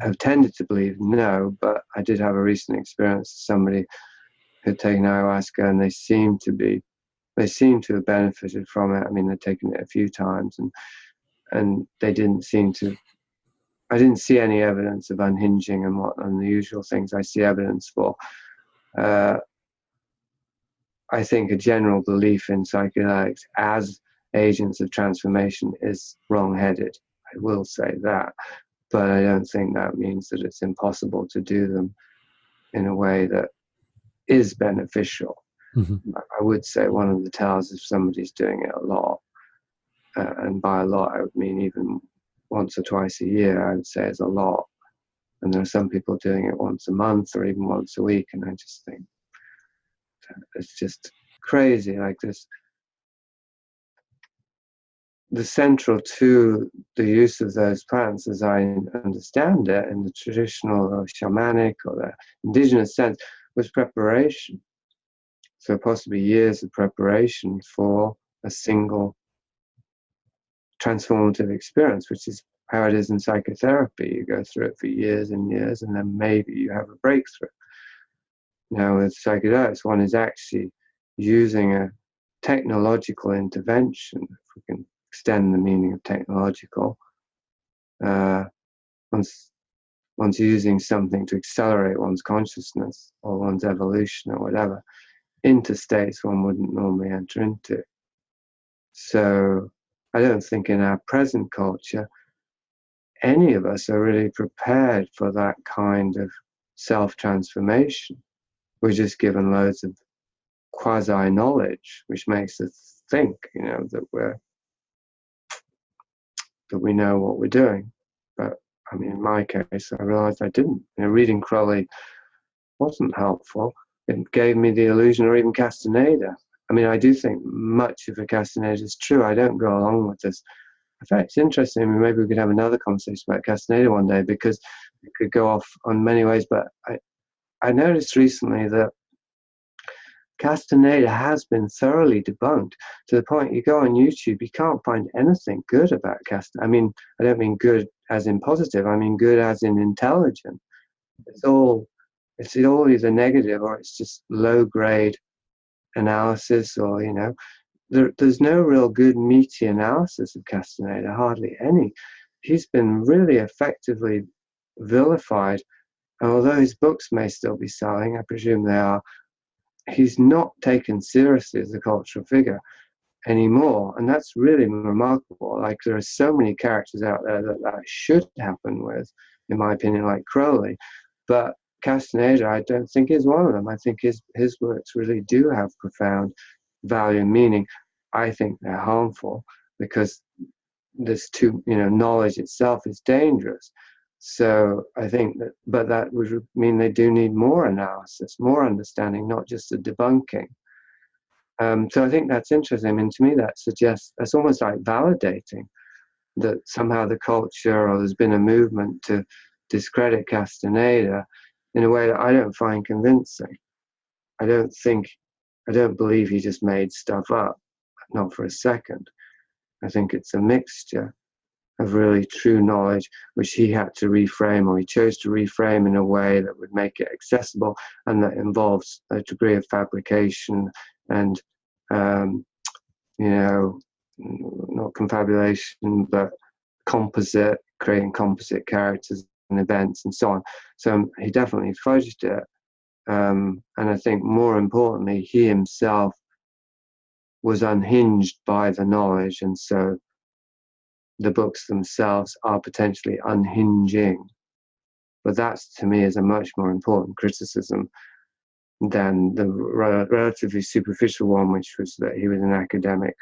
have tended to believe no, but I did have a recent experience with somebody who had taken ayahuasca, and they seem to have benefited from it. I mean, they'd taken it a few times, and they didn't seem to. I didn't see any evidence of unhinging and the usual things I see evidence for. I think a general belief in psychedelics as agents of transformation is wrong-headed. I will say that. But I don't think that means that it's impossible to do them in a way that is beneficial. Mm-hmm. I would say one of the tells if somebody's doing it a lot, and by a lot I would mean even once or twice a year, I would say it's a lot. And there are some people doing it once a month or even once a week, and I just think it's just crazy. Like this, the central to the use of those plants, as I understand it, in the traditional or shamanic or the indigenous sense, was preparation. So possibly years of preparation for a single transformative experience, which is how it is in psychotherapy. You go through it for years and years, and then maybe you have a breakthrough. Now with psychedelics, one is actually using a technological intervention, if we can extend the meaning of technological. One's using something to accelerate one's consciousness or one's evolution or whatever into states one wouldn't normally enter into. So I don't think in our present culture any of us are really prepared for that kind of self-transformation. We're just given loads of quasi-knowledge, which makes us think, that we know what we're doing. But I mean, in my case, I realized I didn't. Reading Crowley wasn't helpful. It gave me the illusion, or even Castaneda. I mean, I do think much of Castaneda is true. I don't go along with this. In fact, it's interesting. I mean, maybe we could have another conversation about Castaneda one day, because it could go off on many ways. But I noticed recently that Castaneda has been thoroughly debunked to the point you go on YouTube, you can't find anything good about Castaneda. I mean, I don't mean good as in positive. I mean good as in intelligent. It's all either negative or it's just low grade analysis, or there's no real good meaty analysis of Castaneda, hardly any. He's been really effectively vilified, and although his books may still be selling, I presume they are, he's not taken seriously as a cultural figure anymore, and that's really remarkable. Like, there are so many characters out there that should happen with, in my opinion, like Crowley, but Castaneda, I don't think, is one of them. I think his works really do have profound value and meaning. I think they're harmful because knowledge itself is dangerous. So I think that, but that would mean they do need more analysis, more understanding, not just the debunking. So I think that's interesting. I mean, to me, that suggests, that's almost like validating that somehow the culture, or there's been a movement to discredit Castaneda in a way that I don't find convincing. I don't believe he just made stuff up, not for a second. I think it's a mixture of really true knowledge, which he had to reframe, or he chose to reframe in a way that would make it accessible, and that involves a degree of fabrication and, not confabulation, but creating composite characters and events and so on. So he definitely fudged it. And I think more importantly, he himself was unhinged by the knowledge, and so the books themselves are potentially unhinging. But that, to me, is a much more important criticism than the relatively superficial one, which was that he was an academic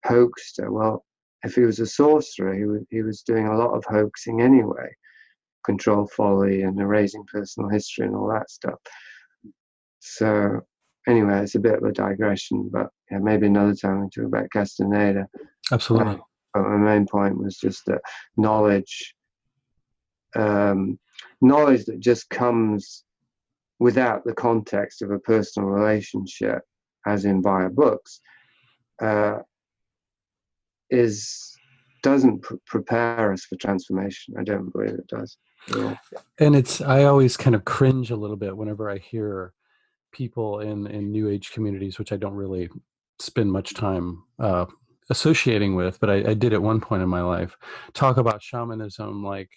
hoaxer. Well, if he was a sorcerer, he was doing a lot of hoaxing anyway, control folly and erasing personal history and all that stuff. So anyway, it's a bit of a digression, but yeah, maybe another time we talk about Castaneda. Absolutely. But my main point was just that knowledge that just comes without the context of a personal relationship, as in via books, doesn't prepare us for transformation. I don't believe it does at all. And I always kind of cringe a little bit whenever I hear people in New Age communities, which I don't really spend much time associating with, but I did at one point in my life, talk about shamanism like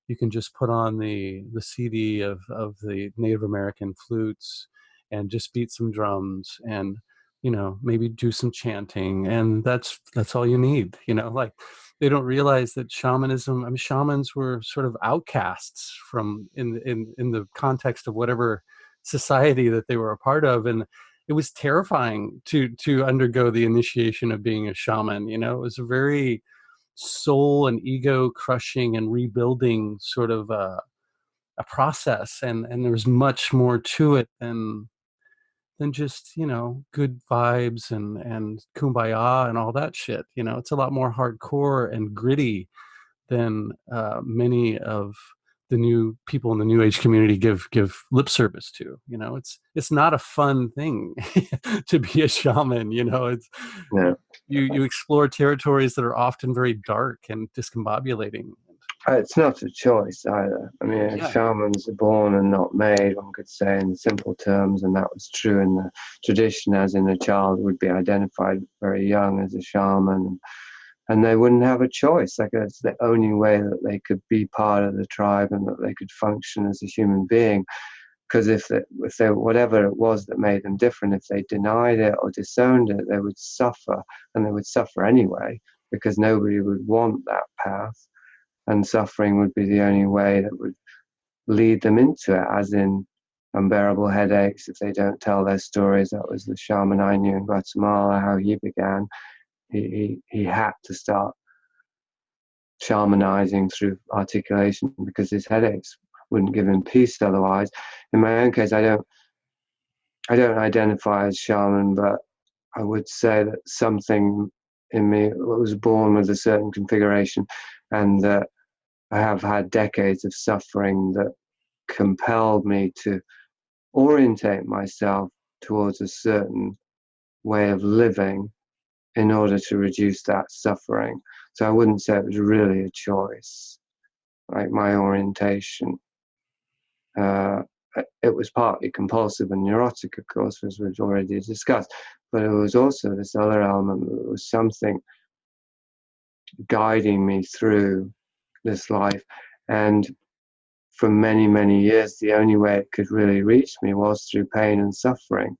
you can just put on the CD of the Native American flutes and just beat some drums and maybe do some chanting, and that's all you need. Like, they don't realize that shamanism, I mean, shamans were sort of outcasts from in the context of whatever society that they were a part of, and it was terrifying to undergo the initiation of being a shaman. It was a very soul and ego crushing and rebuilding sort of a process, and there was much more to it than just good vibes and kumbaya and all that shit. It's a lot more hardcore and gritty than many of the new people in the New Age community give lip service to. It's not a fun thing to be a shaman. It's you explore territories that are often very dark and discombobulating. It's not a choice either. I mean, shamans are born and not made, one could say, in simple terms, and that was true in the tradition, as in a child would be identified very young as a shaman, and they wouldn't have a choice. Like, it's the only way that they could be part of the tribe and that they could function as a human being. Because if they whatever it was that made them different, if they denied it or disowned it, they would suffer, and they would suffer anyway, because nobody would want that path. And suffering would be the only way that would lead them into it, as in unbearable headaches if they don't tell their stories. That was the shaman I knew in Guatemala, how he began. He had to start shamanizing through articulation because his headaches wouldn't give him peace otherwise. In my own case, I don't identify as shaman, but I would say that something in me was born with a certain configuration, and that I have had decades of suffering that compelled me to orientate myself towards a certain way of living in order to reduce that suffering. So I wouldn't say it was really a choice, like my orientation. Uh, it was partly compulsive and neurotic, of course, as we've already discussed, but it was also this other element that was something guiding me through this life. And for many, many years, the only way it could really reach me was through pain and suffering,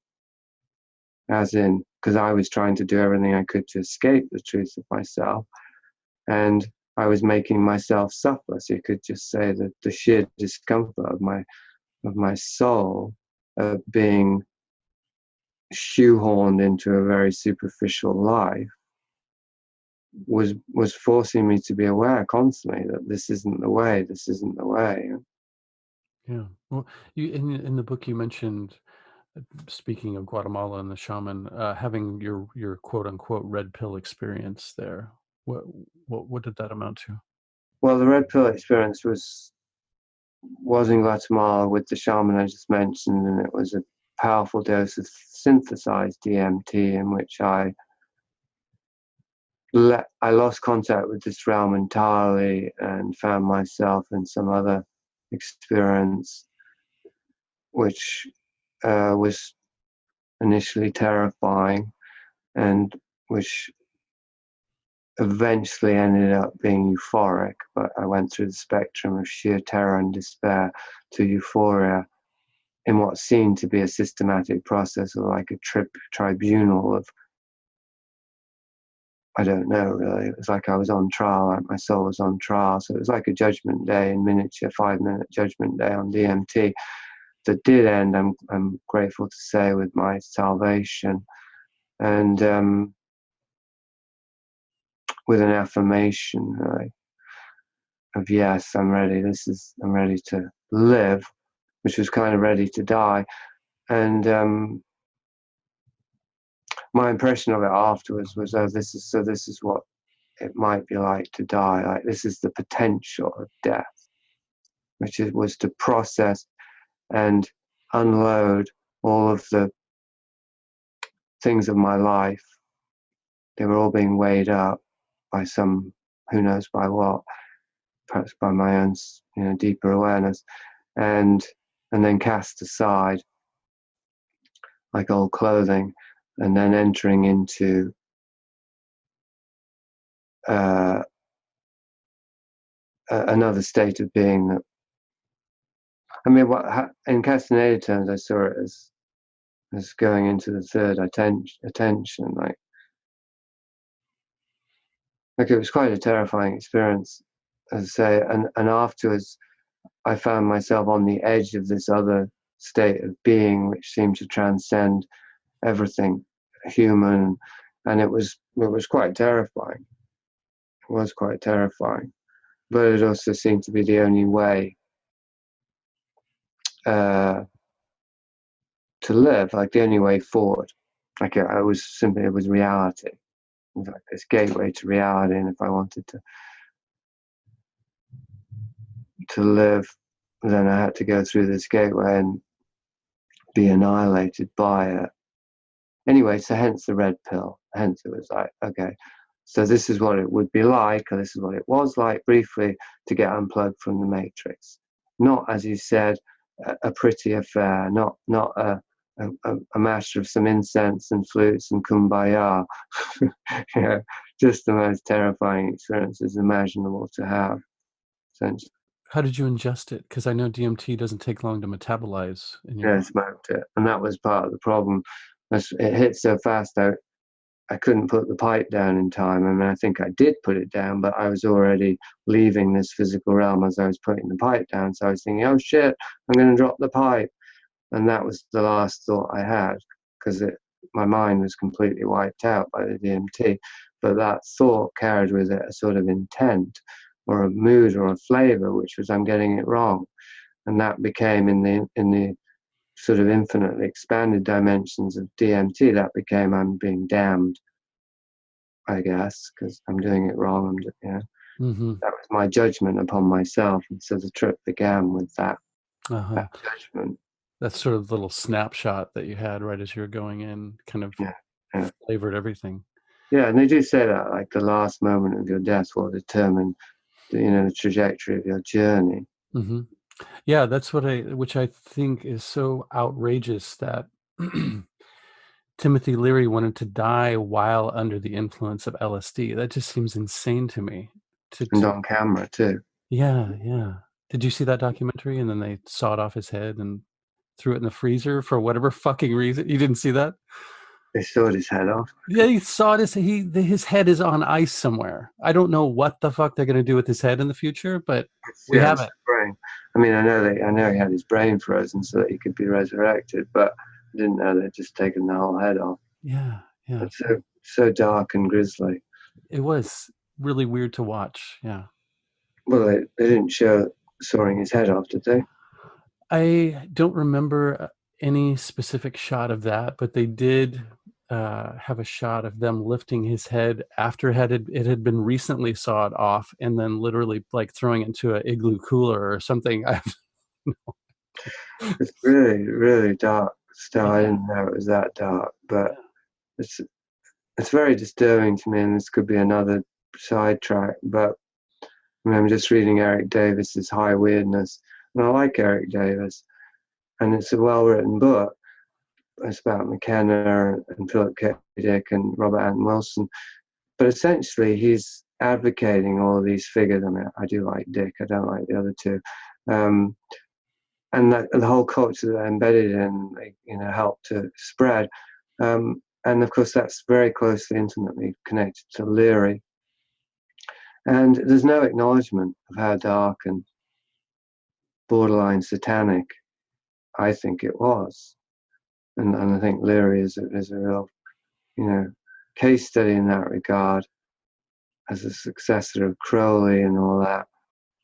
as in, because I was trying to do everything I could to escape the truth of myself, and I was making myself suffer. So you could just say that the sheer discomfort of my soul, being shoehorned into a very superficial life, was forcing me to be aware constantly that this isn't the way. This isn't the way. Yeah. Well, you in the book you mentioned, speaking of Guatemala and the shaman, having your quote unquote red pill experience there. What did that amount to? Well, the red pill experience was in Guatemala with the shaman I just mentioned, and it was a powerful dose of synthesized DMT in which I lost contact with this realm entirely and found myself in some other experience, which was initially terrifying and which eventually ended up being euphoric. But I went through the spectrum of sheer terror and despair to euphoria in what seemed to be a systematic process, or like a tribunal of, I don't know really. It was like I was on trial, like my soul was on trial. So it was like a judgment day in miniature, 5-minute judgment day on DMT that did end, I'm grateful to say, with my salvation, and with an affirmation of yes, I'm ready. I'm ready to live, which was kind of ready to die. And my impression of it afterwards was, oh, this is what it might be like to die. Like, this is the potential of death, which was to process and unload all of the things of my life. They were all being weighed up by some, who knows by what, perhaps by my own, deeper awareness, and then cast aside like old clothing, and then entering into another state of being that, I mean, in Castaneda terms, I saw it as going into the third attention, like it was quite a terrifying experience, as I say, and afterwards I found myself on the edge of this other state of being, which seemed to transcend everything human, and it was quite terrifying. It was quite terrifying, but it also seemed to be the only way to live, like the only way forward. Like it was reality. It was like this gateway to reality, and if I wanted to live, then I had to go through this gateway and be annihilated by it. Anyway, so hence the red pill. Hence it was like, okay, so this is what it would be like, or this is what it was like briefly, to get unplugged from the matrix. Not, as you said, a pretty affair, not a matter of some incense and flutes and kumbaya. Just the most terrifying experiences imaginable to have, essentially. How did you ingest it? Because I know DMT doesn't take long to metabolize in your Yeah, body. smoked it, and that was part of the problem. It hit so fast I couldn't put the pipe down in time. I mean, I think I did put it down, but I was already leaving this physical realm as I was putting the pipe down. So I was thinking, oh shit, I'm going to drop the pipe. And that was the last thought I had, because my mind was completely wiped out by the DMT. But that thought carried with it a sort of intent or a mood or a flavor, which was, I'm getting it wrong. And that became, in the sort of infinitely expanded dimensions of DMT, that became, I'm being damned, I guess, because I'm doing it wrong. Mm-hmm. That was my judgment upon myself, and so the trip began with that Uh-huh. judgment. That sort of little snapshot that you had right as you were going in kind of Yeah, yeah, flavored everything. yeah. And they do say that, like, the last moment of your death will determine, the trajectory of your journey. Mm-hmm. Yeah, that's which I think is so outrageous that Timothy Leary wanted to die while under the influence of LSD. That just seems insane to me. And on camera too. Yeah, yeah. Did you see that documentary? And then they sawed off his head and threw it in the freezer for whatever fucking reason. You didn't see that? They sawed his head off. Yeah, he sawed his head is on ice somewhere. I don't know what the fuck they're gonna do with his head in the future, but we Yeah, have it's it. the brain. I mean, I know he had his brain frozen so that he could be resurrected, but I didn't know they'd just taken the whole head off. Yeah, yeah. It's so dark and grisly. It was really weird to watch. Yeah. Well, they didn't show sawing his head off, did they? I don't remember any specific shot of that, but they did have a shot of them lifting his head after it had been recently sawed off, and then literally like throwing it into an igloo cooler or something. It's really, really dark still. I Yeah, didn't know it was that dark, but yeah, it's it's very disturbing to me, and this could be another sidetrack. But I mean, I'm just reading Eric Davis's High Weirdness, and I like Eric Davis, and it's a well-written book. It's about McKenna and Philip K. Dick and Robert Anton Wilson. But essentially, he's advocating all of these figures. I mean, I do like Dick. I don't like the other two. Um, and the whole culture that they're embedded in, help to spread. And of course, that's very closely, intimately connected to Leary. And there's no acknowledgement of how dark and borderline satanic I think it was. And I think Leary is a real, case study in that regard as a successor of Crowley and all that.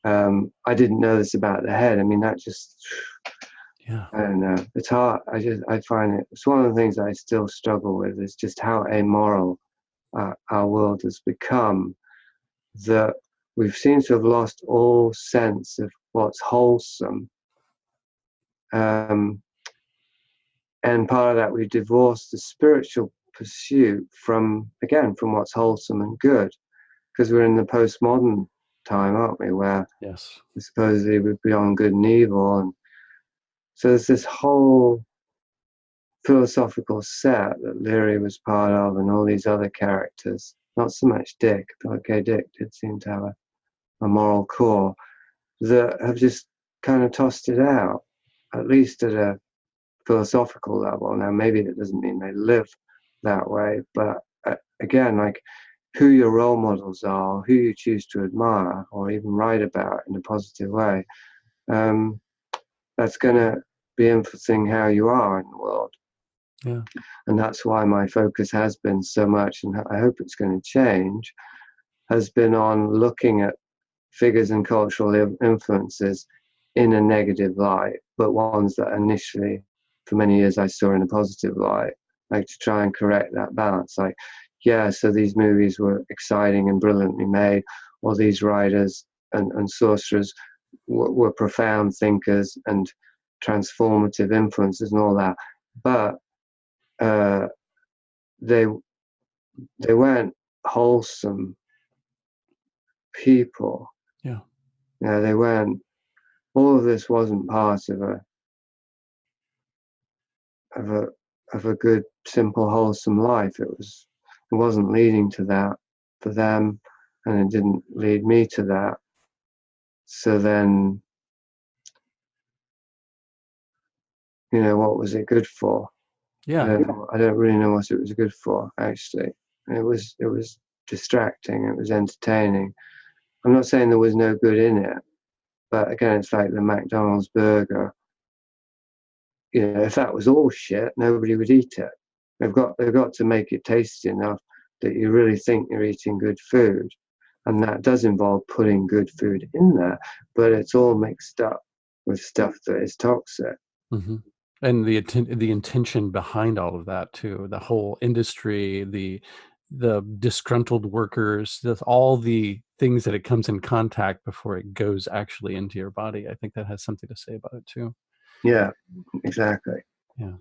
I didn't know this about the head. I mean, that just, yeah, I don't know. It's hard. I find it's one of the things I still struggle with is just how amoral our world has become, that we've seemed to have lost all sense of what's wholesome. And part of that, we've divorced the spiritual pursuit from what's wholesome and good, because we're in the postmodern time, aren't we, where yes, supposedly we're beyond good and evil. And so there's this whole philosophical set that Leary was part of, and all these other characters. Not so much Dick, but okay, Dick did seem to have a moral core, that have just kind of tossed it out, at least at a philosophical level. Now, maybe it doesn't mean they live that way, but again, like who your role models are, who you choose to admire or even write about in a positive way, that's going to be influencing how you are in the world. yeah, And that's why my focus has been so much, and I hope it's going to change, has been on looking at figures and cultural influences in a negative light, but ones that initially, for many years, I saw in a positive light, like to try and correct that balance. Like, yeah, so these movies were exciting and brilliantly made, or these writers and sorcerers were profound thinkers and transformative influences and all that, but they weren't wholesome people. yeah, They weren't. All of this wasn't part of a of a good, simple, wholesome life. It wasn't leading to that for them, and it didn't lead me to that. So then, what was it good for? I yeah, don't know. I don't really know what it was good for, actually. It was distracting. It was entertaining. I'm not saying there was no good in it, but again, it's like the McDonald's burger. If that was all shit, nobody would eat it. They've got to make it tasty enough that you really think you're eating good food, and that does involve putting good food in there, but it's all mixed up with stuff that is toxic. hmm and the intention behind all of that too, the whole industry, the disgruntled workers, all the things that it comes in contact before it goes actually into your body. I think that has something to say about it too. Yeah, exactly. Yeah.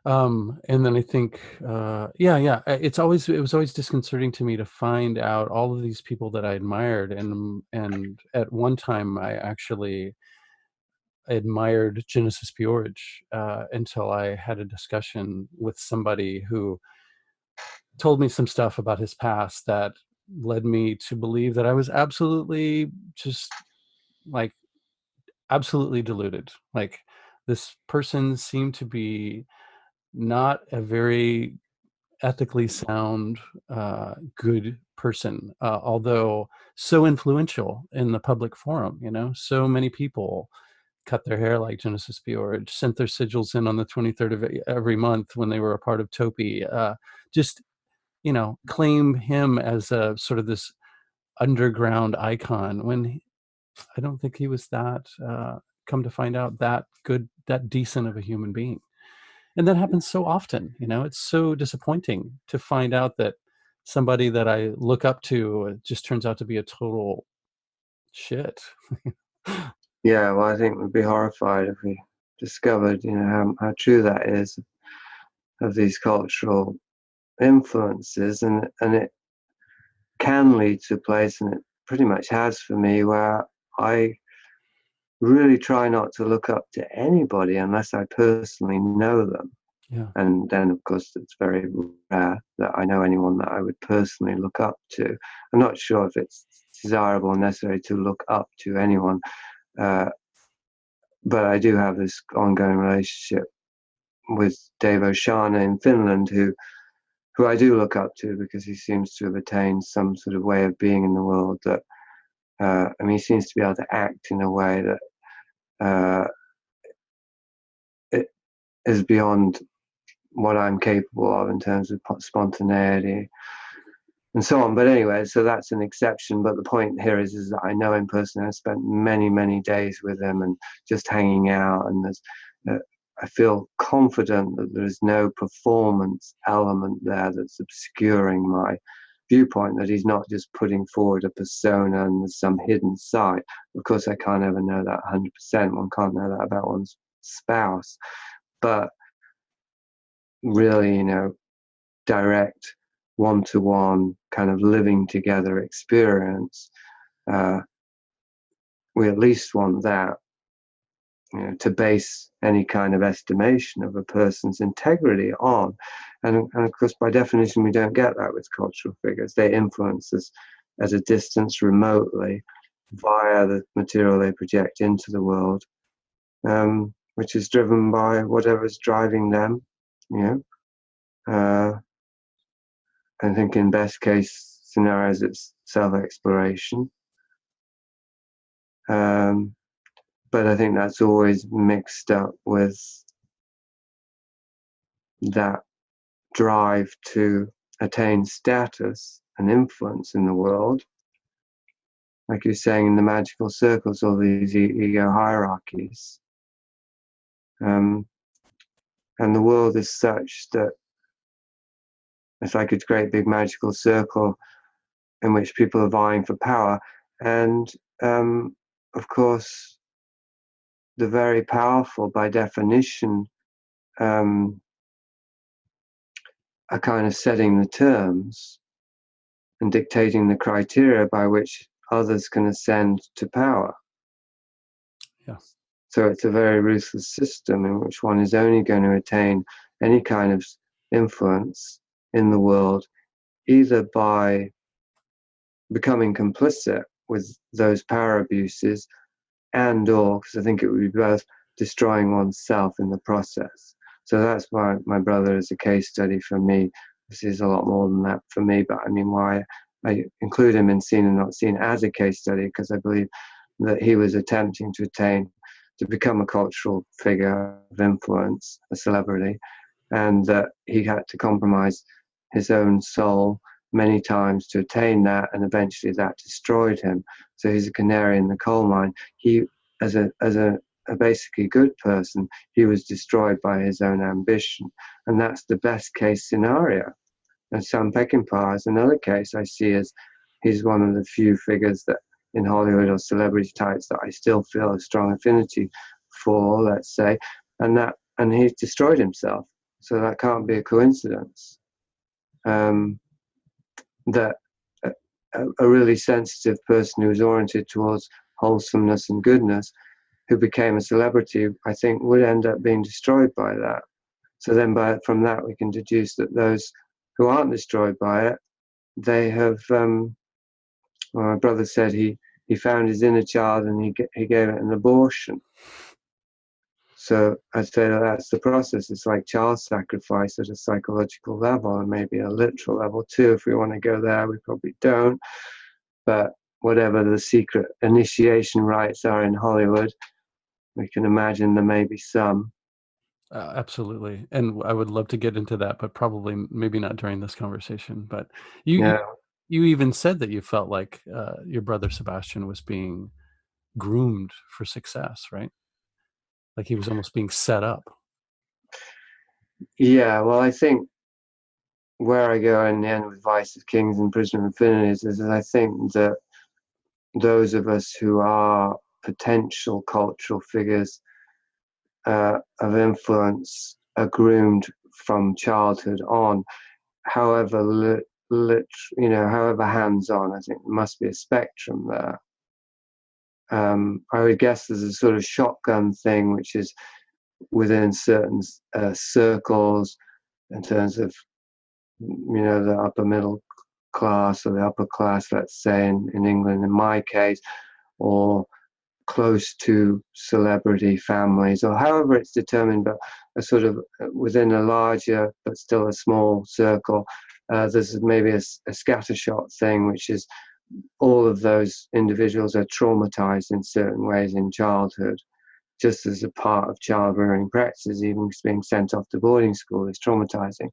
And then I think, it was always disconcerting to me to find out all of these people that I admired, and at one time I actually admired Genesis George until I had a discussion with somebody who told me some stuff about his past that led me to believe that I was absolutely just like absolutely deluded. Like this person seemed to be not a very ethically sound, good person, although so influential in the public forum. You know, so many people cut their hair like Genesis George, sent their sigils in on the 23rd of every month when they were a part of Topi. Just claim him as a sort of this underground icon when I don't think he was that. Come to find out, that good, that decent of a human being. And that happens so often. It's so disappointing to find out that somebody that I look up to just turns out to be a total shit. Yeah, well, I think we'd be horrified if we discovered, how true that is of these cultural influences, and it can lead to a place, and it pretty much has for me, where I really try not to look up to anybody unless I personally know them. Yeah. And then, of course, it's very rare that I know anyone that I would personally look up to. I'm not sure if it's desirable or necessary to look up to anyone, but I do have this ongoing relationship with Dave Oshana in Finland, who I do look up to because he seems to have attained some sort of way of being in the world that, he seems to be able to act in a way that it is beyond what I'm capable of in terms of spontaneity and so on. But anyway, so that's an exception. But the point here is that I know him personally. I spent many, many days with him and just hanging out. And I feel confident that there is no performance element there that's obscuring my viewpoint, that he's not just putting forward a persona and there's some hidden side. Of course, I can't ever know that 100%. One can't know that about one's spouse. But really, direct one-to-one kind of living together experience, we at least want that, to base any kind of estimation of a person's integrity on. And of course, by definition, we don't get that with cultural figures. They influence us at a distance, remotely, via the material they project into the world, which is driven by whatever's driving them. I think in best case scenarios, it's self-exploration. But I think that's always mixed up with that drive to attain status and influence in the world. Like you're saying, in the magical circles, all these ego hierarchies. And the world is such that it's like a great big magical circle in which people are vying for power. And of course, the very powerful, by definition, are kind of setting the terms and dictating the criteria by which others can ascend to power. Yeah. So it's a very ruthless system in which one is only going to attain any kind of influence in the world either by becoming complicit with those power abuses and/or, because I think it would be both, destroying oneself in the process. So that's why my brother is a case study for me. This is a lot more than that for me, but I mean, why I include him in Seen and Not Seen as a case study, because I believe that he was attempting to become a cultural figure of influence, a celebrity, and that he had to compromise his own soul many times to attain that, and eventually that destroyed him. So he's a canary in the coal mine. He, as a basically good person, he was destroyed by his own ambition, and that's the best case scenario. And Sam Peckinpah is another case I see as he's one of the few figures that in Hollywood or celebrity types that I still feel a strong affinity for, let's say, and he's destroyed himself. So that can't be a coincidence. That a really sensitive person who was oriented towards wholesomeness and goodness, who became a celebrity, I think would end up being destroyed by that. So then from that we can deduce that those who aren't destroyed by it, they have, well, my brother said he found his inner child and he gave it an abortion. So I'd say that's the process. It's like child sacrifice at a psychological level, and maybe a literal level too. If we want to go there, we probably don't. But whatever the secret initiation rites are in Hollywood, we can imagine there may be some. Absolutely. And I would love to get into that, but probably maybe not during this conversation. But you Yeah. you even said that you felt like your brother Sebastian was being groomed for success, right? Like he was almost being set up. Yeah, well, I think where I go in the end with Vice of Kings and Prisoner of Infinities is that I think that those of us who are potential cultural figures of influence are groomed from childhood on, however however hands-on. I think there must be a spectrum there. I would guess there's a sort of shotgun thing, which is within certain circles in terms of, the upper middle class or the upper class, let's say in England in my case, or close to celebrity families, or however it's determined, but a sort of within a larger but still a small circle. There's maybe a scattershot thing, which is all of those individuals are traumatized in certain ways in childhood, just as a part of child rearing practices. Even being sent off to boarding school is traumatizing,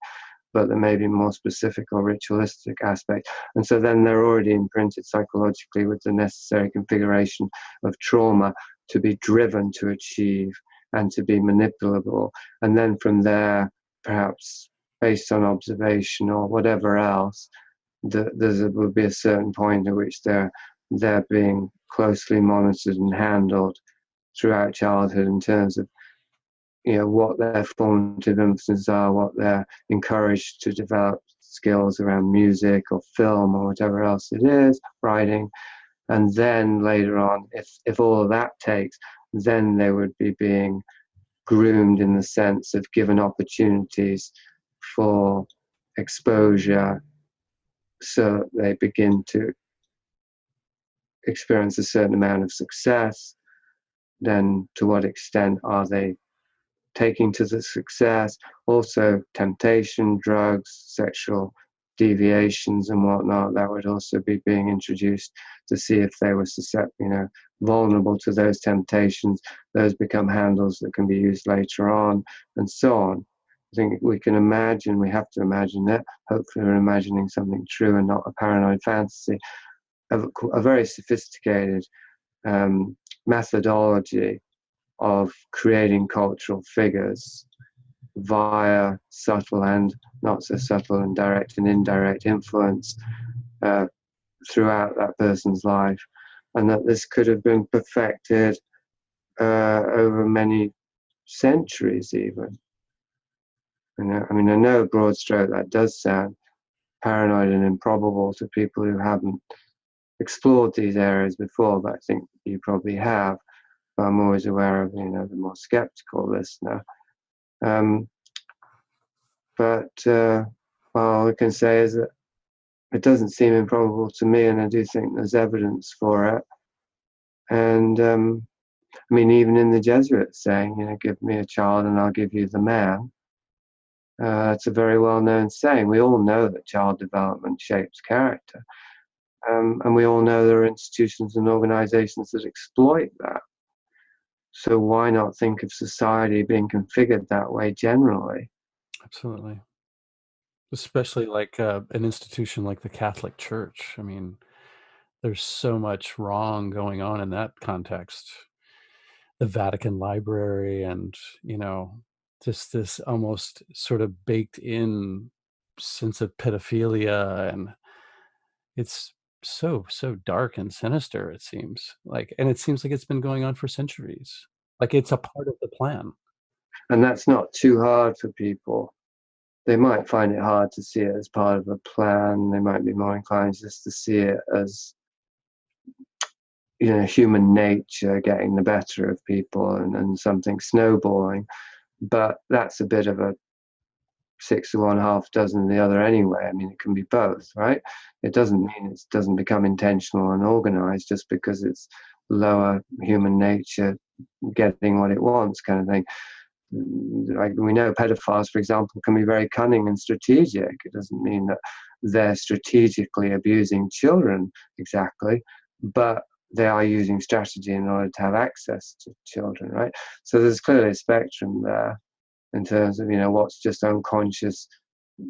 but there may be more specific or ritualistic aspects. And so then they're already imprinted psychologically with the necessary configuration of trauma to be driven to achieve and to be manipulable. And then from there, perhaps based on observation or whatever else, there will be a certain point at which they're being closely monitored and handled throughout childhood in terms of what their formative influences are, what they're encouraged to develop skills around music or film or whatever else it is, writing. And then later on, if all of that takes, then they would be being groomed in the sense of given opportunities for exposure, so they begin to experience a certain amount of success. Then to what extent are they taking to the success? Also temptation, drugs, sexual deviations and whatnot, that would also be being introduced to see if they were vulnerable to those temptations. Those become handles that can be used later on, and so on. I think we have to imagine it. Hopefully we're imagining something true and not a paranoid fantasy, a very sophisticated methodology of creating cultural figures via subtle and not so subtle and direct and indirect influence throughout that person's life, and that this could have been perfected over many centuries even. I know broad stroke that does sound paranoid and improbable to people who haven't explored these areas before, but I think you probably have. I'm always aware of, the more skeptical listener. But all I can say is that it doesn't seem improbable to me, and I do think there's evidence for it. And even in the Jesuits saying, give me a child and I'll give you the man. It's a very well-known saying. We all know that child development shapes character. And we all know there are institutions and organizations that exploit that. So why not think of society being configured that way generally? Absolutely. Especially like an institution like the Catholic Church. There's so much wrong going on in that context. The Vatican Library and, just this almost sort of baked in sense of pedophilia, and it's so dark and sinister, it seems like, and it seems like it's been going on for centuries. Like it's a part of the plan. And that's not too hard for people. they might find it hard to see it as part of a plan. They might be more inclined just to see it as, human nature getting the better of people and something snowballing. But that's a bit of a 6 to 1, half dozen the other anyway. I mean, it can be both, right? It doesn't mean it doesn't become intentional and organized just because it's lower human nature getting what it wants, kind of thing. Like we know pedophiles, for example, can be very cunning and strategic. It doesn't mean that they're strategically abusing children exactly, but they are using strategy in order to have access to children, right? So there's clearly a spectrum there in terms of, what's just unconscious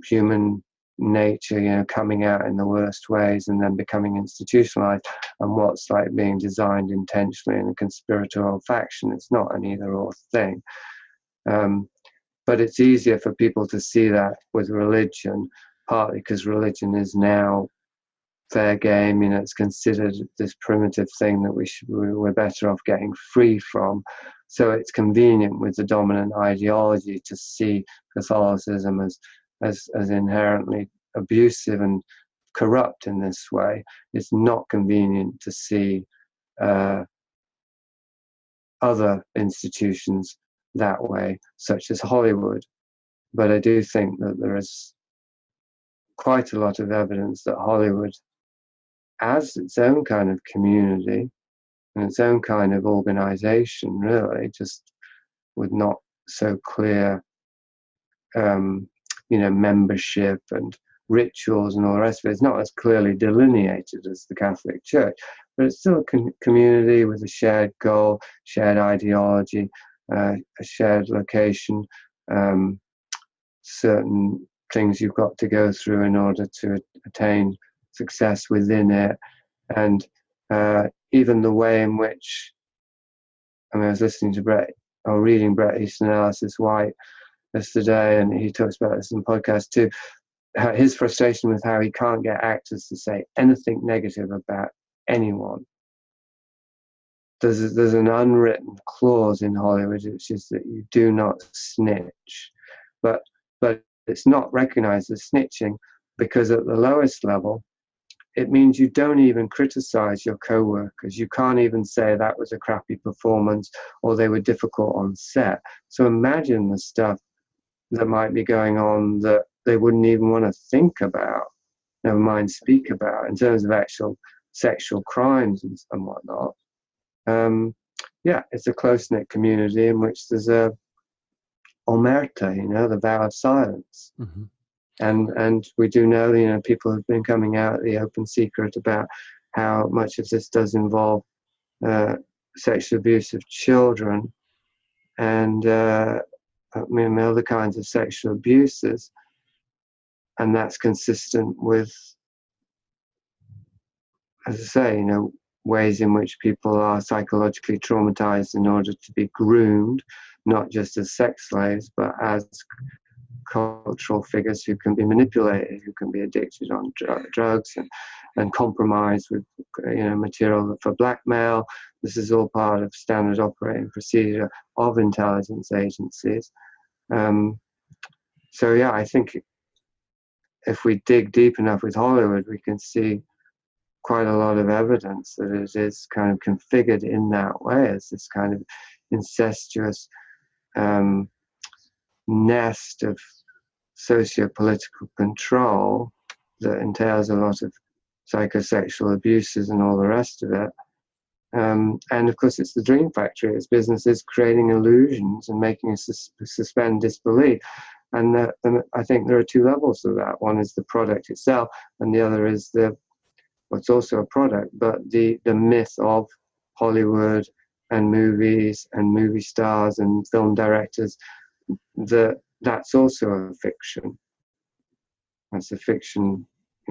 human nature, coming out in the worst ways and then becoming institutionalized, and what's like being designed intentionally in a conspiratorial faction. It's not an either or thing. But it's easier for people to see that with religion, partly because religion is now fair game. It's considered this primitive thing that we're better off getting free from. So it's convenient with the dominant ideology to see Catholicism as inherently abusive and corrupt in this way. It's not convenient to see other institutions that way, such as Hollywood. But I do think that there is quite a lot of evidence that Hollywood, as its own kind of community and its own kind of organization, really, just with not so clear, membership and rituals and all the rest of it. It's not as clearly delineated as the Catholic Church, but it's still a community with a shared goal, shared ideology, a shared location, certain things you've got to go through in order to attain success within it. And even the way in which, I was listening to reading Bret Easton Ellis's White yesterday, and he talks about this in the podcast too, his frustration with how he can't get actors to say anything negative about anyone. There's an unwritten clause in Hollywood, which is that you do not snitch. But it's not recognized as snitching, because at the lowest level, it means you don't even criticize your co-workers. You can't even say that was a crappy performance or they were difficult on set. So imagine the stuff that might be going on that they wouldn't even want to think about, never mind speak about, in terms of actual sexual crimes and whatnot. It's a close-knit community in which there's a omerta, the vow of silence. Mm-hmm. And we do know, people have been coming out the open secret about how much of this does involve sexual abuse of children and other kinds of sexual abuses. And that's consistent with, as I say, ways in which people are psychologically traumatized in order to be groomed, not just as sex slaves, but as cultural figures who can be manipulated, who can be addicted on drugs and compromised with material for blackmail. This is all part of standard operating procedure of intelligence agencies. I think if we dig deep enough with Hollywood, we can see quite a lot of evidence that it is kind of configured in that way, as this kind of incestuous nest of socio-political control that entails a lot of psychosexual abuses and all the rest of it. And of course, it's the dream factory. It's businesses creating illusions and making us suspend disbelief. And I think there are two levels of that. One is the product itself, and the other is what's also a product, but the myth of Hollywood and movies and movie stars and film directors, that's also a fiction. That's a fiction,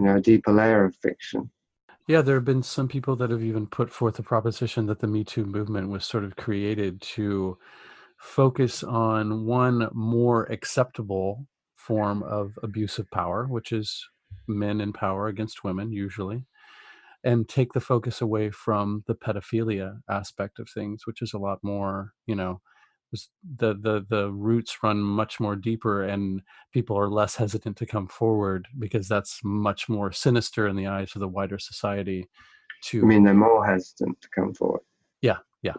a deeper layer of fiction. Yeah, there have been some people that have even put forth the proposition that the Me Too movement was sort of created to focus on one more acceptable form of abuse of power, which is men in power against women, usually, and take the focus away from the pedophilia aspect of things, which is a lot more, The roots run much more deeper, and people are less hesitant to come forward because that's much more sinister in the eyes of the wider society. I mean, To they're more hesitant to come forward. yeah, yeah,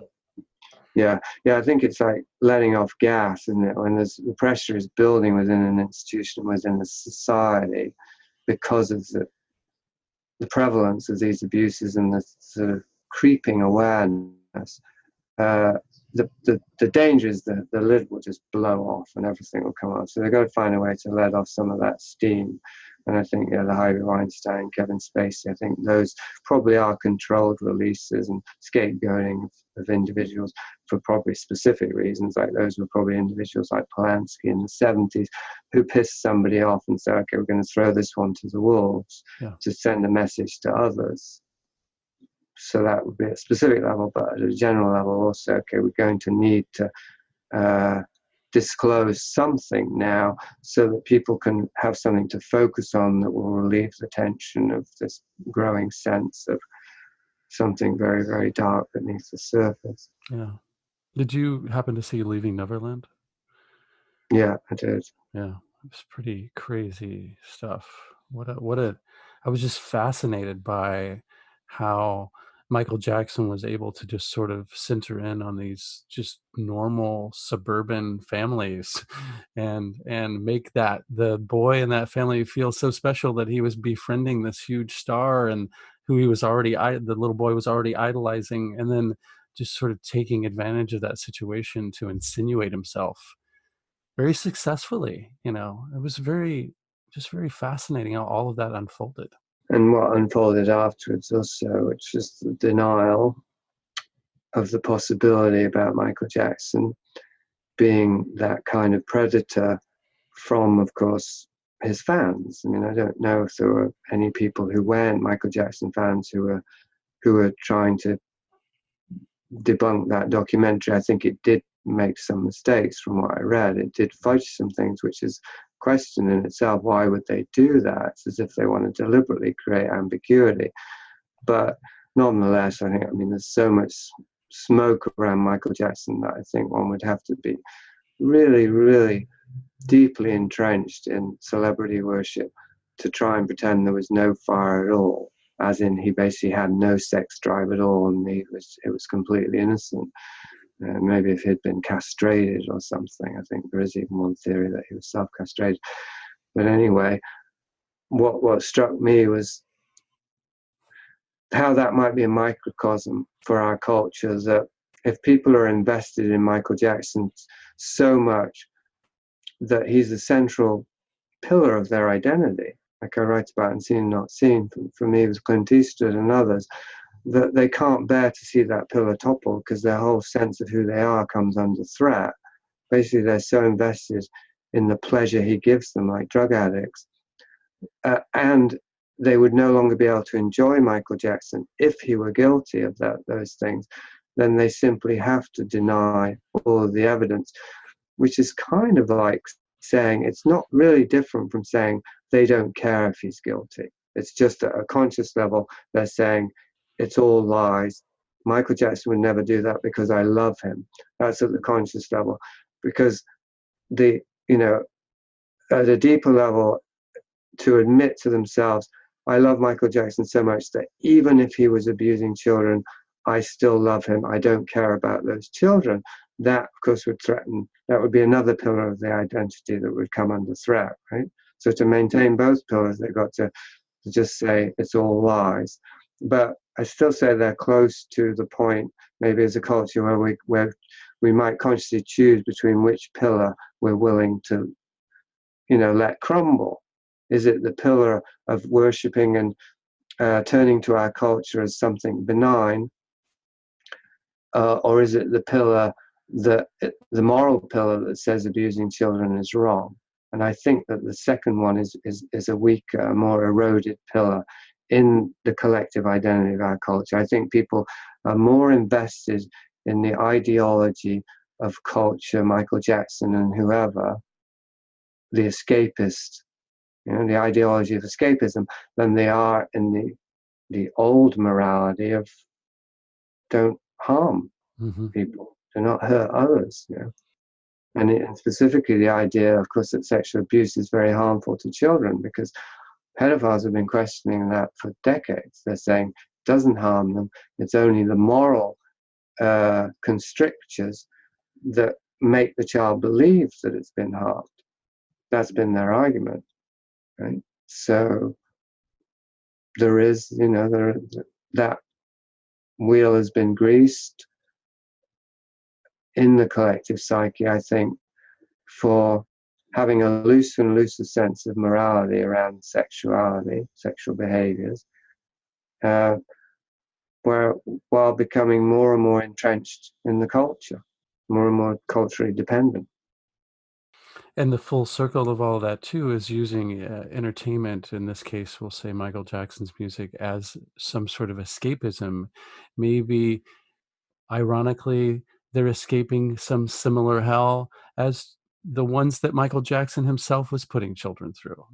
Yeah, yeah. I think it's like letting off gas, isn't it? When the pressure is building within an institution, within a society, because of the prevalence of these abuses and the sort of creeping awareness. Uh, the danger is that the lid will just blow off and everything will come off. So they've got to find a way to let off some of that steam. And I think, yeah, the Harvey Weinstein, Kevin Spacey, I think those probably are controlled releases and scapegoating of individuals for probably specific reasons. Like those were probably individuals like Polanski in the 70s who pissed somebody off and said, okay, we're going to throw this one to the wolves to send a message to others. So that would be at a specific level, but at a general level also, okay, we're going to need to disclose something now so that people can have something to focus on that will relieve the tension of this growing sense of something very, very dark beneath the surface. yeah. Did you happen to see Leaving Neverland? Yeah, I did. Yeah, it's pretty crazy stuff. I was just fascinated by how Michael Jackson was able to just sort of center in on these just normal suburban families and make that the boy in that family feel so special that he was befriending this huge star and who he was already the little boy was already idolizing, and then just sort of taking advantage of that situation to insinuate himself very successfully. It was very fascinating how all of that unfolded. And what unfolded afterwards also, which was the denial of the possibility about Michael Jackson being that kind of predator from, of course, his fans. I mean, I don't know if there were any people who weren't Michael Jackson fans who were trying to debunk that documentary. I think it did make some mistakes from what I read. It did fudge some things, which is a question in itself. Why would they do that? It's as if they want to deliberately create ambiguity. But nonetheless, I mean, there's so much smoke around Michael Jackson that I think one would have to be really, really deeply entrenched in celebrity worship to try and pretend there was no fire at all, as in he basically had no sex drive at all and it was completely innocent. Maybe if he'd been castrated or something. I think there is even one theory that he was self-castrated. But anyway, what struck me was how that might be a microcosm for our culture, that if people are invested in Michael Jackson so much that he's the central pillar of their identity, like I write about in Seen and Not Seen, for me with Clint Eastwood and others, that they can't bear to see that pillar topple because their whole sense of who they are comes under threat. Basically, they're so invested in the pleasure he gives them, like drug addicts. And they would no longer be able to enjoy Michael Jackson if he were guilty of those things. Then they simply have to deny all of the evidence, which is kind of like saying it's not really different from saying they don't care if he's guilty. It's just at a conscious level, they're saying it's all lies. Michael Jackson would never do that because I love him. That's at the conscious level. Because at a deeper level, to admit to themselves, I love Michael Jackson so much that even if he was abusing children, I still love him. I don't care about those children. That, of course, that would be another pillar of the identity that would come under threat, right? So to maintain both pillars, they've got to just say it's all lies. But I still say they're close to the point, maybe as a culture, where we might consciously choose between which pillar we're willing to, let crumble. Is it the pillar of worshipping and turning to our culture as something benign, or is it the pillar the moral pillar that says abusing children is wrong? And I think that the second one is a weaker, more eroded pillar in the collective identity of our culture. I think people are more invested in the ideology of culture, Michael Jackson and whoever, the escapist, the ideology of escapism, than they are in the old morality of don't harm people. to not hurt others, and specifically the idea, of course, that sexual abuse is very harmful to children, because pedophiles have been questioning that for decades. They're saying it doesn't harm them, it's only the moral constrictures that make the child believe that it's been harmed. That's been their argument, right? So there is, that wheel has been greased in the collective psyche, I think, for having a looser and looser sense of morality around sexuality, sexual behaviors, while becoming more and more entrenched in the culture, more and more culturally dependent. And the full circle of all that too is using entertainment, in this case we'll say Michael Jackson's music, as some sort of escapism. Maybe ironically they're escaping some similar hell as the ones that Michael Jackson himself was putting children through,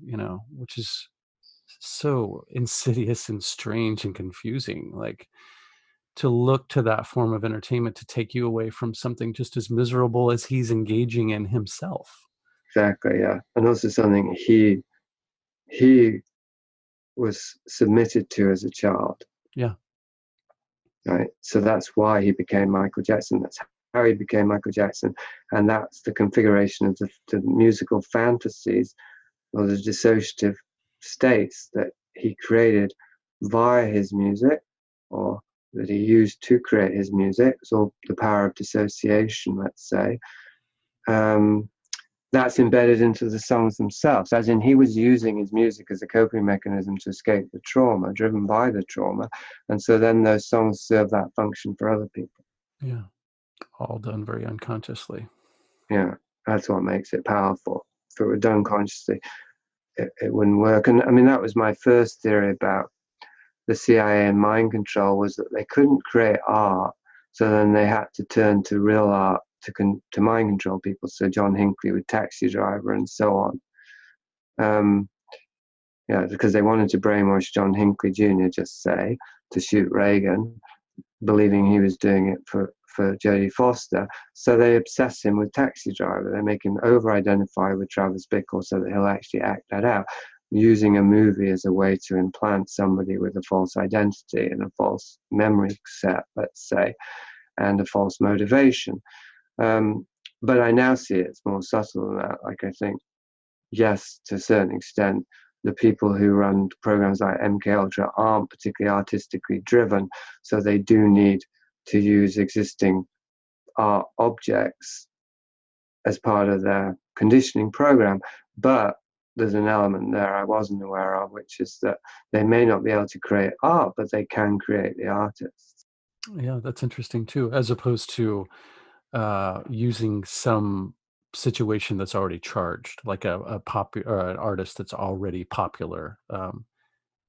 which is so insidious and strange and confusing. Like, to look to that form of entertainment to take you away from something just as miserable as he's engaging in himself. Exactly, yeah. And also something he was submitted to as a child. Yeah. Right. So that's why he became Michael Jackson. That's how he became Michael Jackson. And that's the configuration of the musical fantasies or the dissociative states that he created via his music, or that he used to create his music. It's all the power of dissociation, let's say. That's embedded into the songs themselves, as in he was using his music as a coping mechanism to escape the trauma, driven by the trauma. And so then those songs serve that function for other people. Yeah. All done very unconsciously. Yeah, that's what makes it powerful. If it were done consciously, it wouldn't work. And I mean, that was my first theory about the CIA and mind control, was that they couldn't create art, so then they had to turn to real art to mind control people. So John Hinckley with Taxi Driver and so on. Because they wanted to brainwash John Hinckley Jr., just say, to shoot Reagan, believing he was doing it for Jodie Foster. So they obsess him with Taxi Driver. They make him over-identify with Travis Bickle so that he'll actually act that out, using a movie as a way to implant somebody with a false identity and a false memory set, let's say, and a false motivation. But I now see it's more subtle than that. Like, I think, yes, to a certain extent, the people who run programs like MKUltra aren't particularly artistically driven, so they do need to use existing art objects as part of their conditioning program. But there's an element there I wasn't aware of, which is that they may not be able to create art, but they can create the artists. Yeah, that's interesting too, as opposed to using some situation that's already charged, like a popular an artist that's already popular.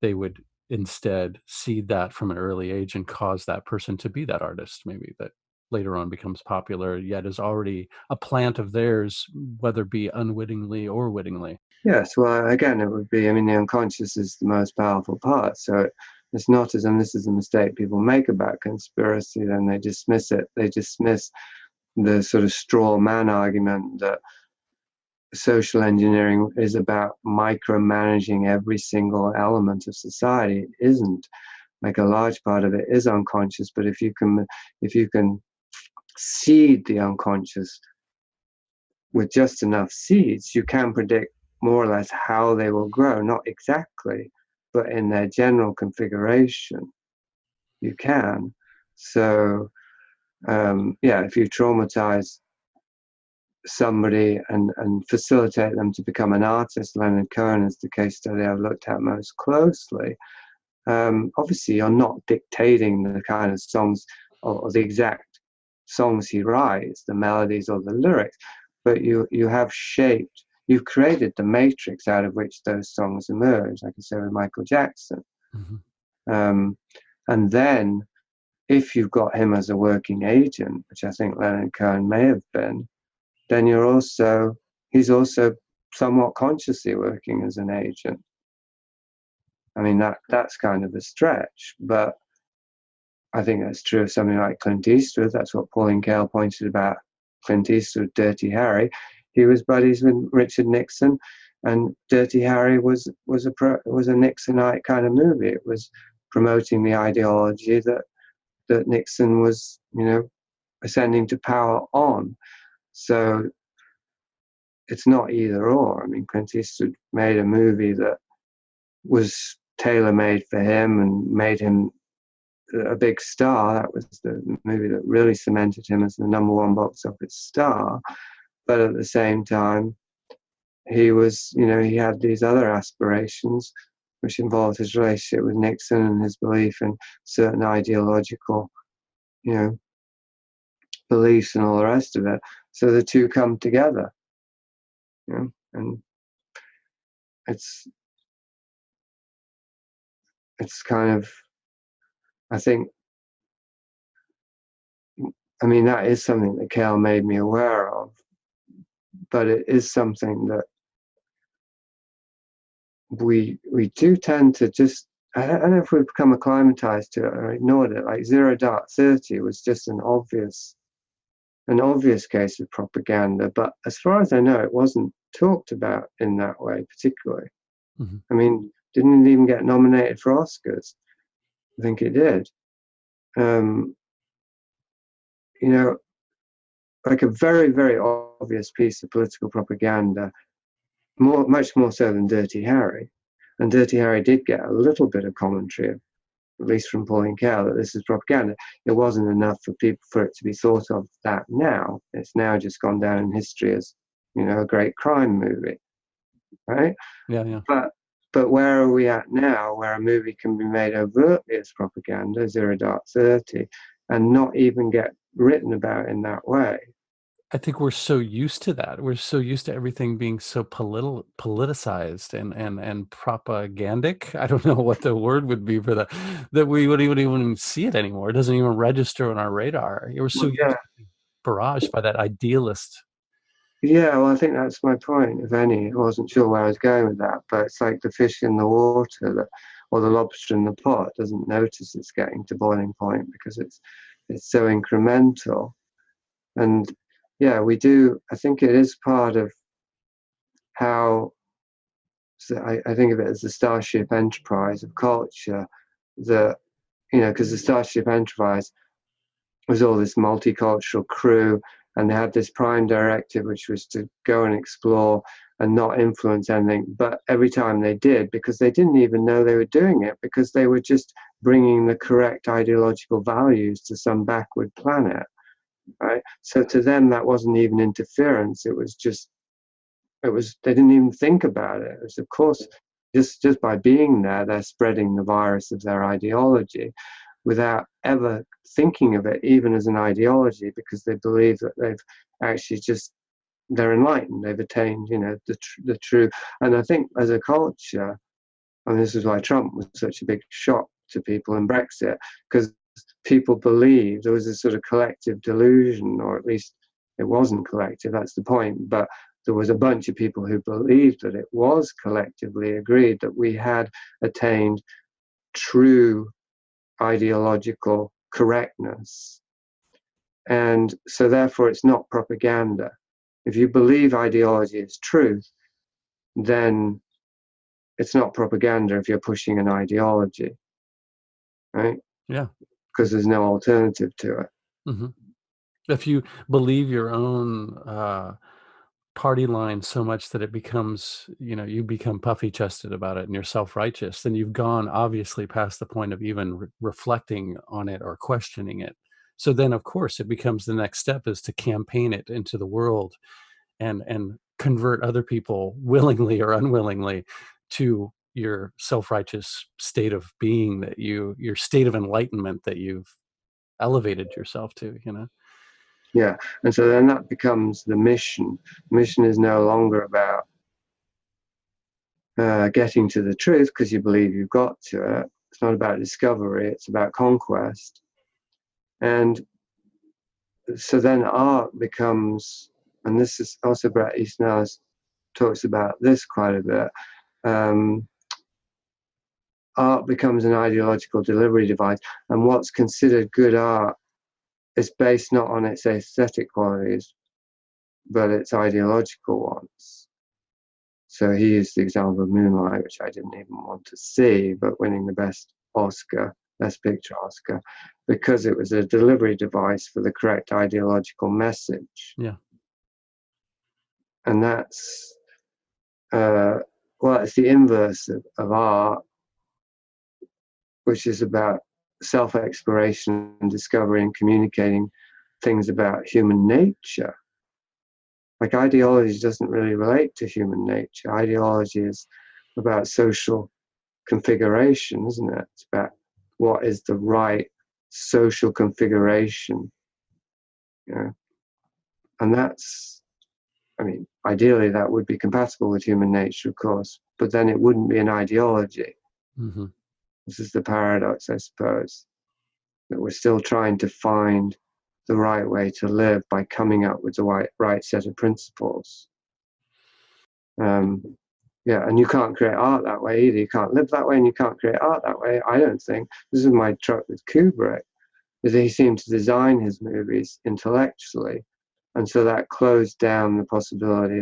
They would instead seed that from an early age and cause that person to be that artist, maybe that later on becomes popular, yet is already a plant of theirs, whether it be unwittingly or wittingly. Yes, well, again, it would be, I mean, the unconscious is the most powerful part. So it's not as, and this is a mistake people make about conspiracy, then they dismiss it. They dismiss the sort of straw man argument that social engineering is about micromanaging every single element of society. It isn't. Like, a large part of it is unconscious, but if you can seed the unconscious with just enough seeds, you can predict more or less how they will grow. Not exactly, but in their general configuration, you can. So, if you traumatize somebody and facilitate them to become an artist, Leonard Cohen is the case study I've looked at most closely. Obviously, you're not dictating the kind of songs or the exact songs he writes, the melodies or the lyrics, but you have shaped, you've created the matrix out of which those songs emerge, like I said with Michael Jackson. Mm-hmm. And then, if you've got him as a working agent, which I think Leonard Cohen may have been, then he's also somewhat consciously working as an agent. I mean, that's kind of a stretch, but I think that's true of something like Clint Eastwood. That's what Pauline Kael pointed about Clint Eastwood, Dirty Harry. He was buddies with Richard Nixon, and Dirty Harry was a Nixonite kind of movie. It was promoting the ideology that Nixon was, ascending to power on. So it's not either or. I mean, Clint Eastwood made a movie that was tailor-made for him and made him a big star. That was the movie that really cemented him as the #1 box office star. But at the same time, he was, he had these other aspirations, which involved his relationship with Nixon and his belief in certain ideological, beliefs and all the rest of it. So the two come together, and it's kind of, I think, I mean, that is something that Kael made me aware of, but it is something that we do tend to just, I don't know if we've become acclimatized to it or ignored it. Like 0-30 was just an obvious case of propaganda, but as far as I know, it wasn't talked about in that way particularly. Mm-hmm. I mean, didn't it even get nominated for Oscars? I think it did. Like a very, very obvious piece of political propaganda, much more so than Dirty Harry. And Dirty Harry did get a little bit of commentary, at least from Pauline Kael, that this is propaganda. It wasn't enough for it to be thought of that now. It's now just gone down in history as, a great crime movie, right? Yeah. But where are we at now, where a movie can be made overtly as propaganda, 0-30, and not even get written about in that way? I think we're so used to that. We're so used to everything being so politicized and propagandic. I don't know what the word would be for that. That we wouldn't even see it anymore. It doesn't even register on our radar. We're so used to being barraged by that idealist. Yeah, well, I think that's my point, if any. I wasn't sure where I was going with that, but it's like the fish in the water or the lobster in the pot doesn't notice it's getting to boiling point because it's so incremental. And yeah, we do. I think it is part of how, so I think of it as the Starship Enterprise of culture, that, because the Starship Enterprise was all this multicultural crew, and they had this prime directive, which was to go and explore and not influence anything. But every time they did, because they didn't even know they were doing it, because they were just bringing the correct ideological values to some backward planet, right? So to them, that wasn't even interference. It was they didn't even think about it. It was, of course, just by being there, they're spreading the virus of their ideology without ever thinking of it even as an ideology, because they believe that they've actually they're enlightened, they've attained, the true. And I think as a culture, and this is why Trump was such a big shock to people in Brexit, because people believed there was a sort of collective delusion, or at least it wasn't collective, that's the point, but there was a bunch of people who believed that it was collectively agreed that we had attained true ideological correctness. And so therefore it's not propaganda. If you believe ideology is truth, then it's not propaganda if you're pushing an ideology, right? Yeah. Because there's no alternative to it. Mm-hmm. If you believe your own party line so much that it becomes, you become puffy chested about it and you're self-righteous, then you've gone obviously past the point of even reflecting on it or questioning it. So then of course it becomes the next step is to campaign it into the world and convert other people willingly or unwillingly to your self-righteous state of being, that your state of enlightenment that you've elevated yourself to. Yeah, and so then that becomes the mission. Mission is no longer about getting to the truth because you believe you've got to it. It's not about discovery, it's about conquest. And so then art becomes, and this is also Bret Easton Ellis talks about this quite a bit, art becomes an ideological delivery device, and what's considered good art is based not on its aesthetic qualities, but its ideological ones. So he used the example of Moonlight, which I didn't even want to see, but winning the Best Picture Oscar, because it was a delivery device for the correct ideological message. Yeah. And that's, it's the inverse of art, which is about self-exploration and discovery and communicating things about human nature. Like, ideology doesn't really relate to human nature. Ideology is about social configuration, isn't it? It's about what is the right social configuration, you know? And that's, I mean, ideally that would be compatible with human nature, of course, but then it wouldn't be an ideology. Mm-hmm. This is the paradox, I suppose, that we're still trying to find the right way to live by coming up with the right set of principles. Yeah, and you can't create art that way either. You can't live that way, and you can't create art that way, I don't think. This is my truck with Kubrick, is that he seemed to design his movies intellectually, and so that closed down the possibility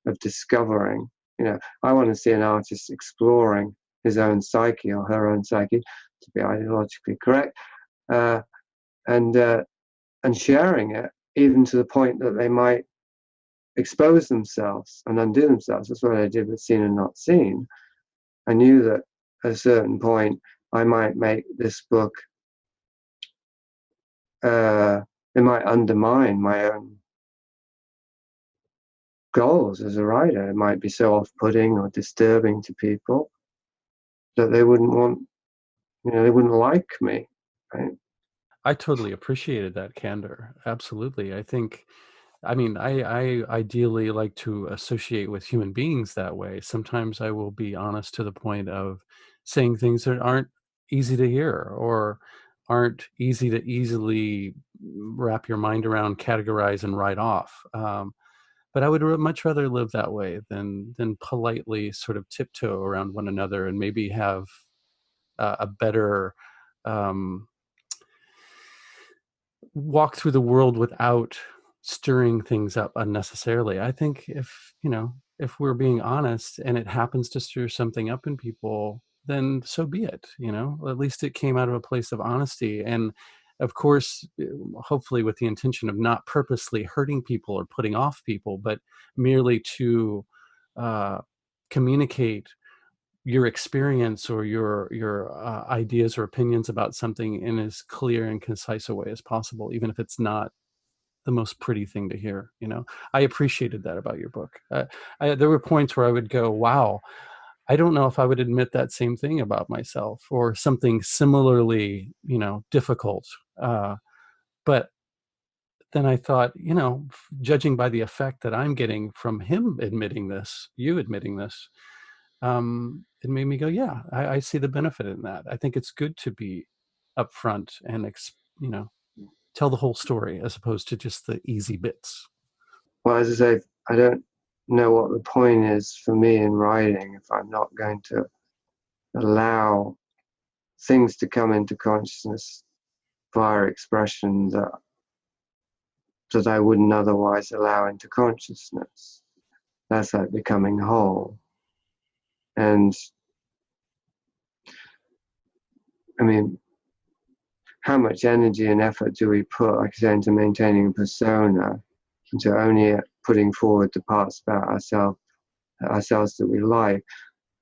of discovering. You know, I want to see an artist exploring his own psyche or her own psyche, to be ideologically correct, and sharing it, even to the point that they might expose themselves and undo themselves. That's what I did with Seen and Not Seen. I knew that at a certain point I might make this book, it might undermine my own goals as a writer. It might be so off-putting or disturbing to people that they wouldn't want, they wouldn't like me. Right? I totally appreciated that candor. Absolutely. I ideally like to associate with human beings that way. Sometimes I will be honest to the point of saying things that aren't easy to hear or aren't easy to easily wrap your mind around, categorize, and write off. But I would much rather live that way than politely sort of tiptoe around one another and maybe have a better um, walk through the world without stirring things up unnecessarily. I think if we're being honest and it happens to stir something up in people, then so be it, at least it came out of a place of honesty. And of course, hopefully with the intention of not purposely hurting people or putting off people, but merely to uh, communicate your experience or your ideas or opinions about something in as clear and concise a way as possible, even if it's not the most pretty thing to hear. I appreciated that about your book. There were points where I would go, wow, I don't know if I would admit that same thing about myself or something similarly, difficult. But then I thought, judging by the effect that I'm getting from him admitting this, you admitting this, it made me go, yeah, I see the benefit in that. I think it's good to be upfront and tell the whole story as opposed to just the easy bits. Well, as I say, I don't know what the point is for me in writing if I'm not going to allow things to come into consciousness via expression that I wouldn't otherwise allow into consciousness. That's like becoming whole. And I mean, how much energy and effort do we put, like I say, into maintaining a persona, into only putting forward the parts about ourselves that we like?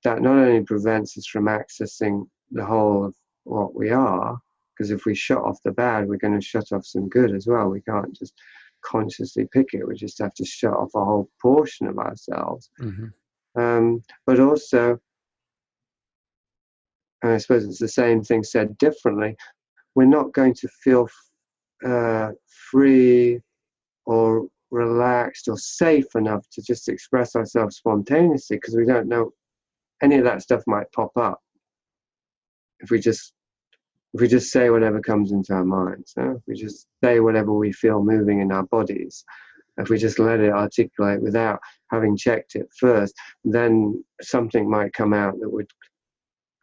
That not only prevents us from accessing the whole of what we are, because if we shut off the bad, we're going to shut off some good as well. We can't just consciously pick it. We just have to shut off a whole portion of ourselves. Mm-hmm. But also, and I suppose it's the same thing said differently, we're not going to feel free or relaxed or safe enough to just express ourselves spontaneously, because we don't know, any of that stuff might pop up if we just say whatever comes into our minds. If we just say whatever we feel moving in our bodies, if we just let it articulate without having checked it first, then something might come out that would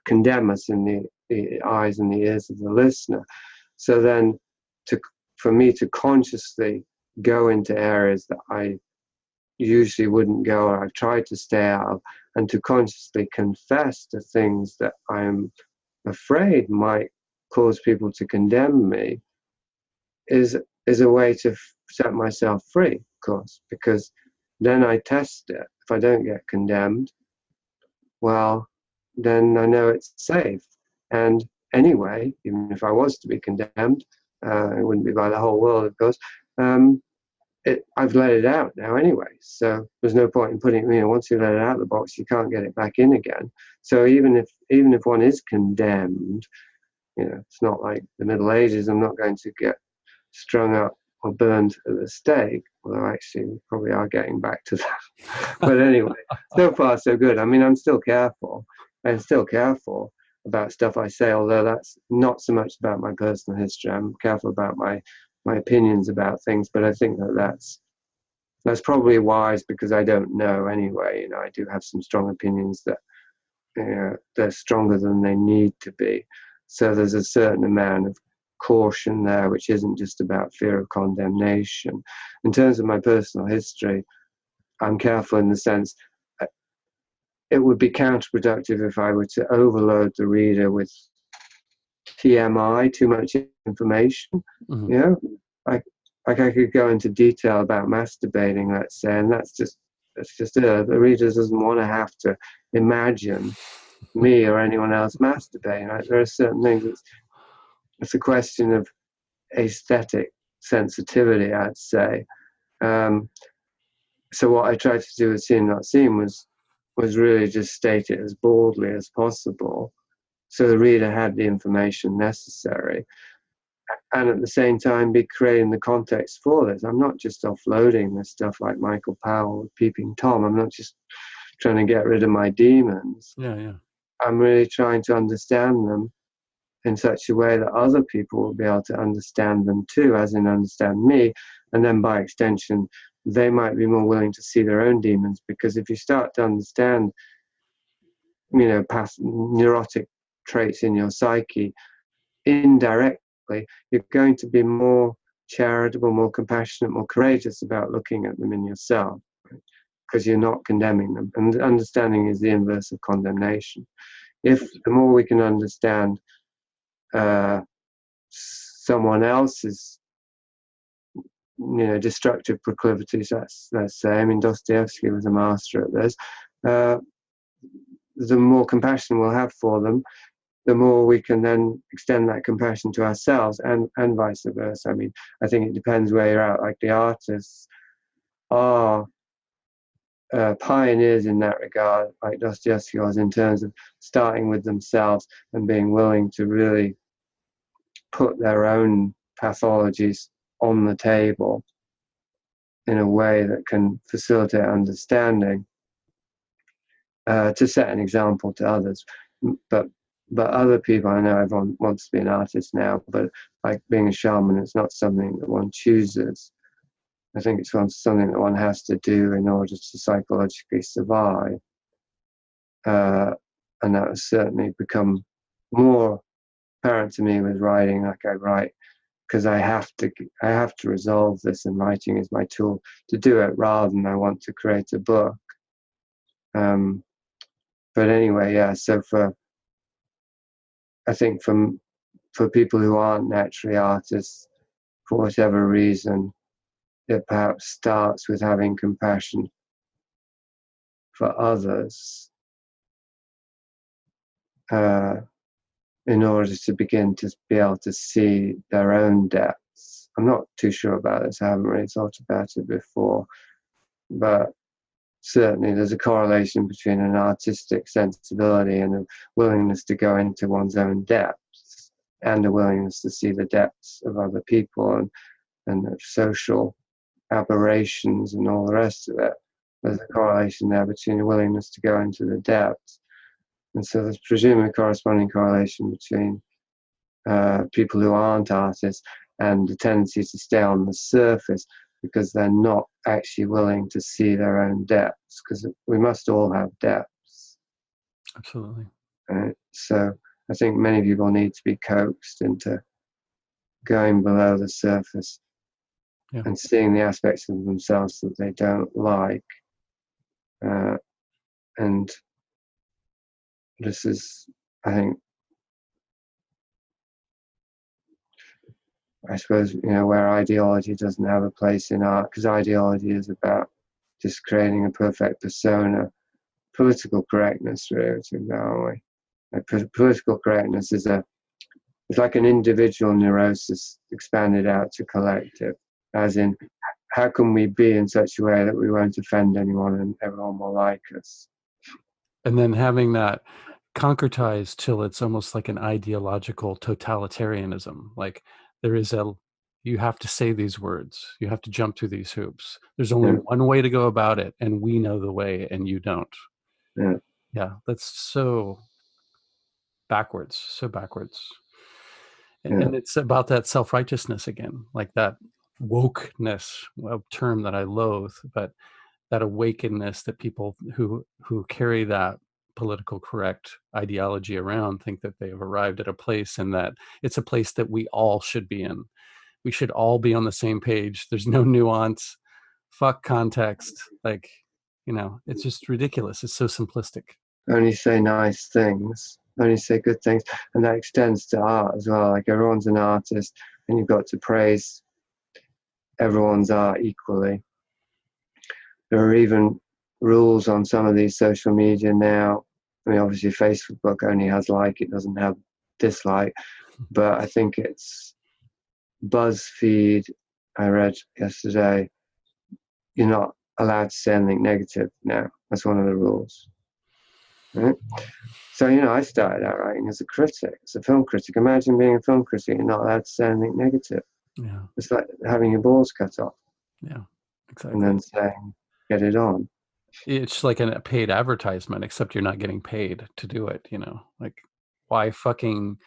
condemn us in the eyes and the ears of the listener. So then for me to consciously go into areas that I usually wouldn't go, or I've tried to stay out of, and to consciously confess to things that I'm afraid might cause people to condemn me is a way to set myself free, of course, because then I test it. If I don't get condemned, well, then I know it's safe. And anyway, even if I was to be condemned, it wouldn't be by the whole world, of course. I've let it out now anyway, so there's no point in putting it in. Once you let it out of the box, you can't get it back in again. So even if one is condemned, it's not like the Middle Ages. I'm not going to get strung up or burned at the stake, although actually we probably are getting back to that. But anyway, so far so good. I mean, I'm still careful. I'm still careful about stuff I say, although that's not so much about my personal history. I'm careful about my opinions about things, but I think that's probably wise, because I don't know anyway. I do have some strong opinions that they're stronger than they need to be. So there's a certain amount of caution there, which isn't just about fear of condemnation. In terms of my personal history, I'm careful in the sense it would be counterproductive if I were to overload the reader with TMI, too much information. Mm-hmm. Like I could go into detail about masturbating, let's say, and that's just the reader doesn't want to have to imagine me or anyone else masturbating. Right? There are certain things. It's a question of aesthetic sensitivity, I'd say. So what I tried to do with Seeing Not Seen was really just state it as baldly as possible, so the reader had the information necessary, and at the same time be creating the context for this. I'm not just offloading this stuff like Michael Powell, Peeping Tom. I'm not just trying to get rid of my demons. Yeah. I'm really trying to understand them in such a way that other people will be able to understand them too, as in understand me, and then by extension, they might be more willing to see their own demons, because if you start to understand, past neurotic traits in your psyche, indirectly, you're going to be more charitable, more compassionate, more courageous about looking at them in yourself, because you're not condemning them. And understanding is the inverse of condemnation. If the more we can understand someone else's destructive proclivities, let's say, I mean, Dostoevsky was a master at this, the more compassion we'll have for them, the more we can then extend that compassion to ourselves, and vice versa. I mean, I think it depends where you're at. Like the artists are pioneers in that regard, like Dostoevsky was, in terms of starting with themselves and being willing to really put their own pathologies on the table in a way that can facilitate understanding, to set an example to others. But other people, I know everyone wants to be an artist now, but like being a shaman, it's not something that one chooses. I think it's something that one has to do in order to psychologically survive. And that has certainly become more apparent to me with writing. Like I write because I have to resolve this, and writing is my tool to do it, rather than I want to create a book. But anyway, yeah. So I think for people who aren't naturally artists, for whatever reason, it perhaps starts with having compassion for others, in order to begin to be able to see their own depths. I'm not too sure about this. I haven't really thought about it before, but certainly there's a correlation between an artistic sensibility and a willingness to go into one's own depths, and a willingness to see the depths of other people and the social aberrations and all the rest of it. There's a correlation there between a willingness to go into the depths. And so there's presumably a corresponding correlation between people who aren't artists and the tendency to stay on the surface, because they're not actually willing to see their own depths, because we must all have depths. Absolutely. Right? So I think many people need to be coaxed into going below the surface and seeing the aspects of themselves that they don't like. And this is, I think, I suppose, where ideology doesn't have a place in art, because ideology is about just creating a perfect persona. Political correctness, really, aren't we? Like, political correctness is it's like an individual neurosis expanded out to collective, as in, how can we be in such a way that we won't offend anyone and everyone will like us? And then having that concretized till it's almost like an ideological totalitarianism. Like you have to say these words, you have to jump through these hoops. There's only one way to go about it, and we know the way, and you don't. Yeah, that's so backwards, so backwards. And it's about that self-righteousness again, like that wokeness, a term that I loathe, but that awakeness that people who carry that political correct ideology around think that they have arrived at a place, and that it's a place that we all should be in. We should all be on the same page. There's no nuance. Fuck context. Like, it's just ridiculous. It's so simplistic. Only say nice things, only say good things. And that extends to art as well. Like, everyone's an artist, and you've got to praise everyone's art equally. There are even rules on some of these social media now. I mean, obviously Facebook only has like, it doesn't have dislike, but I think it's BuzzFeed, I read yesterday, you're not allowed to say anything negative now. That's one of the rules. Right? So, I started out writing as a critic, as a film critic. Imagine being a film critic and not allowed to say anything negative. Yeah. It's like having your balls cut off. Yeah, exactly. And then saying, get it on. It's like a paid advertisement, except you're not getting paid to do it, Like, why fucking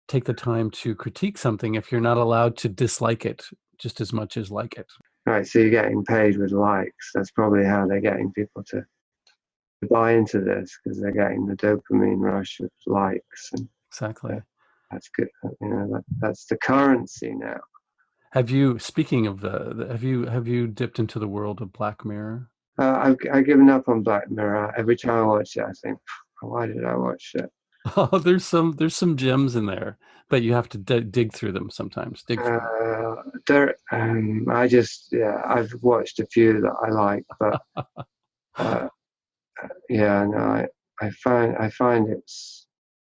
take the time to critique something if you're not allowed to dislike it just as much as like it? Right, so you're getting paid with likes. That's probably how they're getting people to buy into this, because they're getting the dopamine rush of likes. And exactly. That's good. That's the currency now. Have you, speaking of have you dipped into the world of Black Mirror? I've given up on Black Mirror. Every time I watch it, I think, why did I watch it? Oh, there's some gems in there, but you have to dig through them sometimes. I've watched a few that I like, but I find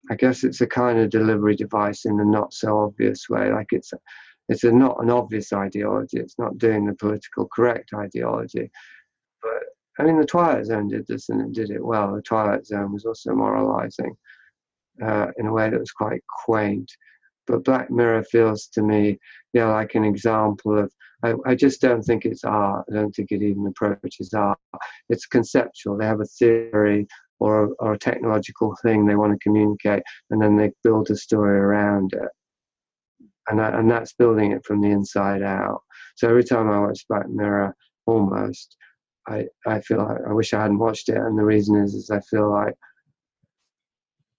I guess it's a kind of delivery device in a not so obvious way. Like, it's not an obvious ideology. It's not doing the political correct ideology. But I mean, the Twilight Zone did this, and it did it well. The Twilight Zone was also moralizing in a way that was quite quaint. But Black Mirror feels to me, like an example of, I just don't think it's art. I don't think it even approaches art. It's conceptual. They have a theory or a technological thing they want to communicate, and then they build a story around it. And that's building it from the inside out. So every time I watch Black Mirror, almost, I feel like I wish I hadn't watched it. And the reason is I feel like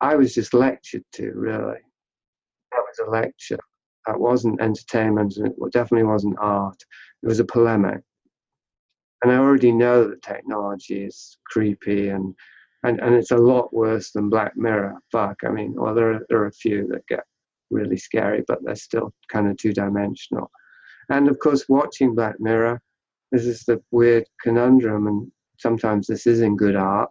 I was just lectured to, really. That was a lecture. That wasn't entertainment, and it definitely wasn't art. It was a polemic. And I already know that technology is creepy, and it's a lot worse than Black Mirror. Fuck, I mean, well, there are a few that get really scary, but they're still kind of two-dimensional. And of course, watching Black Mirror, this is the weird conundrum, and sometimes this is in good art,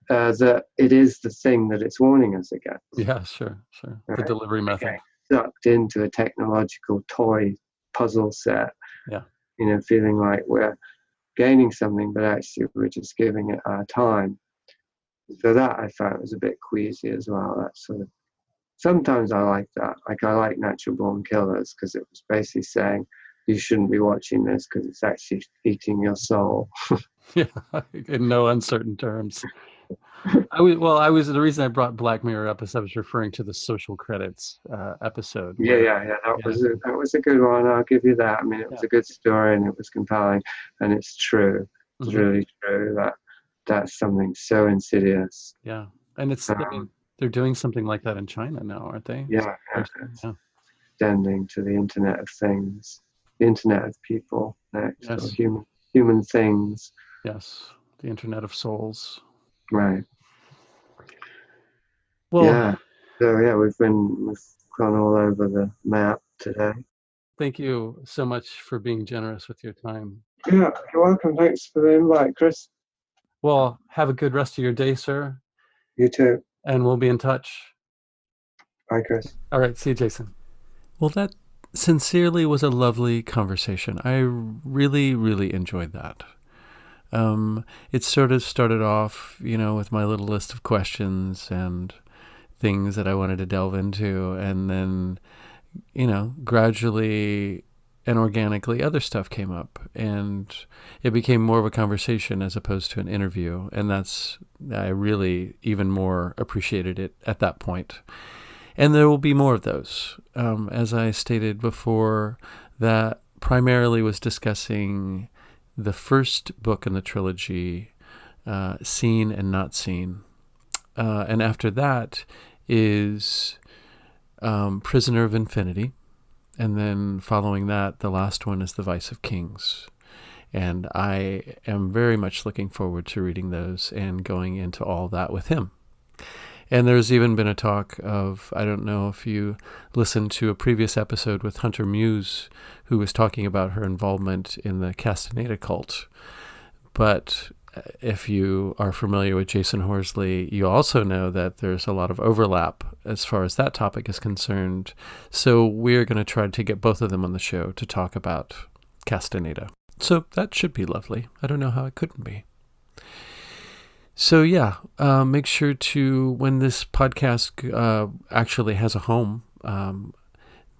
that it is the thing that it's warning us against. Yeah, sure. Right? The delivery method. Okay. Sucked into a technological toy puzzle set. Yeah. Feeling like we're gaining something, but actually we're just giving it our time. So that I found was a bit queasy as well. That sort of, sometimes I like that. Like, I like Natural Born Killers, because it was basically saying you shouldn't be watching this because it's actually eating your soul. Yeah, in no uncertain terms. The reason I brought Black Mirror up is I was referring to the social credits episode. That was a good one. I'll give you that. I mean, it was a good story, and it was compelling, and it's true. It's really true that that's something so insidious. Yeah, and it's They're doing something like that in China now, aren't they? Yeah, Yeah. extending to the Internet of Things, the Internet of People next, or Yes. human things. Yes. The Internet of Souls. Right. Well, Yeah. So yeah, we've gone all over the map today. thank you so much for being generous with your time. Yeah, you're welcome. Thanks for the invite, Chris. Well, have a good rest of your day, sir. You too. And we'll be in touch. Bye, Chris. All right. See you, Jason. Well, that sincerely was a lovely conversation. I really, really enjoyed that. It sort of started off, with my little list of questions and things that I wanted to delve into. And then, gradually and organically other stuff came up. And it became more of a conversation as opposed to an interview. And I really even more appreciated it at that point. And there will be more of those. As I stated before, that primarily was discussing the first book in the trilogy, Seen and Not Seen. And after that is Prisoner of Infinity. And then following that, the last one is The Vice of Kings. And I am very much looking forward to reading those and going into all that with him. And there's even been a talk of, I don't know if you listened to a previous episode with Hunter Muse, who was talking about her involvement in the Castaneda cult. But if you are familiar with Jasun Horsley, you also know that there's a lot of overlap as far as that topic is concerned. So we're going to try to get both of them on the show to talk about Castaneda. So that should be lovely. I don't know how it couldn't be. So yeah, make sure to, when this podcast actually has a home,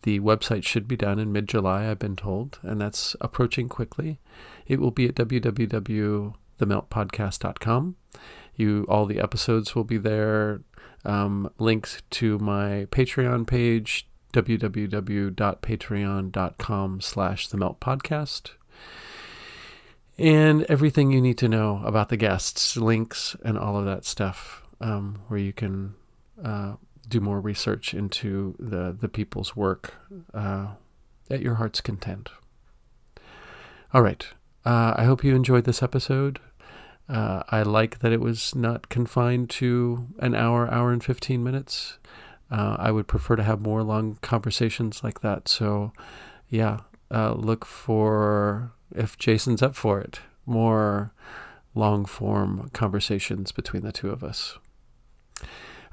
the website should be done in mid-July, I've been told, and that's approaching quickly. It will be at www.themeltpodcast.com. All the episodes will be there. Links to my Patreon page, www.patreon.com/themeltpodcast. And everything you need to know about the guests, links, and all of that stuff, where you can do more research into the people's work at your heart's content. All right. I hope you enjoyed this episode. I like that it was not confined to an hour and 15 minutes. I would prefer to have more long conversations like that. So, yeah, look for, if Jason's up for it, more long-form conversations between the two of us.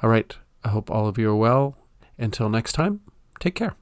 All right. I hope all of you are well. Until next time, take care.